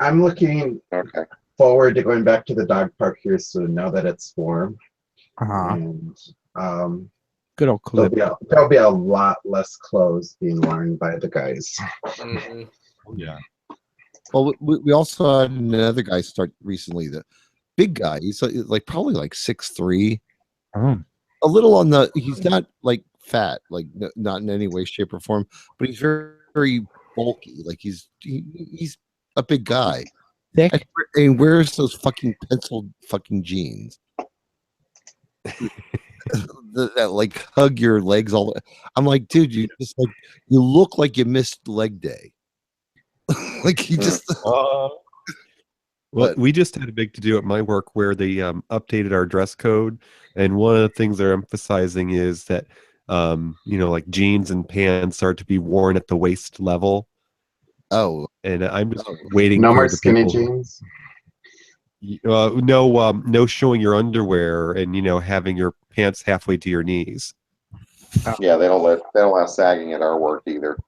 I'm looking forward to going back to the dog park here soon. Now that it's warm, and good old clip. There'll be a lot less clothes being worn by the guys. Mm-hmm. Oh, yeah. Well, we also had another guy start recently. The big guy. He's like probably like 6'3". A little on the. He's not like fat, like not in any way, shape, or form, but he's very, very bulky. Like he's a big guy. Thick. And wears those fucking penciled fucking jeans that like hug your legs all. I'm like, dude, you look like you missed leg day. Like you just. Well, we just had a big to do at my work where they updated our dress code, and one of the things they're emphasizing is that like jeans and pants are to be worn at the waist level. Oh, and I'm just waiting. No for more the skinny people jeans. No showing your underwear and having your pants halfway to your knees. Yeah, they don't allow sagging at our work either.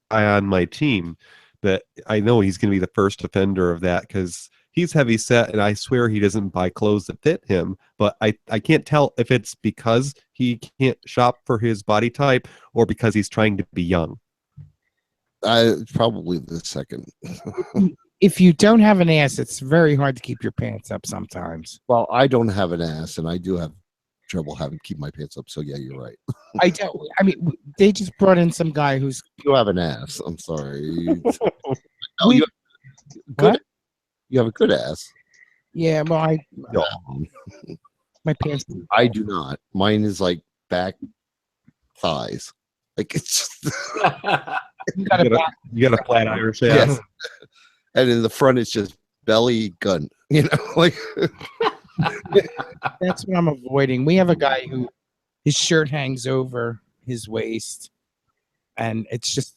On my team that I know he's going to be the first offender of that because he's heavy set and I swear he doesn't buy clothes that fit him, but I can't tell if it's because he can't shop for his body type or because he's trying to be young. Probably the second. If you don't have an ass, it's very hard to keep your pants up sometimes. Well, I don't have an ass, and I do have trouble keep my pants up. So yeah, you're right. I don't. I mean, they just brought in some guy who's. You have an ass. I'm sorry. Oh, you have good. You have a good ass. Yeah, well, No, my pants. I do not. Mine is like back thighs. Like it's just You got a You got a flat Irish ass. yes. And in the front it's just belly gun. You know, like That's what I'm avoiding. We have a guy who his shirt hangs over his waist, and it's just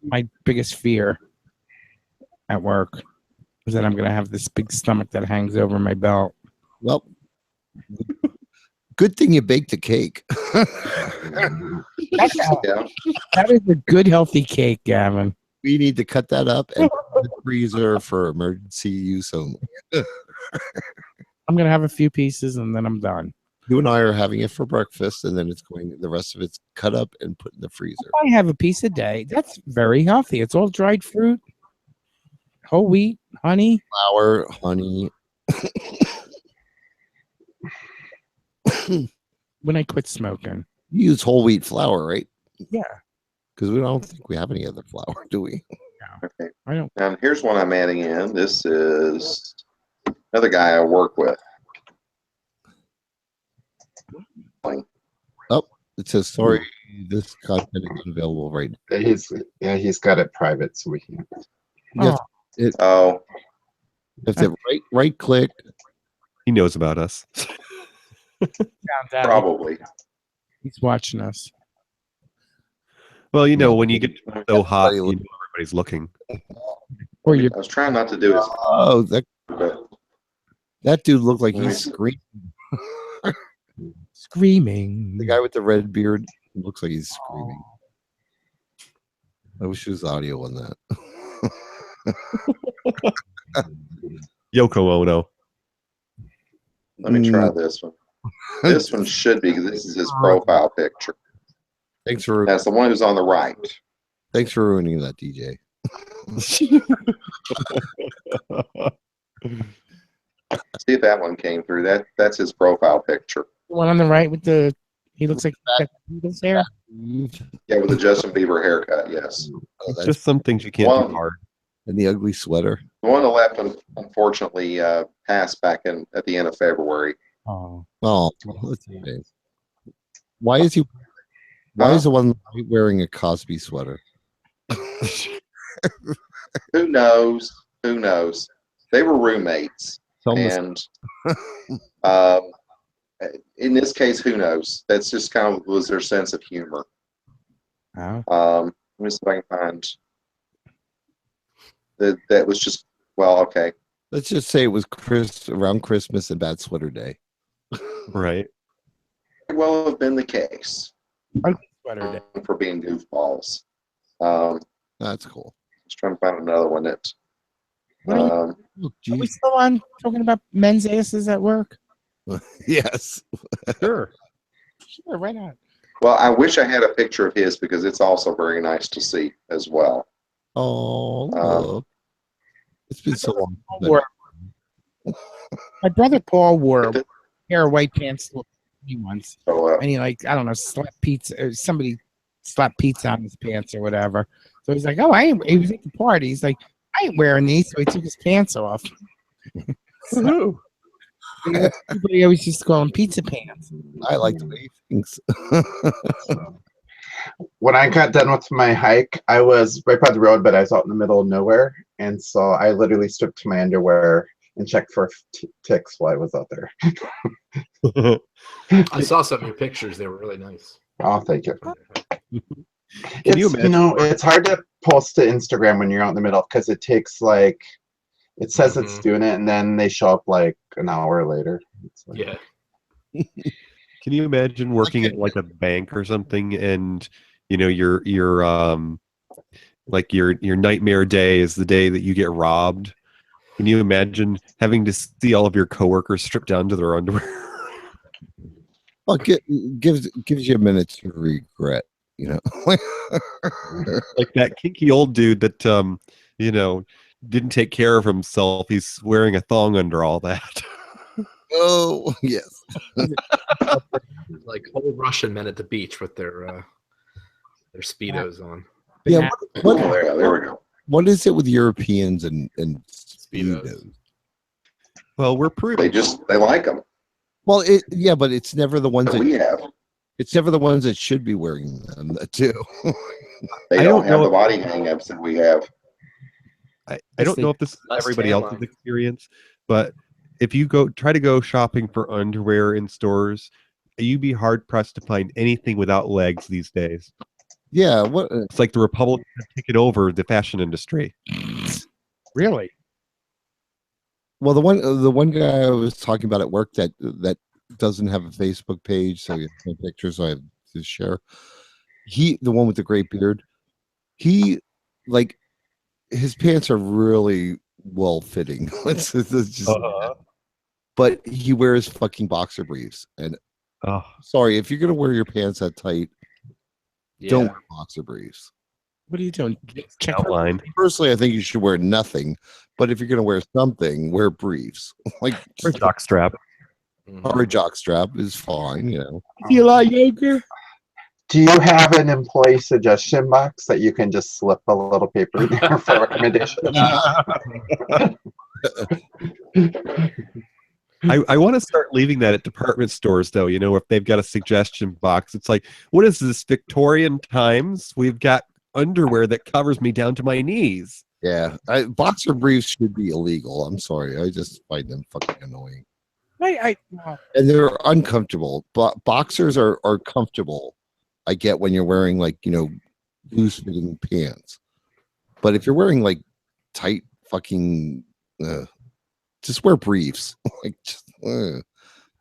my biggest fear at work is that I'm going to have this big stomach that hangs over my belt. well, good thing you baked the cake. Yeah. That is a good, healthy cake, Gavin. We need to cut that up and put it in the freezer for emergency use only. I'm going to have a few pieces, and then I'm done. You and I are having it for breakfast, and then it's going. The rest of it's cut up and put in the freezer. I have a piece a day. That's very healthy. It's all dried fruit, whole wheat, honey. Flour, honey. When I quit smoking. You use whole wheat flour, right? Yeah. Because we don't think we have any other flour, do we? Okay. I don't. And here's one I'm adding in. This is another guy I work with. Oh, it says sorry, this content is unavailable right now. He's got it private, so we can. Yes, it, Oh, if they right click, He knows about us. Found out. probably. He's watching us. Well, you know, when you get so hot, Everybody you know everybody's looking. Or you I was trying not to do it, oh, but that dude looked like he's screaming. screaming. The guy with the red beard looks like he's screaming. I wish there was audio on that. Yoko Ono. let me try this one. This one should be. This is his profile picture. Thanks for That's the one who's on the right. ruining that, DJ. See if that one came through. That's his profile picture. The one on the right with the. He looks like he's got Beatles hair. Yeah, with the Justin Bieber haircut. Yes. Oh, It's that's just some things you can't Well, do hard. and the ugly sweater. The one on the left, unfortunately, passed back at the end of February. Oh. Oh, that's okay. Why is he? Why is the one wearing a Cosby sweater? Who knows? Who knows? They were roommates, and in this case, who knows? That's just kind of was their sense of humor. Oh. Let me see if I can find that was just okay. Let's just say it was around Christmas and Bad Sweater Day. Right. Could well have been the case Sweater day. for being goofballs. That's cool. Just trying to find another one that. What are, Oh, are we geez. still on talking about men's asses at work? Yes. Sure. Sure, why not? Well, I wish I had a picture of his because it's also very nice to see as well. Oh, look. It's been so long. My brother Paul wore a pair of white pants once, So, and he I don't know, slapped pizza. Or somebody slapped pizza on his pants or whatever. So he's like, "Oh, he was at the party. He's like, I ain't wearing these." So he took his pants off. So, everybody always used to call him pizza pants. I like the way he thinks. When I got done with my hike, I was right by the road, but I was out in the middle of nowhere, and so I literally stripped to my underwear and checked for ticks while I was out there. I saw some of your pictures. They were really nice. Oh, thank you. Can you imagine? It's hard to post to Instagram when you're out in the middle because it takes it says it's doing it, and then they show up like an hour later. It's like, Yeah. Can you imagine working at like a bank or something, and you know your like your nightmare day is the day that you get robbed? Can you imagine having to see all of your coworkers stripped down to their underwear? Well, gives you a minute to regret, you know. Like that kinky old dude that you know didn't take care of himself. He's wearing a thong under all that. Oh yes. Like old Russian men at the beach with their speedos on. Yeah. there we go. What is it with Europeans and Speedos. speedos? Well, we're prudent. They like them. Well, yeah, but it's never the ones that We have. it's never the ones that should be wearing them too. They I don't don't have know the if- body hang-ups that we have. I Yes, don't they- know if this is Less everybody tan else's line. experience, but if you try to go shopping for underwear in stores, you'd be hard pressed to find anything without legs these days. Yeah, what? It's like the Republicans have taken over the fashion industry. Really? Well, the one guy I was talking about at work that doesn't have a Facebook page, so he has no pictures. So I have to share. The one with the great beard, he like his pants are really well fitting. it's just, but he wears fucking boxer briefs. And Oh, sorry, if you're gonna wear your pants that tight, don't wear boxer briefs. What are you doing? Check her. outline. Personally, I think you should wear nothing. But if you're gonna wear something, wear briefs. Like Or jock strap. or a jock strap is fine. You know. Do you like yoga? Do you have an employee suggestion box that you can just slip a little paper in there for recommendations? I want to start leaving that at department stores, though. You know, if they've got a suggestion box, it's like, what is this, Victorian times? We've got underwear that covers me down to my knees. Yeah, boxer briefs should be illegal. I'm sorry, I just find them fucking annoying, and they're uncomfortable. But boxers are comfortable. I get when you're wearing like loose fitting pants, but if you're wearing like tight fucking, just wear briefs. Like,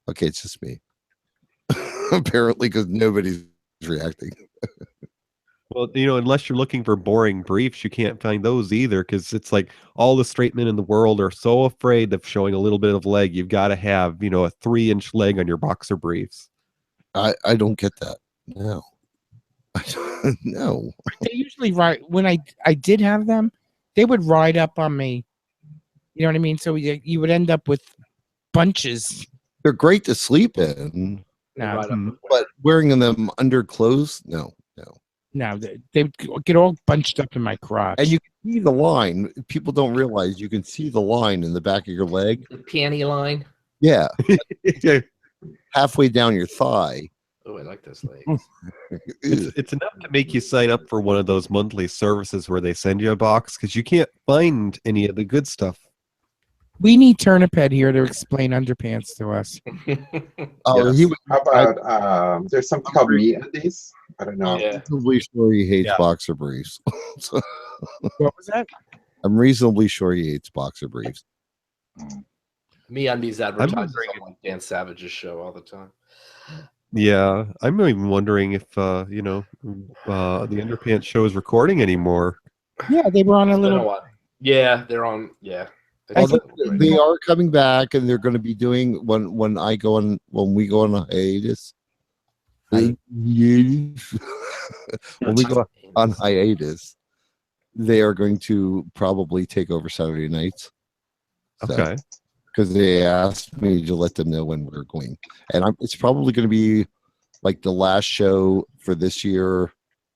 okay, it's just me. Apparently, because nobody's reacting. Well, unless you're looking for boring briefs, you can't find those either, because it's like all the straight men in the world are so afraid of showing a little bit of leg. You've got to have, a 3-inch leg on your boxer briefs. I don't get that. No. No. They usually ride when I did have them. They would ride up on me. You know what I mean? So you would end up with bunches. They're great to sleep in, No, but wearing them under clothes, no. they would get all bunched up in my crotch. And you can see the line. People don't realize you can see the line in the back of your leg. The panty line. Yeah. Halfway down your thigh. Oh, I like those legs. It's enough to make you sign up for one of those monthly services where they send you a box, because you can't find any of the good stuff. We need Turniphead here to explain underpants to us. Oh, Yes. How about there's something called Me Undies? I don't know. Yeah. I'm reasonably sure he hates Yeah. boxer briefs. So, What was that? I'm reasonably sure he hates boxer briefs. Me Undies advertises wondering on like Dan Savage's show all the time. Yeah, I'm even wondering if the Underpants show is recording anymore. Yeah, they were on a Been a little. while. Yeah, they're on. Yeah. I Well, think they are coming back, and they're going to be doing when we go on a hiatus. When we go on hiatus, they are going to probably take over Saturday nights. So, Okay. because they asked me to let them know when we're going, and it's probably going to be like the last show for this year.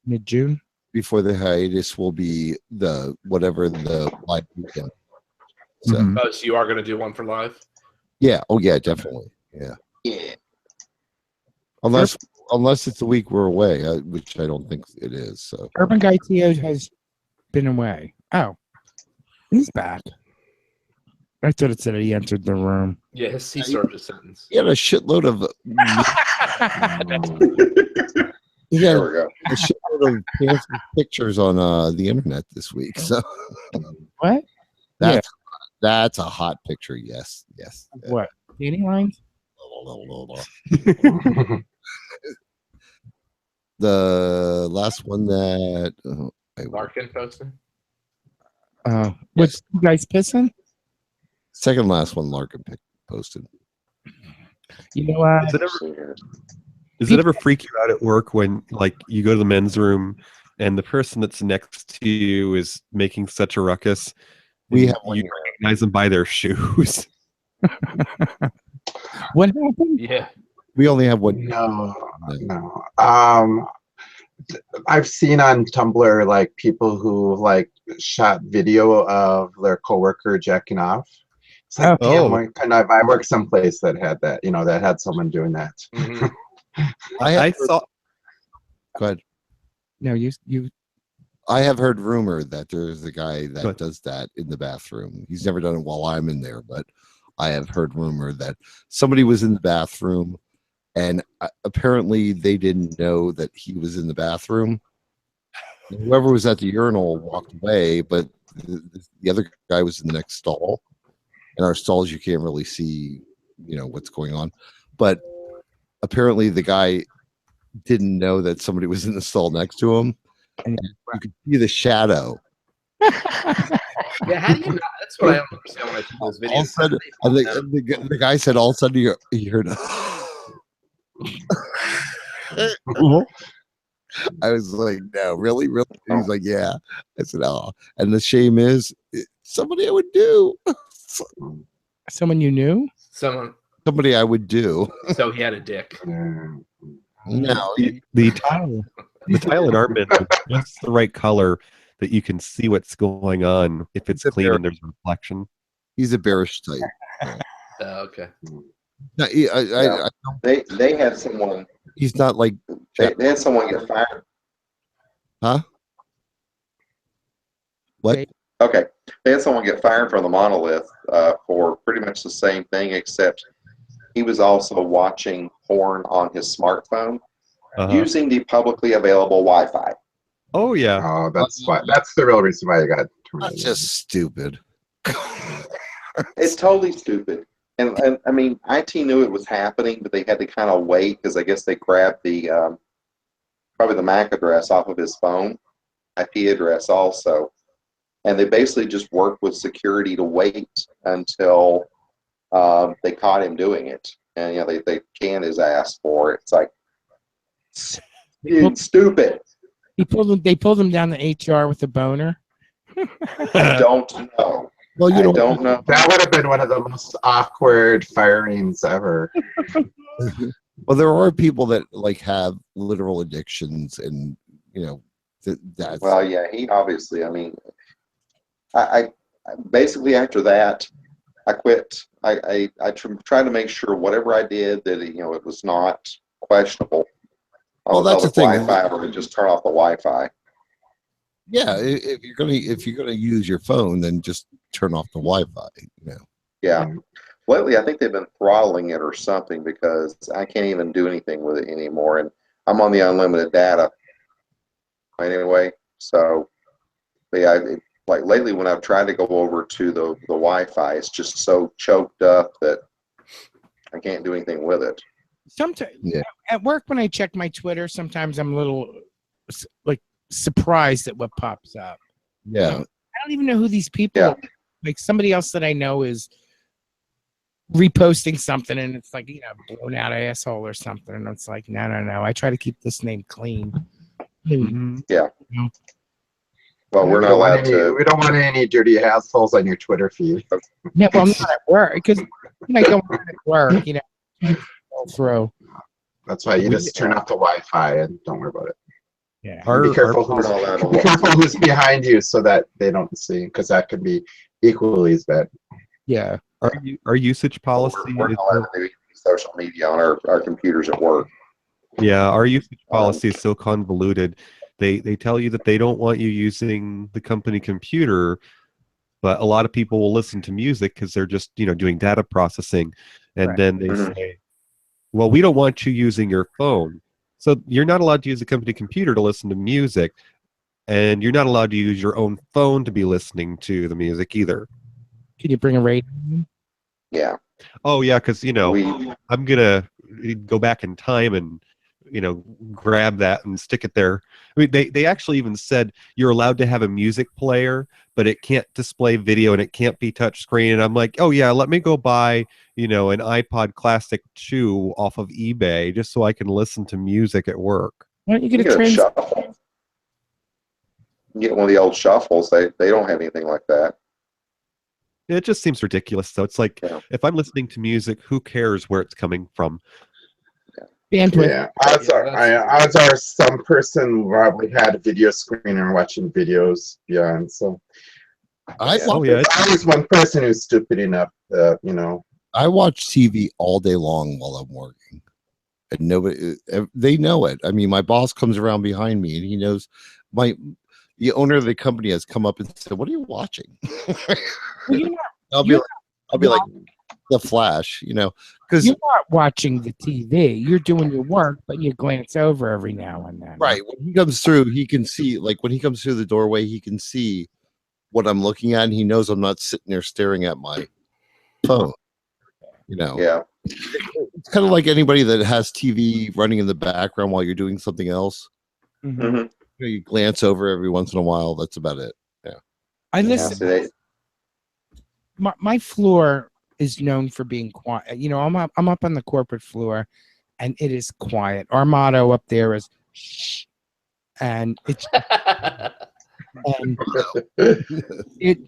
mid-June. Before the hiatus will be the live weekend. So Mhm. Oh, so you are going to do one for live? yeah, oh yeah, definitely, yeah. Unless it's the week we're away, which I don't think it is. So Urban Guy Tio has been away. Oh, he's back. I thought it said he entered the room. Yeah, he served his sentence. he had a shitload of he There had we go. a shitload of fancy pictures on the internet this week. So What? that's a hot picture. Yes. What? Danny lines? The last one that Larkin posted? Was you guys pissing? second last one Larkin posted. You know what? Does it ever freak you out at work when, like, you go to the men's room and the person that's next to you is making such a ruckus? We and have one you here. recognize them by their shoes. What happened? Yeah. We only have one. No. I've seen on Tumblr like people who like shot video of their coworker jacking off. It's like, damn, Oh. why couldn't I work someplace that had that, that had someone doing that. Mhm. I saw. Go ahead. No, you. I have heard rumor that there's a guy Go that ahead. does that in the bathroom. He's never done it while I'm in there, but I have heard rumor that somebody was in the bathroom, and apparently they didn't know that he was in the bathroom. Whoever was at the urinal walked away, but the other guy was in the next stall. In our stalls, you can't really see, what's going on. But apparently the guy didn't know that somebody was in the stall next to him. And you could see the shadow. Yeah, how do you not? That's what I don't understand when I see those All of a videos. sudden, and the guy said all of a sudden you heard I was like, no, really? Really? And he's like, yeah. I said, oh. And the shame is somebody I would do. Someone you knew? Somebody I would do. So he had a dick. No. The tile in our bin is just the right color that you can see what's going on if it's clean and there's a reflection. He's a bearish type. Okay. No, They had someone. He's not like. They had someone get fired. Huh? What? Okay, they had someone get fired from the monolith for pretty much the same thing, except he was also watching porn on his smartphone using the publicly available Wi-Fi. Oh yeah. Oh, that's why. That's the real reason why I got terminated. That's just stupid. It's totally stupid. And I mean, IT knew it was happening, but they had to kind of wait because I guess they grabbed the probably the MAC address off of his phone, IP address also, and they basically just worked with security to wait until they caught him doing it, and they canned his ass for it. It's like stupid. They pulled him down to HR with a boner. I don't know. Well, I don't know. That would have been one of the most awkward firings ever. Well, there are people that have literal addictions, and that's. Well, yeah, he obviously. I mean, I basically after that, I quit. I tried to make sure whatever I did that it was not questionable. Well, that's the thing. Wi-Fi, or just turn off the Wi-Fi. Yeah, if you're gonna use your phone, then just turn off the Wi-Fi. Yeah. Lately, I think they've been throttling it or something because I can't even do anything with it anymore, and I'm on the unlimited data anyway. So, yeah, like lately when I've tried to go over to the Wi-Fi, it's just so choked up that I can't do anything with it. Sometimes at work when I check my Twitter, sometimes I'm a little surprised at what pops up. Yeah. I don't even know who these people are. Like somebody else that I know is reposting something and it's like, blown out asshole or something. And it's like, no. I try to keep this name clean. Yeah. Well, we're not allowed to. We don't want any dirty assholes on your Twitter feed. Yeah, well, not at work because I go at work, go through. That's why you just turn off the Wi-Fi and don't worry about it. Yeah. Be careful who's behind you so that they don't see, because that could be equally as bad. Yeah. Our usage policy. We're not allowed to do social media on our computers at work. Yeah, our usage policy is so convoluted. They tell you that they don't want you using the company computer, but a lot of people will listen to music because they're just doing data processing, and then they say, well, we don't want you using your phone. So you're not allowed to use a company computer to listen to music, and you're not allowed to use your own phone to be listening to the music either. Can you bring a radio? Yeah. Oh yeah, because I'm gonna go back in time and grab that and stick it there. I mean, they actually even said you're allowed to have a music player, but it can't display video and it can't be touch screen. And I'm like, oh yeah, let me go buy an iPod Classic 2 off of eBay just so I can listen to music at work. Why don't you get a shuffle? Get one of the old shuffles. They don't have anything like that. It just seems ridiculous. So it's like, if I'm listening to music, who cares where it's coming from? Bandwidth. Yeah, odds are some person probably had a video screen and watching videos beyond. So I was one person who's stupid enough you know. I watch TV all day long while I'm working, and nobody they know it. I mean, my boss comes around behind me, and he knows the owner of the company has come up and said, "What are you watching?" Well, you're not, I'll be you're like, The Flash, you know, because you're not watching the TV. You're doing your work, but you glance over every now and then. right when he comes through, he can see, like when he comes through the doorway, he can see what I'm looking at, and he knows I'm not sitting there staring at my phone. You know, Yeah. it's kind of like anybody that has TV running in the background while you're doing something else. Mhm. hmm You know, you glance over every once in a while. That's about it. I Yeah, listen. so they, My floor is known for being quiet. You know, I'm up on the corporate floor, and it is quiet. Our motto up there is "shh," and it's and it.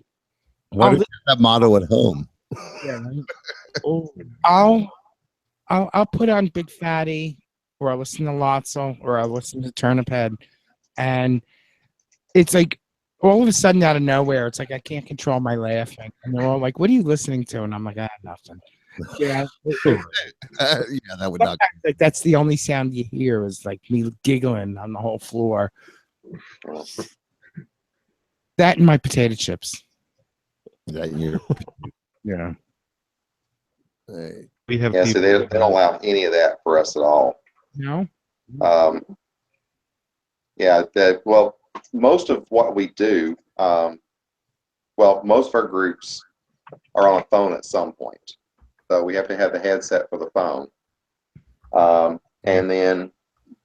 Why I'll, do you have that motto at home? yeah, I'll I'll put on Big Fatty, or I'll listen to Lotso, or I'll listen to Turnip Head, and it's like all of a sudden out of nowhere, it's like I can't control my laughing, and they're all like, "What are you listening to?" And I'm like, "I have nothing." Yeah, Yeah, that would not. like that's the only sound you hear is like me giggling on the whole floor. That and my potato chips. That year. Yeah. We have yeah, so people. they don't allow any of that for us at all. No. Yeah, well, most of what we do, well, most of our groups are on a phone at some point. So we have to have the headset for the phone. And then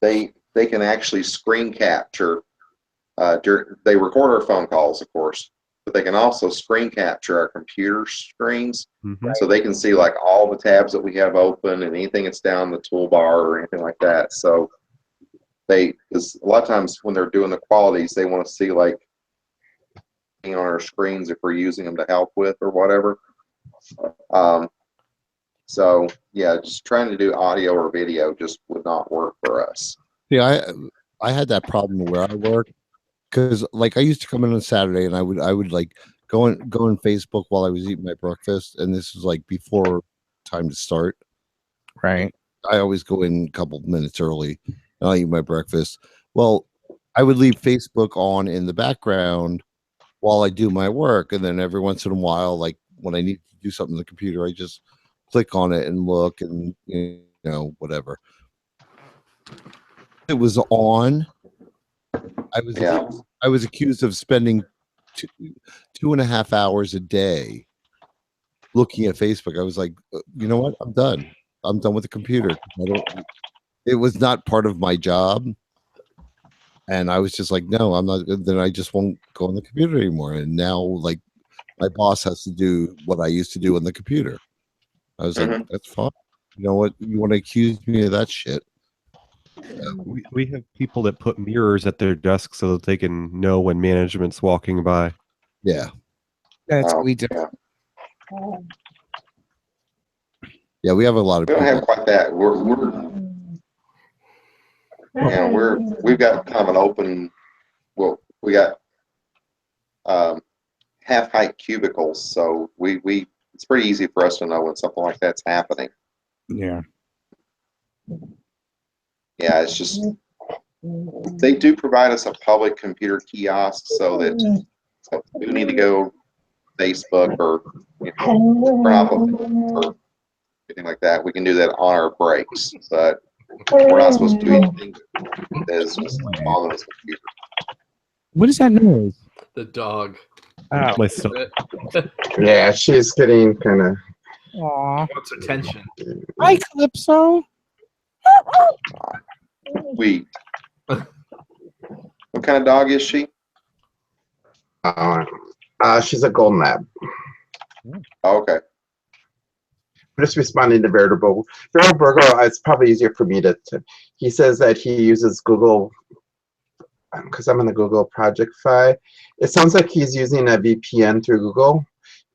they can actually screen capture. They record our phone calls, of course, but they can also screen capture our computer screens, so they can see like all the tabs that we have open and anything that's down the toolbar or anything like that. So because a lot of times when they're doing the qualities, they want to see like on our screens if we're using them to help with or whatever. So yeah, just trying to do audio or video just would not work for us. Yeah, I had that problem where I work, because like I used to come in on Saturday and I would like go on Facebook while I was eating my breakfast, and this was like before time to start. Right. I always go in a couple minutes early and I'll eat my breakfast. Well, I would leave Facebook on in the background while I do my work, and then every once in a while, like when I need to do something on the computer, I just click on it and look, and you know, whatever. It was on. Yeah. I was accused of spending 2.5 hours a day looking at Facebook. I was like, you know what? I'm done. I'm done with the computer. It was not part of my job. And I was just like, no, I'm not. Then I just won't go on the computer anymore. And now, like, my boss has to do what I used to do on the computer. I was like, that's fine. You know what? You want to accuse me of that shit? We have people that put mirrors at their desks so that they can know when management's walking by. Yeah. That's what we do. Yeah, we have a lot of We don't people. have quite that. We've got kind of an open. Well, we got half height cubicles, so we it's pretty easy for us to know when something like that's happening. Yeah. Yeah, it's just they do provide us a public computer kiosk so that if we need to go Facebook or print off or anything like that, we can do that on our breaks. But we're not supposed to do anything that is on this computer. What is that noise? The dog. Oh. My son. Yeah, she's getting kind of. Aw. Wants attention. Hi, Calypso. Sweet. What kind of dog is she? She's a golden lab. Oh, okay. I'm just responding to Veritable. Veritable, it's probably easier for me to. He says that he uses Google, because I'm in the Google project file. It sounds like he's using a VPN through Google.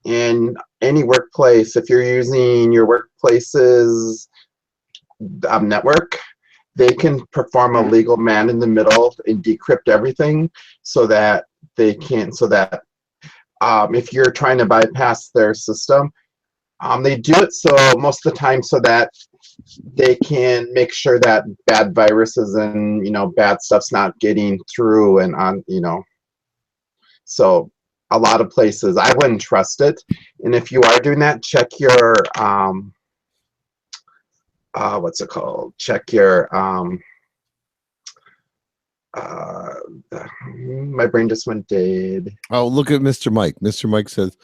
In any workplace, if you're using your workplace's network, they can perform a legal man in the middle and decrypt everything so that they can't, if you're trying to bypass their system, They do it so most of the time so that they can make sure that bad viruses and bad stuff's not getting through and on. So a lot of places I wouldn't trust it. And if you are doing that, check your what's it called? Check your my brain just went dead. Oh, look at Mr. Mike. Mr. Mike says,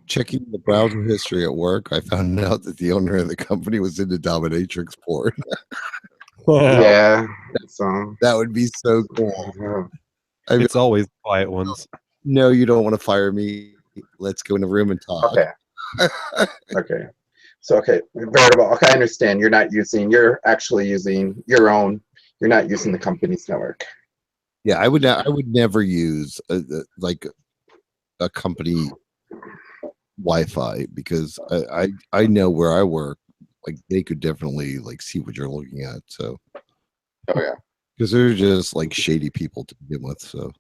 checking the browser history at work, I found out that the owner of the company was into dominatrix porn. Yeah. So That would be so cool. It's always quiet ones. No, you don't want to fire me. Let's go in a room and talk. Okay. Okay. So veritable. Okay, I understand. You're actually using your own. You're not using the company's network. Yeah, I would never use like a company Wi-Fi because I know where I work. Like they could definitely like see what you're looking at. So. Oh yeah. Because they're just like shady people to begin with. So.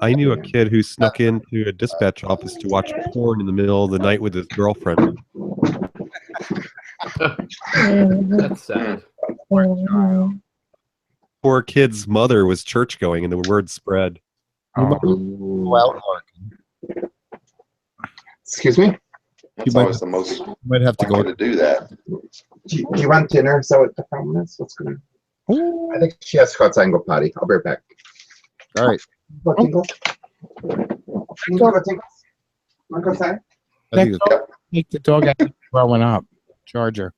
I knew a kid who snuck into a dispatch office to watch porn in the middle of the night with his girlfriend. That's sad. Poor kid's mother was church going, and the word spread. Excuse me? That's always the most might have to go to do that. Do you want dinner? Is that what the problem is? What's going on? I think she has to go outside and go potty. I'll be right back. All right. Go, Tinkle. Go, Tinkle. Want to go outside? Take the dog out growing up. Charger.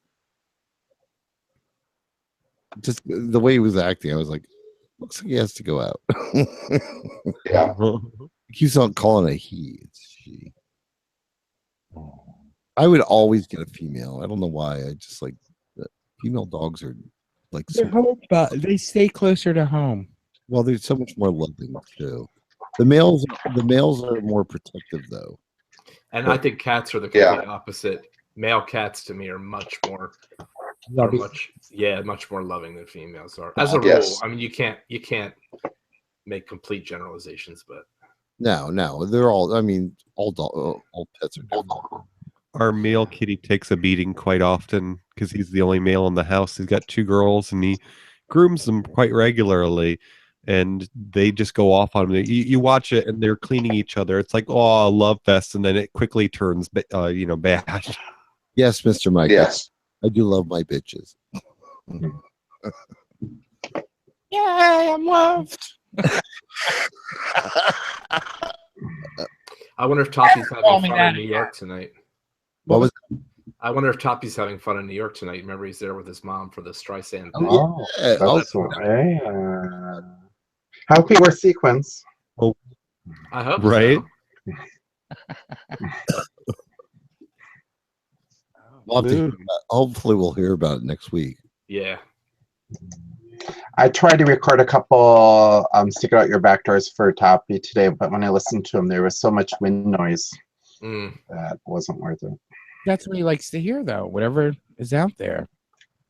Just the way he was acting, I was like, looks like he has to go out. Yeah. He keeps on calling it he. It's she. I would always get a female. I don't know why. I just like female dogs are like they stay closer to home. Well, they're so much more loving too. The males are more protective though. And I think cats are the complete opposite. Male cats to me are much more much more loving than females are. As a rule, I mean you can't make complete generalizations, but no, they're all. I mean, all pets are different. Our male kitty takes a beating quite often because he's the only male in the house. He's got 2 girls, and he grooms them quite regularly, and they just go off on him. You watch it, and they're cleaning each other. It's like, oh, love fest, and then it quickly turns, bad. Yes, Mr. Mike. Yes, I do love my bitches. Yeah, I'm loved. I wonder if Toppy's having fun in New York tonight. What was? I wonder if Toppy's having fun in New York tonight. Remember, he's there with his mom for the Streisand. Oh, yeah. that's I hope he wears sequins. Oh, I hope right. So. Hopefully, we'll hear about it next week. Yeah. I tried to record a couple stick it out your back doors for Toppy today, but when I listened to him, there was so much wind noise that wasn't worth it. That's what he likes to hear, though. Whatever is out there.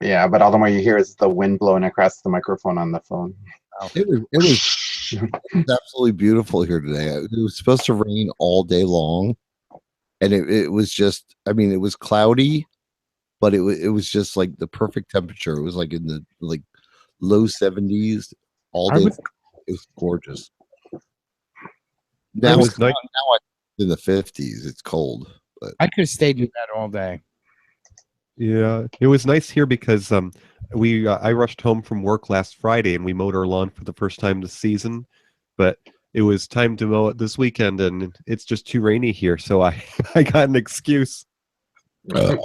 Yeah, but all the more you hear is the wind blowing across the microphone on the phone. It was absolutely beautiful here today. It was supposed to rain all day long, and it was just. I mean, it was cloudy, but it was just like the perfect temperature. It was like in the low 70s all day. It was gorgeous. Now it's nice. Now in the 50s. It's cold. But I could have stayed in bed all day. Yeah, it was nice here because I rushed home from work last Friday and we mowed our lawn for the first time this season, but it was time to mow it this weekend and it's just too rainy here, so I got an excuse. Oh.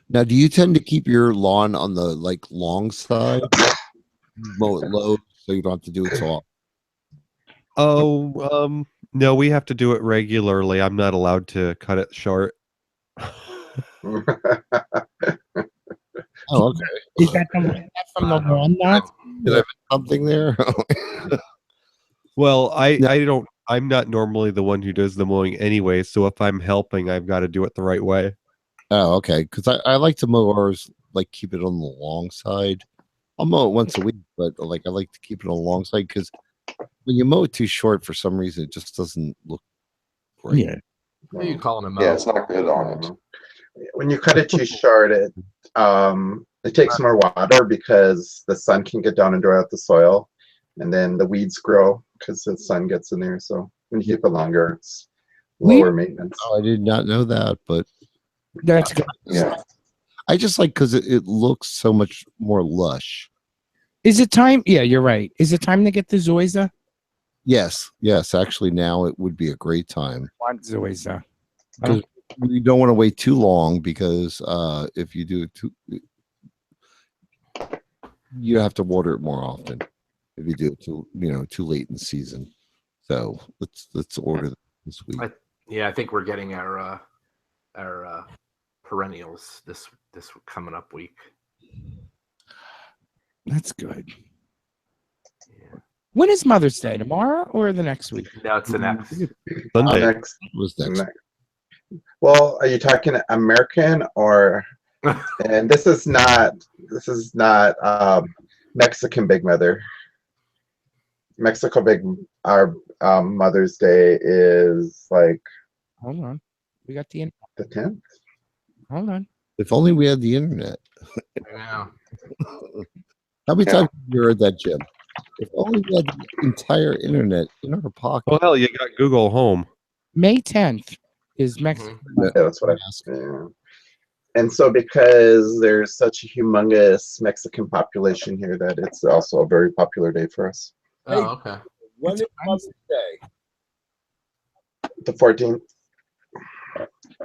Now, do you tend to keep your lawn on the long side? Mow it low so you don't have to do it so often? Oh, no, we have to do it regularly. I'm not allowed to cut it short. Oh, okay. Is that from the lawn knot? Did I miss something there? Well, I'm not normally the one who does the mowing anyway, so if I'm helping, I've got to do it the right way. Oh, okay. Because I like to mow ours, keep it on the long side. I'll mow it once a week, but I like to keep it on the long side because when you mow it too short, for some reason, it just doesn't look great. Yeah. What are you calling him Yeah, out? it's not good on it. When you cut it too short, it takes more water because the sun can get down and dry out the soil, and then the weeds grow because the sun gets in there. So when you keep it longer, it's lower maintenance. Oh, I did not know that, but That's good. Yeah. I just like because it looks so much more lush. Is it time? Yeah, you're right. Is it time to get the Zoysia? Yes, yes. Actually, now it would be a great time. Want Zoysia? Because we don't want to wait too long because if you do it too, you have to water it more often. If you do it too late in the season, so let's order this week. I think we're getting our perennials this coming up week. That's good. When is Mother's Day? Tomorrow or the next week? No, it's the next. Sunday. Next, Was next? well, are you talking American or? And this is not Mexican Big Mother. Mexico Big our Mother's Day is like Hold on. We got the. the 10th. Hold on. If only we had the internet. Yeah. How many times have you heard that, Jim? If only we had the entire internet in our pocket. Oh hell, you got Google Home. May 10th is Mexico. Yeah, that's what I asked. Yeah. And so because there's such a humongous Mexican population here that it's also a very popular day for us. Oh, okay. When is Mother's Day? The 14th.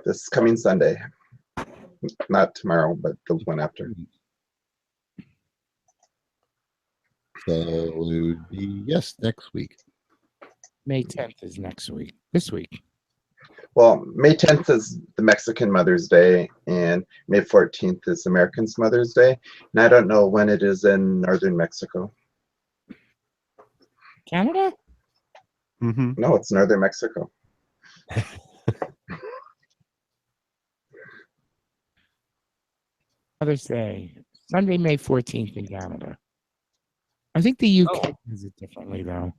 This coming Sunday. Not tomorrow, but the one after. So it would be next week. May 10th is next week. This week. Well, May 10th is the Mexican Mother's Day, and May 14th is Americans' Mother's Day. And I don't know when it is in northern Mexico. Canada? Mm-hmm. No, it's northern Mexico. Mother's Day. Sunday, May 14th in Canada. I think the UK does it differently, though.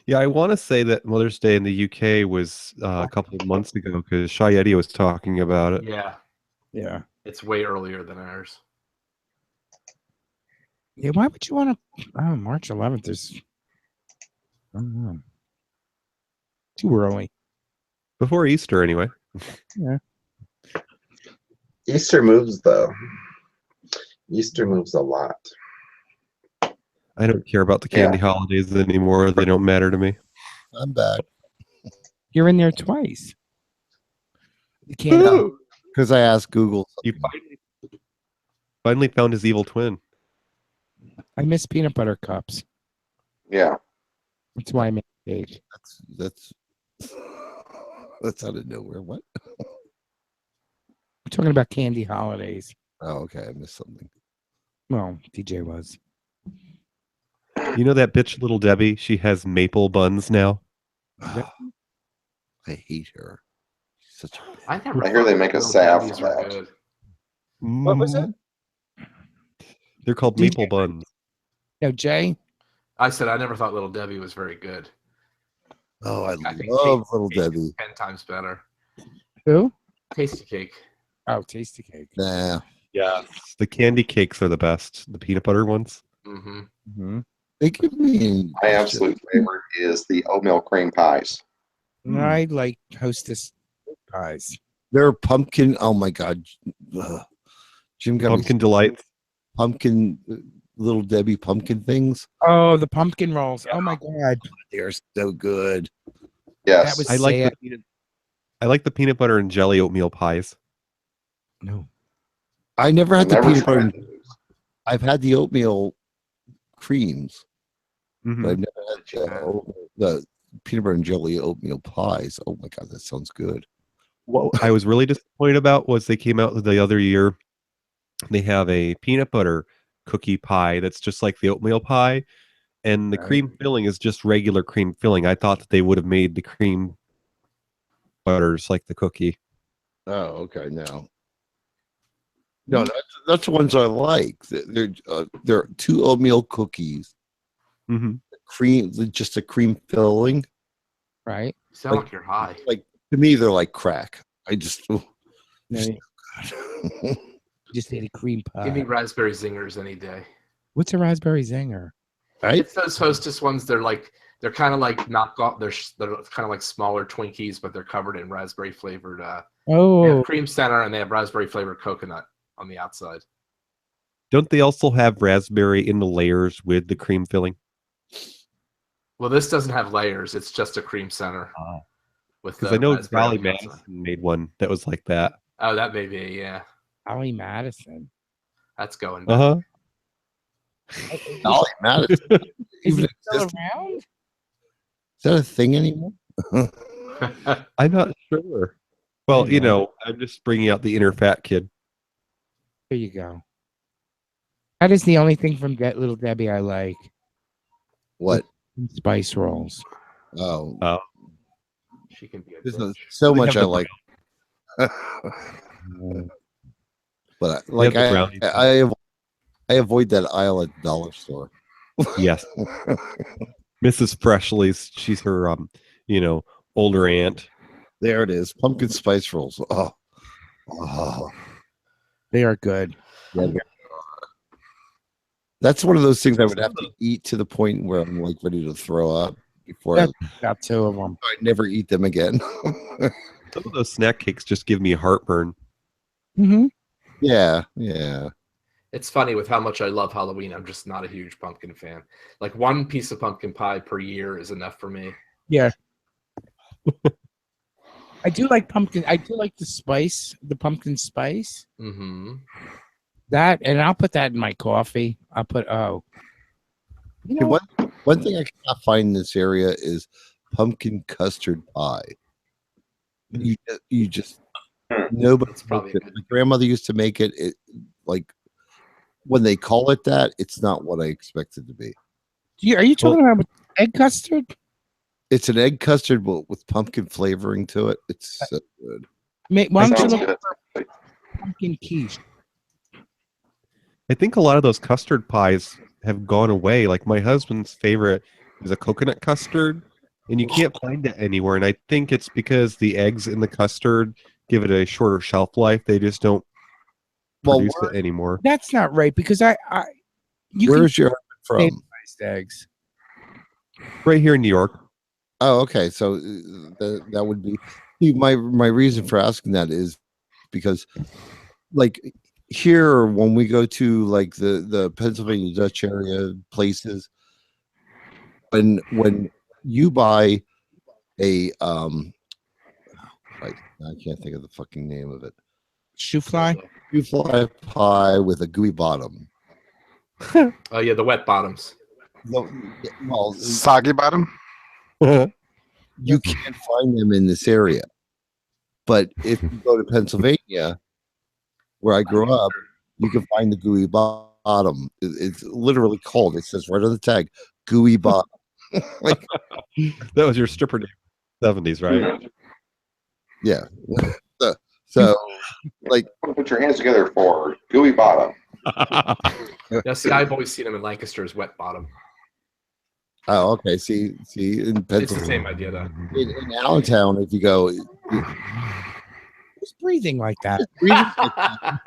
Yeah, I want to say that Mother's Day in the UK was a couple of months ago because Shayeti was talking about it. Yeah. Yeah. It's way earlier than ours. Yeah, why would you want to? Oh, March 11th is. I don't know. Too early. Before Easter, anyway. Yeah. Easter moves, though. Easter moves a lot. I don't care about the candy holidays anymore. They don't matter to me. I'm back. You're in there twice. You can't. Because I asked Google. You finally found his evil twin. I miss peanut butter cups. Yeah. That's why I made cake. That's out of nowhere. What? We're talking about candy holidays. Oh, okay. I missed something. Well, DJ was. You know that bitch Little Debbie? She has maple buns now. I hate her. She's such a... I hear they make a salve for that. Good. What was it? They're called maple buns. No, Jay. I said I never thought Little Debbie was very good. Oh, I think love Little Tasty Cake is Debbie. 10 times better. Who? Tasty Cake. Oh, Tasty Cake. Nah. Yeah. The candy cakes are the best. The peanut butter ones. Mm-hmm. Mm-hmm. They give me... My absolute favorite is the oatmeal cream pies. I like Hostess pies. They're pumpkin. Oh, my God. Ugh. Jim got Pumpkin me delight. pumpkin... Little Debbie pumpkin things. Oh, the pumpkin rolls. Oh, my God. They're so good. Yes. That was I like sad. I like the peanut butter and jelly oatmeal pies. No. I never had the Never peanut butter. tried and- I've had the oatmeal creams, Mhm. but I've never had the peanut butter and jelly oatmeal pies. Oh my God, that sounds good. What I was really disappointed about was they came out the other year. They have a peanut butter cookie pie that's just like the oatmeal pie, and the cream filling is just regular cream filling. I thought that they would have made the cream butters like the cookie. Oh, okay. No, that's the ones I like. They're two oatmeal cookies, Mhm. cream, just a cream filling. Right? You sound Like- like you're high. Like to me, they're like crack. I just, No, you just ate a cream pie. Give me raspberry zingers any day. What's a raspberry zinger? right? It's those Hostess ones. They're kind of like knockoff. They're kind of like smaller Twinkies, but they're covered in raspberry flavored. They Oh, have cream center and they have raspberry flavored coconut on the outside. Don't they also have raspberry in the layers with the cream filling? Well, this doesn't have layers. It's just a cream center. With Because the I know raspberry Dolly on the outside. Madison made one that was like that. Oh, that may be, yeah. Ollie Madison. That's going. Uh huh. Dolly Madison. Is Even it still exist- around? Is that a thing anymore? I'm not sure. Well, you know, I'm just bringing out the inner fat kid. There you go. That is the only thing from Little Debbie I like. What? Spice rolls. Oh, She can be a there's bitch. so They much have I the like. But have the brownies. I avoid that aisle at the dollar store. Yes. Mrs. Freshly's, she's her you know, older aunt. There it is. Pumpkin spice rolls. Oh. They are good. Yeah, that's one of those things I would have to eat to the point where I'm like ready to throw up before Yeah. Got two of them. I never eat them again. Some of those snack cakes just give me heartburn. Mm-hmm. Yeah. It's funny with how much I love Halloween. I'm just not a huge pumpkin fan. Like one piece of pumpkin pie per year is enough for me. Yeah. I do like pumpkin. I do like the spice, the pumpkin spice. Mm-hmm. That, and I'll put that in my coffee. I'll put, you know, One thing I cannot find in this area is pumpkin custard pie. You just nobody. probably makes it. good. My grandmother used to make it. It like when they call it that, it's not what I expect it to be. are you talking about with egg custard? It's an egg custard but with pumpkin flavoring to it. It's so good. Why don't you Sounds look good. for pumpkin quiche? I think a lot of those custard pies have gone away. Like my husband's favorite is a coconut custard, and you can't find it anywhere. And I think it's because the eggs in the custard give it a shorter shelf life. They just don't produce it anymore. That's not right because you Where's your can husband from? eggs. Right here in New York. Oh, okay. So that would be my reason for asking that is because, like, here when we go to like the Pennsylvania Dutch area places, when you buy a I can't think of the fucking name of it. Shoe fly. You fly pie with a gooey bottom. Oh yeah, the wet bottoms. Well, Soggy bottom. you can't find them in this area. But if you go to Pennsylvania, where I grew up, you can find the gooey bottom. It's literally called. It says right on the tag, gooey bottom. Like, That was your stripper name, 70s, right? yeah. So, like, Put your hands together for gooey bottom. Yeah, see, I've always seen them in Lancaster as wet bottom. oh, okay. See, in It's the Pennsylvania, same idea though. in Allentown, if you go, Who's breathing like that? Are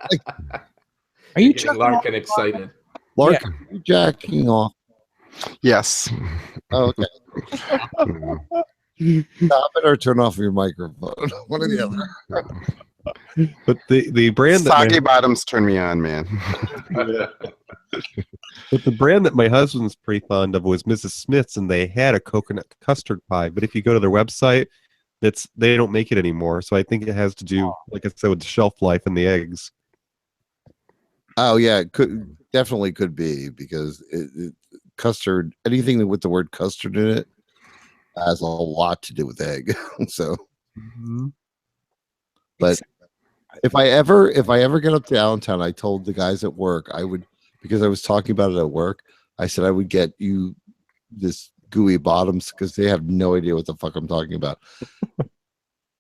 Are you getting chucking Larkin off- excited? Lark, are you jacking off? Yes. Oh, okay. Stop it or turn off your microphone. One or the other. But the brand that Soggy my, bottoms turn me on, man. but the brand that my husband's pretty fond of was Mrs. Smith's, and they had a coconut custard pie. But if you go to their website, they don't make it anymore. So I think it has to do, like I said, with the shelf life and the eggs. Oh yeah, it definitely could be because custard, anything with the word custard in it, has a lot to do with egg. So, but if I ever get up to Allentown, I told the guys at work I would, because I was talking about it at work. I said I would get you this gooey bottoms because they have no idea what the fuck I'm talking about.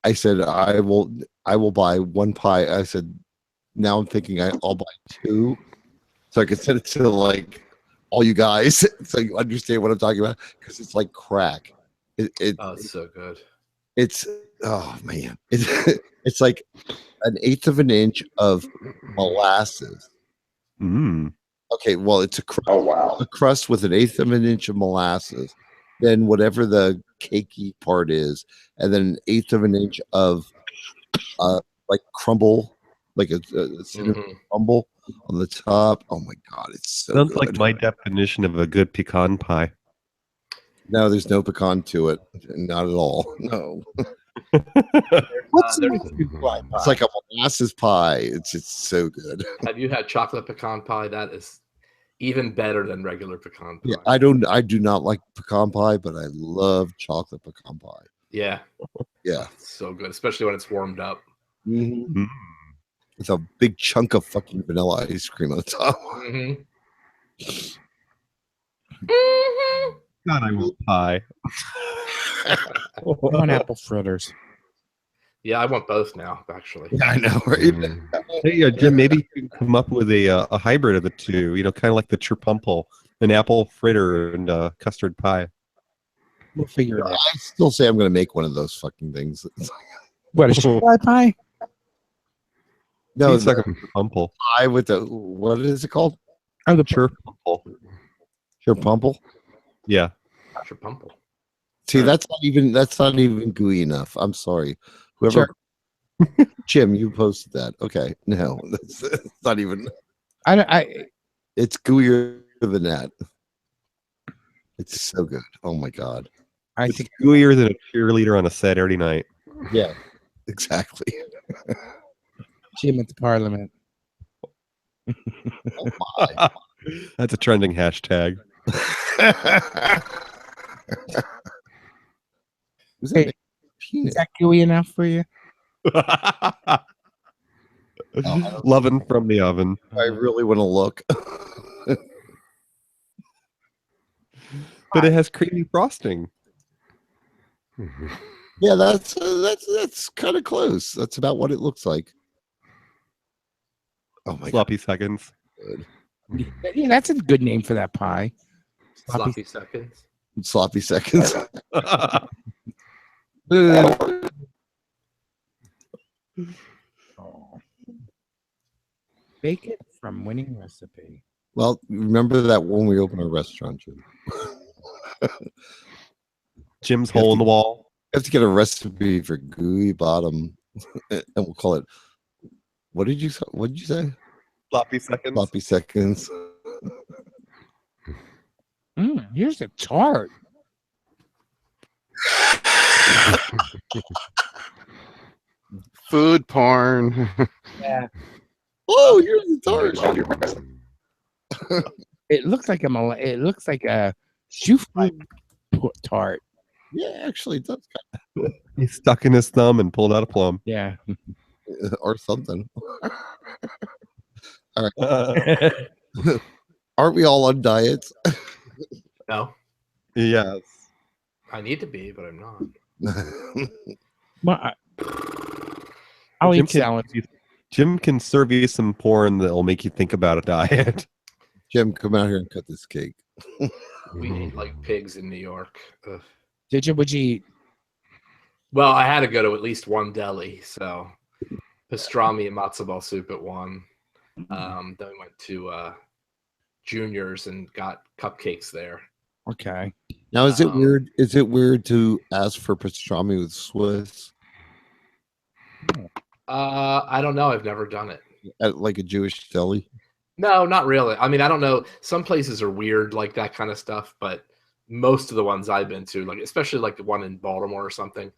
I said I will buy one pie. I said now I'm thinking I'll buy two, so I could send it to like all you guys, so you understand what I'm talking about, because it's like crack. Oh, it's so good. It's oh man, it's like an eighth of an inch of molasses. Mm. Okay, well, it's a crust, Oh wow. a crust with an eighth of an inch of molasses, then whatever the cakey part is, and then an eighth of an inch of like crumble, like a cinnamon Mhm. crumble on the top. Oh my god, it's so Sounds good. like my definition of a good pecan pie. No, there's no pecan to it, not at all. No, What's there's- it's like a molasses pie. It's just so good. Have you had chocolate pecan pie? That is even better than regular pecan pie. Yeah, I do not like pecan pie, but I love chocolate pecan pie. Yeah, Yeah. it's so good, especially when it's warmed up. Mm-hmm. Mm. With a big chunk of fucking vanilla ice cream on top. Hmm. God, I want pie. I want apple fritters. Yeah, I want both now, actually. Yeah, I know, right? Mm. Hey, Jim, maybe you can come up with a hybrid of the two. You know, kind of like the chirpumple, an apple fritter and custard pie. We'll figure it out. I still say I'm going to make one of those fucking things. What, a sugar pie? No, It's like the a chirpumple. pie with the, what is it called? Oh, the Chirpumple. Chirpumple? Yeah. Chirpumple. See, that's not even gooey enough. I'm sorry. Whoever Jim, you posted that. Okay. No, that's not even, it's gooier than that. It's so good. Oh my god. I It's think gooier than a cheerleader on a Saturday night. Yeah, exactly. Jim at the Parliament. Oh my. That's a trending hashtag. Is Hey, that penis? Is that gooey enough for you? Loving from the oven. I really want to look. But it has creamy frosting. Yeah, that's kind of close. That's about what it looks like. Oh my god. Sloppy seconds. Yeah, that's a good name for that pie. Sloppy seconds. Sloppy seconds. Bake it from winning recipe. Well, remember that when we open our restaurant, Jim. Jim's hole in the wall. We have to get a recipe for gooey bottom, and we'll call it. What did you say? Sloppy seconds. Sloppy seconds. Here's a tart. Food porn. Yeah. Oh, here's the tart. It looks like it looks like a shoe tart. Yeah, actually, it does. He stuck in his thumb and pulled out a plum. Yeah. Or something. All right. Aren't we all on diets? No, Yes. I need to be, but I'm not. Well, I'll eat salad. Jim can serve you some porn that'll make you think about a diet. Jim, come out here and cut this cake. We eat like pigs in New York. Ugh. Would you eat? Well, I had to go to at least one deli, so pastrami and matzo ball soup at one. Then we went to Junior's and got cupcakes there. Okay. Now, is it weird? Is it weird to ask for pastrami with Swiss I don't know. I've never done it. at like a Jewish deli? No, not really. I mean, I don't know. Some places are weird like that kind of stuff, but most of the ones I've been to, like especially like the one in Baltimore or something,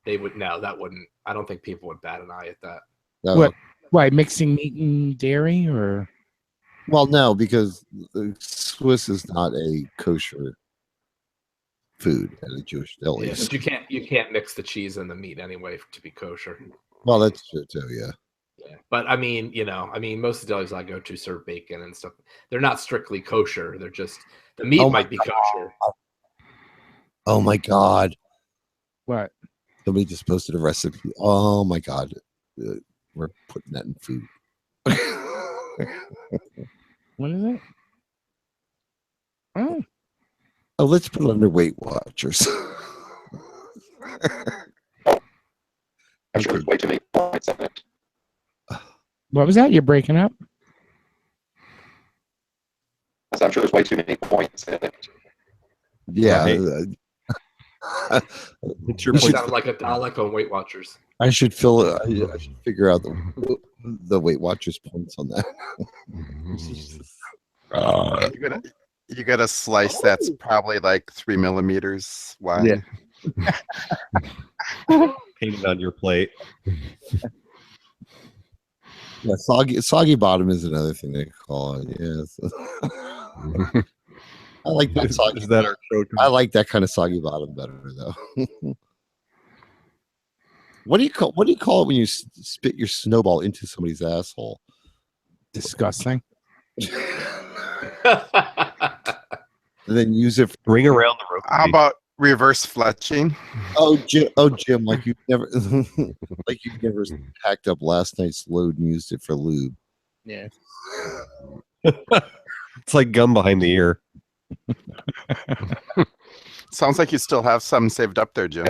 they would that wouldn't. I don't think people would bat an eye at that. No. What? Why mixing meat and dairy or? Well, no, because Swiss is not a kosher food at a Jewish deli. Yeah, but you can't mix the cheese and the meat anyway to be kosher. Well, that's true too. Yeah. Yeah, but I mean, most of the delis I go to serve bacon and stuff. They're not strictly kosher. They're just the meat might be kosher. Oh my god! What? Somebody just posted a recipe. Oh my god! We're putting that in food. What is it? Oh, Oh, let's put it under Weight Watchers. I'm sure there's way too many points in it. what was that? You're breaking up. I'm sure there's way too many points in it. Yeah. It's your You point. sound like a Dalek on Weight Watchers. I should fill it. I should figure out the Weight Watchers points on that. You got a slice that's probably like 3 millimeters wide. Yeah. Painted on your plate. Yeah, soggy bottom is another thing they call it. Yes. I like that soggy. Is that our show? I like that kind of soggy bottom better though. What do you call it when you spit your snowball into somebody's asshole? Disgusting. And then use it. Ring around the rope. How about reverse fletching? Jim, like you've never packed up last night's load and used it for lube. Yeah. It's like gum behind the ear. Sounds like you still have some saved up there, Jim.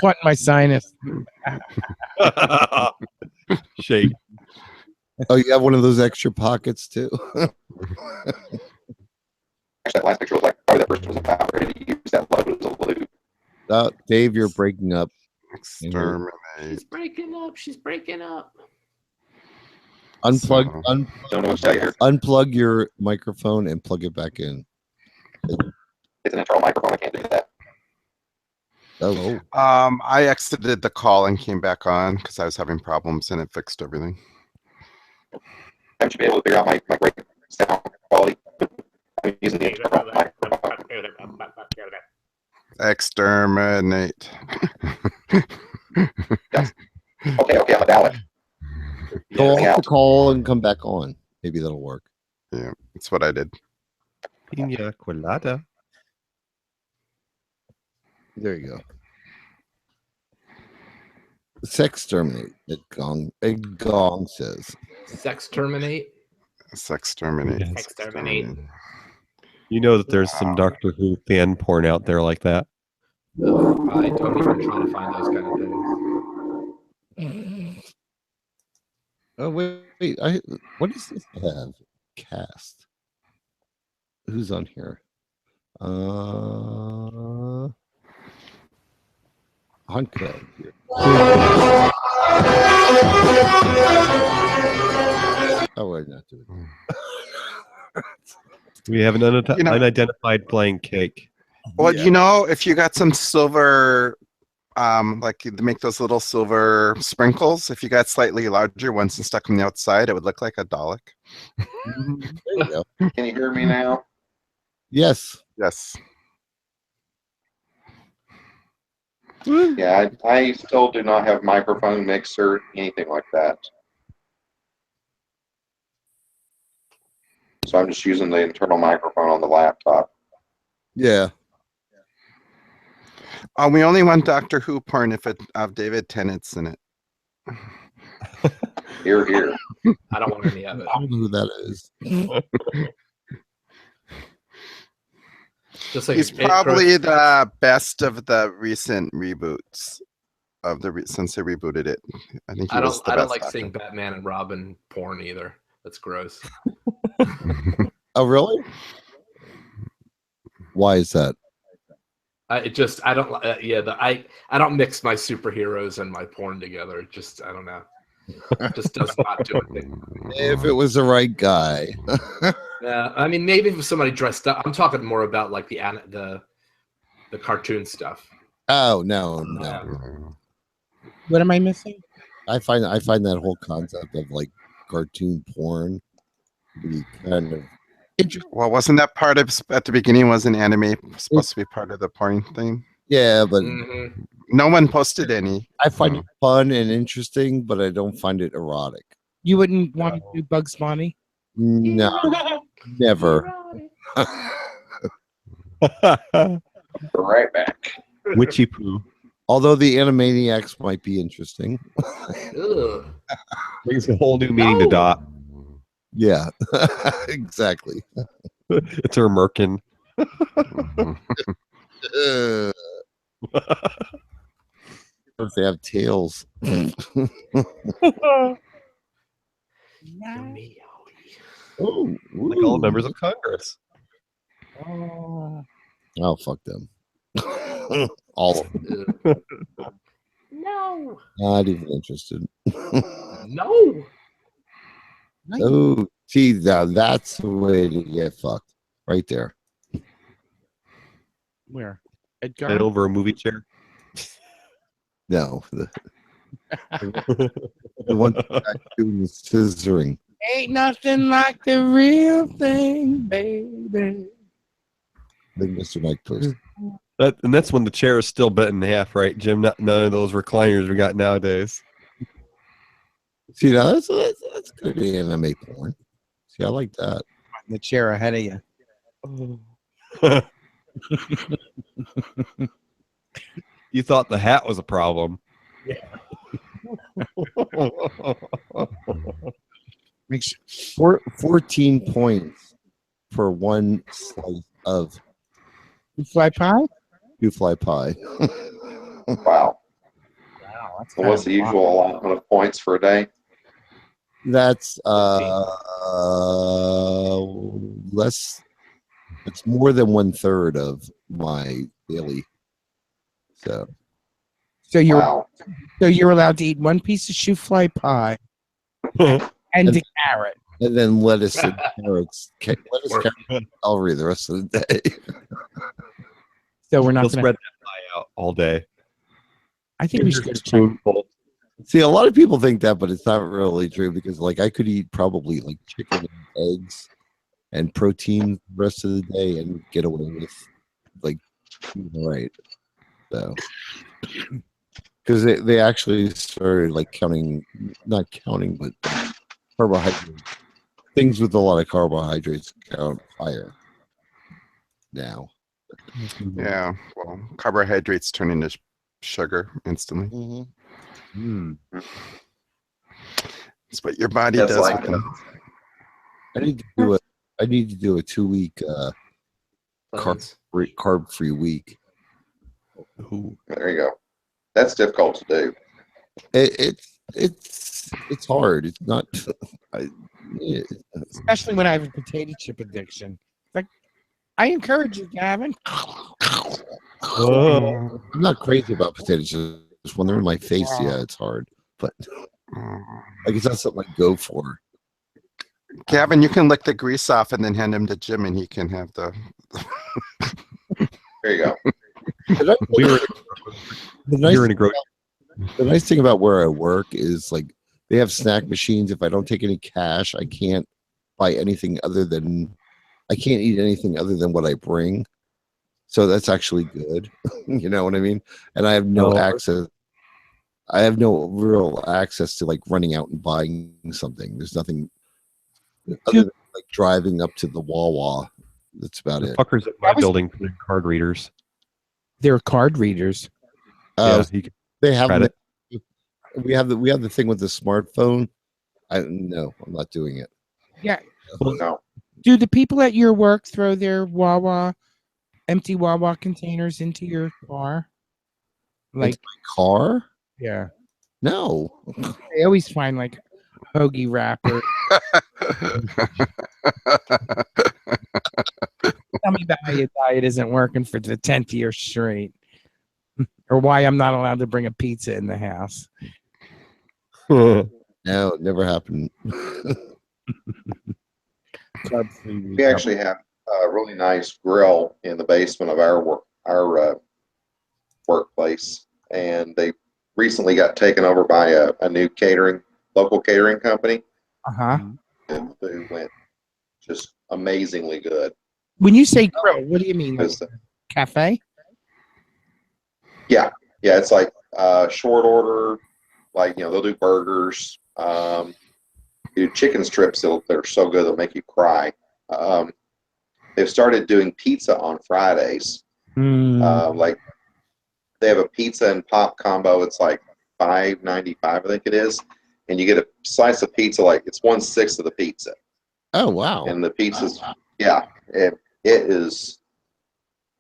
Caught my sinus. Shake. Oh, you have one of those extra pockets too. Actually, that last picture was like probably that person was about ready to use that load as a lube. Dave, you're breaking up. Exterminate. She's breaking up. She's breaking up. Unplug, Don't know what to tell you here. unplug your microphone and plug it back in. It's an internal microphone. I can't do that. Oh, I exited the call and came back on because I was having problems and it fixed everything. I should be able to figure out my great sound quality. I'm using the internal microphone. Exterminate. Okay, I'm a Dalek. go off Yeah. the call and come back on. Maybe that'll work. Yeah, that's what I did. Pina colada. There you go. Sex terminate. It gong says. Sex terminate. Exterminate. Exterminate. You know that there's some Doctor Who fan porn out there like that. I don't even try to find those kind of things. Oh wait, what does this have? Cast. Who's on here? Hunka. Oh, we're not doing that. We have an unidentified flying cake. Well, if you got some silver, like you make those little silver sprinkles, if you got slightly larger ones and stuck them on the outside, it would look like a Dalek. There you go. Can you hear me now? Yes. Yes. Yeah, I still do not have microphone, mixer, anything like that. So I'm just using the internal microphone on the laptop. Yeah. We only want Doctor Who porn if it have David Tennant's in it. Here, here. I don't want any of it. I don't know who that is. Just like He's probably the best of the recent reboots of since they rebooted it. I think he I was don't. the I don't best like Doctor. seeing Batman and Robin porn either. That's gross. Oh, really? Why is that? I don't. I don't mix my superheroes and my porn together. It just I don't know. It just does not do anything. If it was the right guy. Yeah, I mean maybe if somebody dressed up. I'm talking more about like the cartoon stuff. Oh no. What am I missing? I find that whole concept of like cartoon porn to be kind of interesting. Well, wasn't that part of at the beginning? Wasn't anime supposed to be part of the porn thing? Yeah, but Mm-hmm. No one posted any. I find it fun and interesting, but I don't find it erotic. You wouldn't want to do Bugs Bunny? No, never. Right back. Witchy poo. Although the Animaniacs might be interesting. Ugh. Brings a whole new meaning to Dot. Yeah, exactly. It's her merkin. If they have tails. Oh, Like all ooh. members of Congress. Oh. Oh, fuck them. All of them. No. Not even interested. No. Oh, see, now that's the way to get fucked. Right there. Where? And Edgar? over a movie chair. No. The one doing the scissoring. Ain't nothing like the real thing, baby. I think Mr. Mike posted. And that's when the chair is still bent in half, right, Jim? None of those recliners we got nowadays. See, now that's good anime porn. See, I like that. The chair ahead of you. You thought the hat was a problem. Make sure. 14 points for one slice of You fly pie? two fly pie. Wow. Wow, that's So what's the usual allotment of points for a day? That's less. It's more than 1/3 of my daily. So So you're Wow. allowed to eat one piece of shoe fly pie and a carrot. and then lettuce and carrots, lettuce, carrot, and celery the rest of the day. So we're not They'll going spread that pie out all day. I think we should go to China. Spoonful. See, a lot of people think that, but it's not really true because, like, I could eat probably like chicken and eggs and protein the rest of the day and get away with like right. So, because they actually started like not counting, but carbohydrates. Things with a lot of carbohydrates count higher now. Yeah, well, carbohydrates turn into sugar instantly. Mm-hmm. That's what your body That's does like with them. I need to do a 2-week carb free week. Ooh. There you go. That's difficult to do. It's hard. It's not. Especially when I have a potato chip addiction. Like, I encourage you, Gavin. I'm not crazy about potato chips. When they're in my face, yeah, it's hard. But like, it's not something I go for. Gavin, you can lick the grease off and then hand him to Jim, and he can have the. There you go. We were The in a grocery. The nice thing about where I work is like they have snack machines. If I don't take any cash, I can't buy anything I can't eat anything other than what I bring. So that's actually good. You know what I mean? And I have no access. I have no real access to like running out and buying something. There's nothing other than like driving up to the Wawa. That's about The it. fuckers at my building put in card readers. They're card readers. Yeah, you can They have credit. we have the thing with the smartphone. No, I'm not doing it. Yeah. No. Do the people at your work throw their empty Wawa containers into your car? Like Into my car? Yeah. No. They always find like hoagie wrapper. Tell me about how your diet isn't working for the 10th year straight. Or why I'm not allowed to bring a pizza in the house. No, it never happened. We actually have a really nice grill in the basement of our workplace, and they recently got taken over by a new local catering company. Uh-huh. And the food went just amazingly good. When you say grill, what do you mean? Like cafe? Yeah, it's like short order. Like, they'll do burgers, do chicken strips. They're so good they'll make you cry. They've started doing pizza on Fridays. Like they have a pizza and pop combo. It's like $5.95, I think it is, and you get a slice of pizza. Like it's 1/6 of the pizza. Oh wow! And the pizzas, yeah, it is.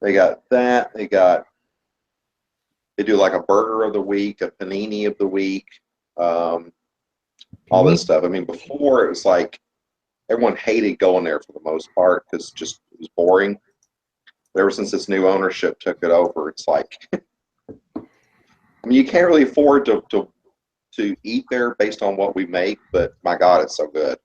They got that. They do like a burger of the week, a panini of the week, all this stuff. I mean, before it was like everyone hated going there for the most part because just it was boring. But ever since this new ownership took it over, it's like, I mean, you can't really afford to eat there based on what we make, but my God, it's so good.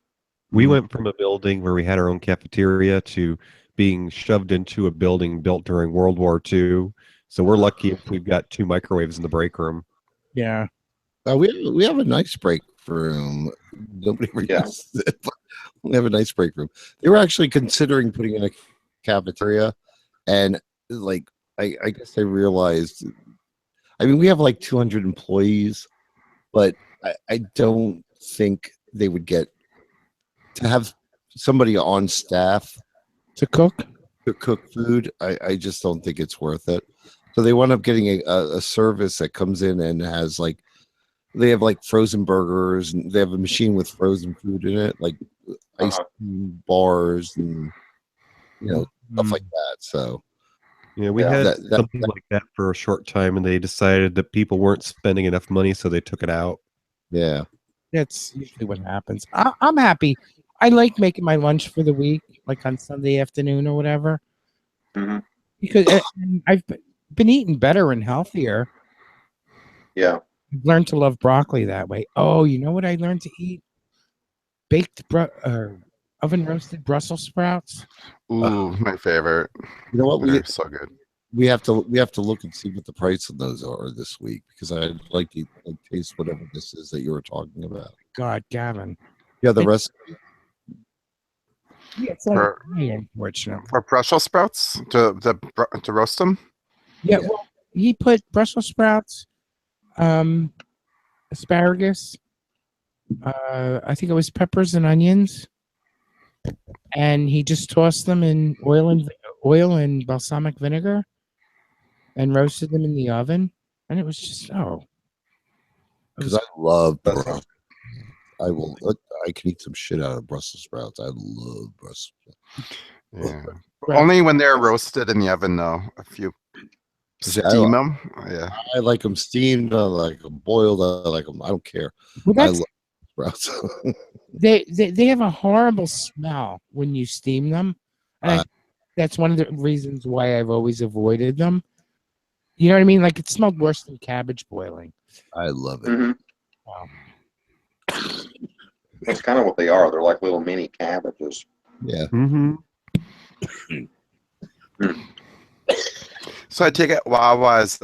We went from a building where we had our own cafeteria to being shoved into a building built during World War II. So we're lucky if we've got 2 microwaves in the break room. Yeah. We have a nice break room. Nobody uses it, but we have a nice break room. They were actually considering putting in a cafeteria, and like I guess I realized. I mean, we have like 200 employees, but I don't think they would get to have somebody on staff to cook food. I just don't think it's worth it. So they wound up getting a service that comes in and has like they have like frozen burgers, and they have a machine with frozen food in it, like ice cream bars and stuff like that. So yeah, we had something like that for a short time, and they decided that people weren't spending enough money, so they took it out. Yeah, that's usually what happens. I'm happy. I like making my lunch for the week, like on Sunday afternoon or whatever, because I've been eating better and healthier. Yeah. I've learned to love broccoli that way. Oh, you know what I learned to eat? Baked oven roasted Brussels sprouts. Ooh, my favorite. You know what? They're so good. We have to look and see what the price of those are this week, because I'd like to taste whatever this is that you were talking about. God, Gavin. Yeah, the recipe. Yeah, it's like unfortunately. For Brussels sprouts to roast them. Yeah, well, he put Brussels sprouts, asparagus, I think it was peppers and onions, and he just tossed them in oil and balsamic vinegar, and roasted them in the oven, and it was just Because I love Brussels. I can eat some shit out of Brussels sprouts. I love Brussels sprouts. Yeah. Only when they're roasted in the oven, though. If you steam them, yeah. I like them steamed. I like them boiled. I like them. I don't care. Well, I love sprouts. they have a horrible smell when you steam them, and that's one of the reasons why I've always avoided them. You know what I mean? Like it smelled worse than cabbage boiling. I love it. Wow. That's kind of what they are. They're like little mini cabbages. Yeah. So I take it Wawa's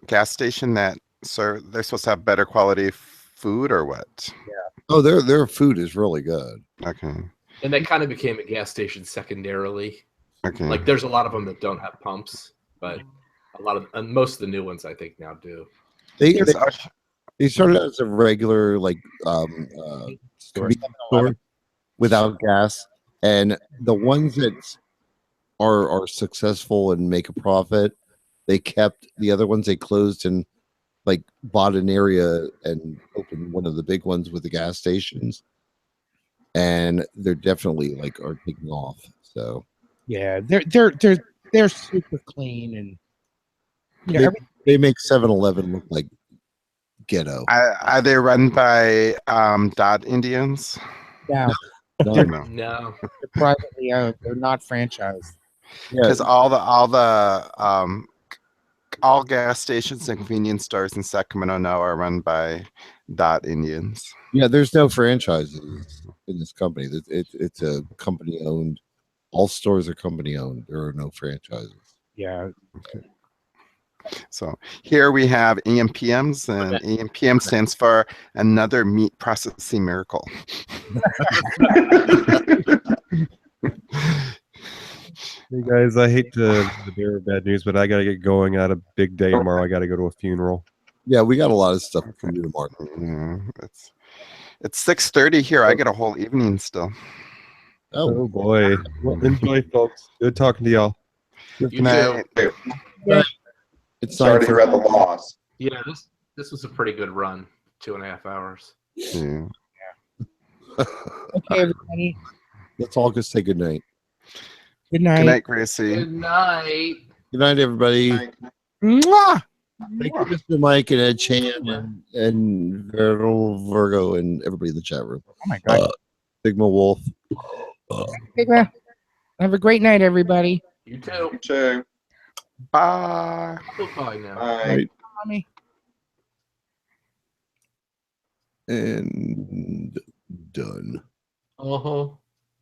gas station they're supposed to have better quality food, or what? Yeah. Oh, their food is really good. Okay. And that kind of became a gas station secondarily. Okay. Like there's a lot of them that don't have pumps, but most of the new ones I think now do. They started as a regular store without gas, and the ones that are successful and make a profit, they kept. The other ones they closed and bought an area and opened one of the big ones with the gas stations, and they're definitely are taking off. So yeah, they're super clean, and they make 7-Eleven look like ghetto. Are they run by Dot Indians? No. No. They're privately owned. They're not franchised. Because all gas stations and convenience stores in Sacramento now are run by Dot Indians. Yeah, there's no franchises in this company. It's a company owned. All stores are company owned. There are no franchises. Yeah. Okay. So here we have AMPMs, and AMPM stands for Another Meat Processing Miracle. Hey guys, I hate to bear bad news, but I gotta get going. I had a big day tomorrow. I gotta go to a funeral. Yeah, we got a lot of stuff for you tomorrow. Yeah, it's 6:30 here. I get a whole evening still. Oh boy. Well, enjoy, folks. Good talking to y'all. Good night. It's sorry to hear about the loss. Yeah, this was a pretty good run. 2.5 hours. Yeah. Okay, everybody. Let's all just say good night. Good night. Good night, Gracie. Good night. Good night, everybody. Mwah! Thank you, Mr. Mike and Ed Chan and Virgo and everybody in the chat room. Oh my God. Sigma Wolf. Sigma. Have a great night, everybody. You too. You too. Bye. Bye now. Bye. Right. Mommy. And done. Uh-huh.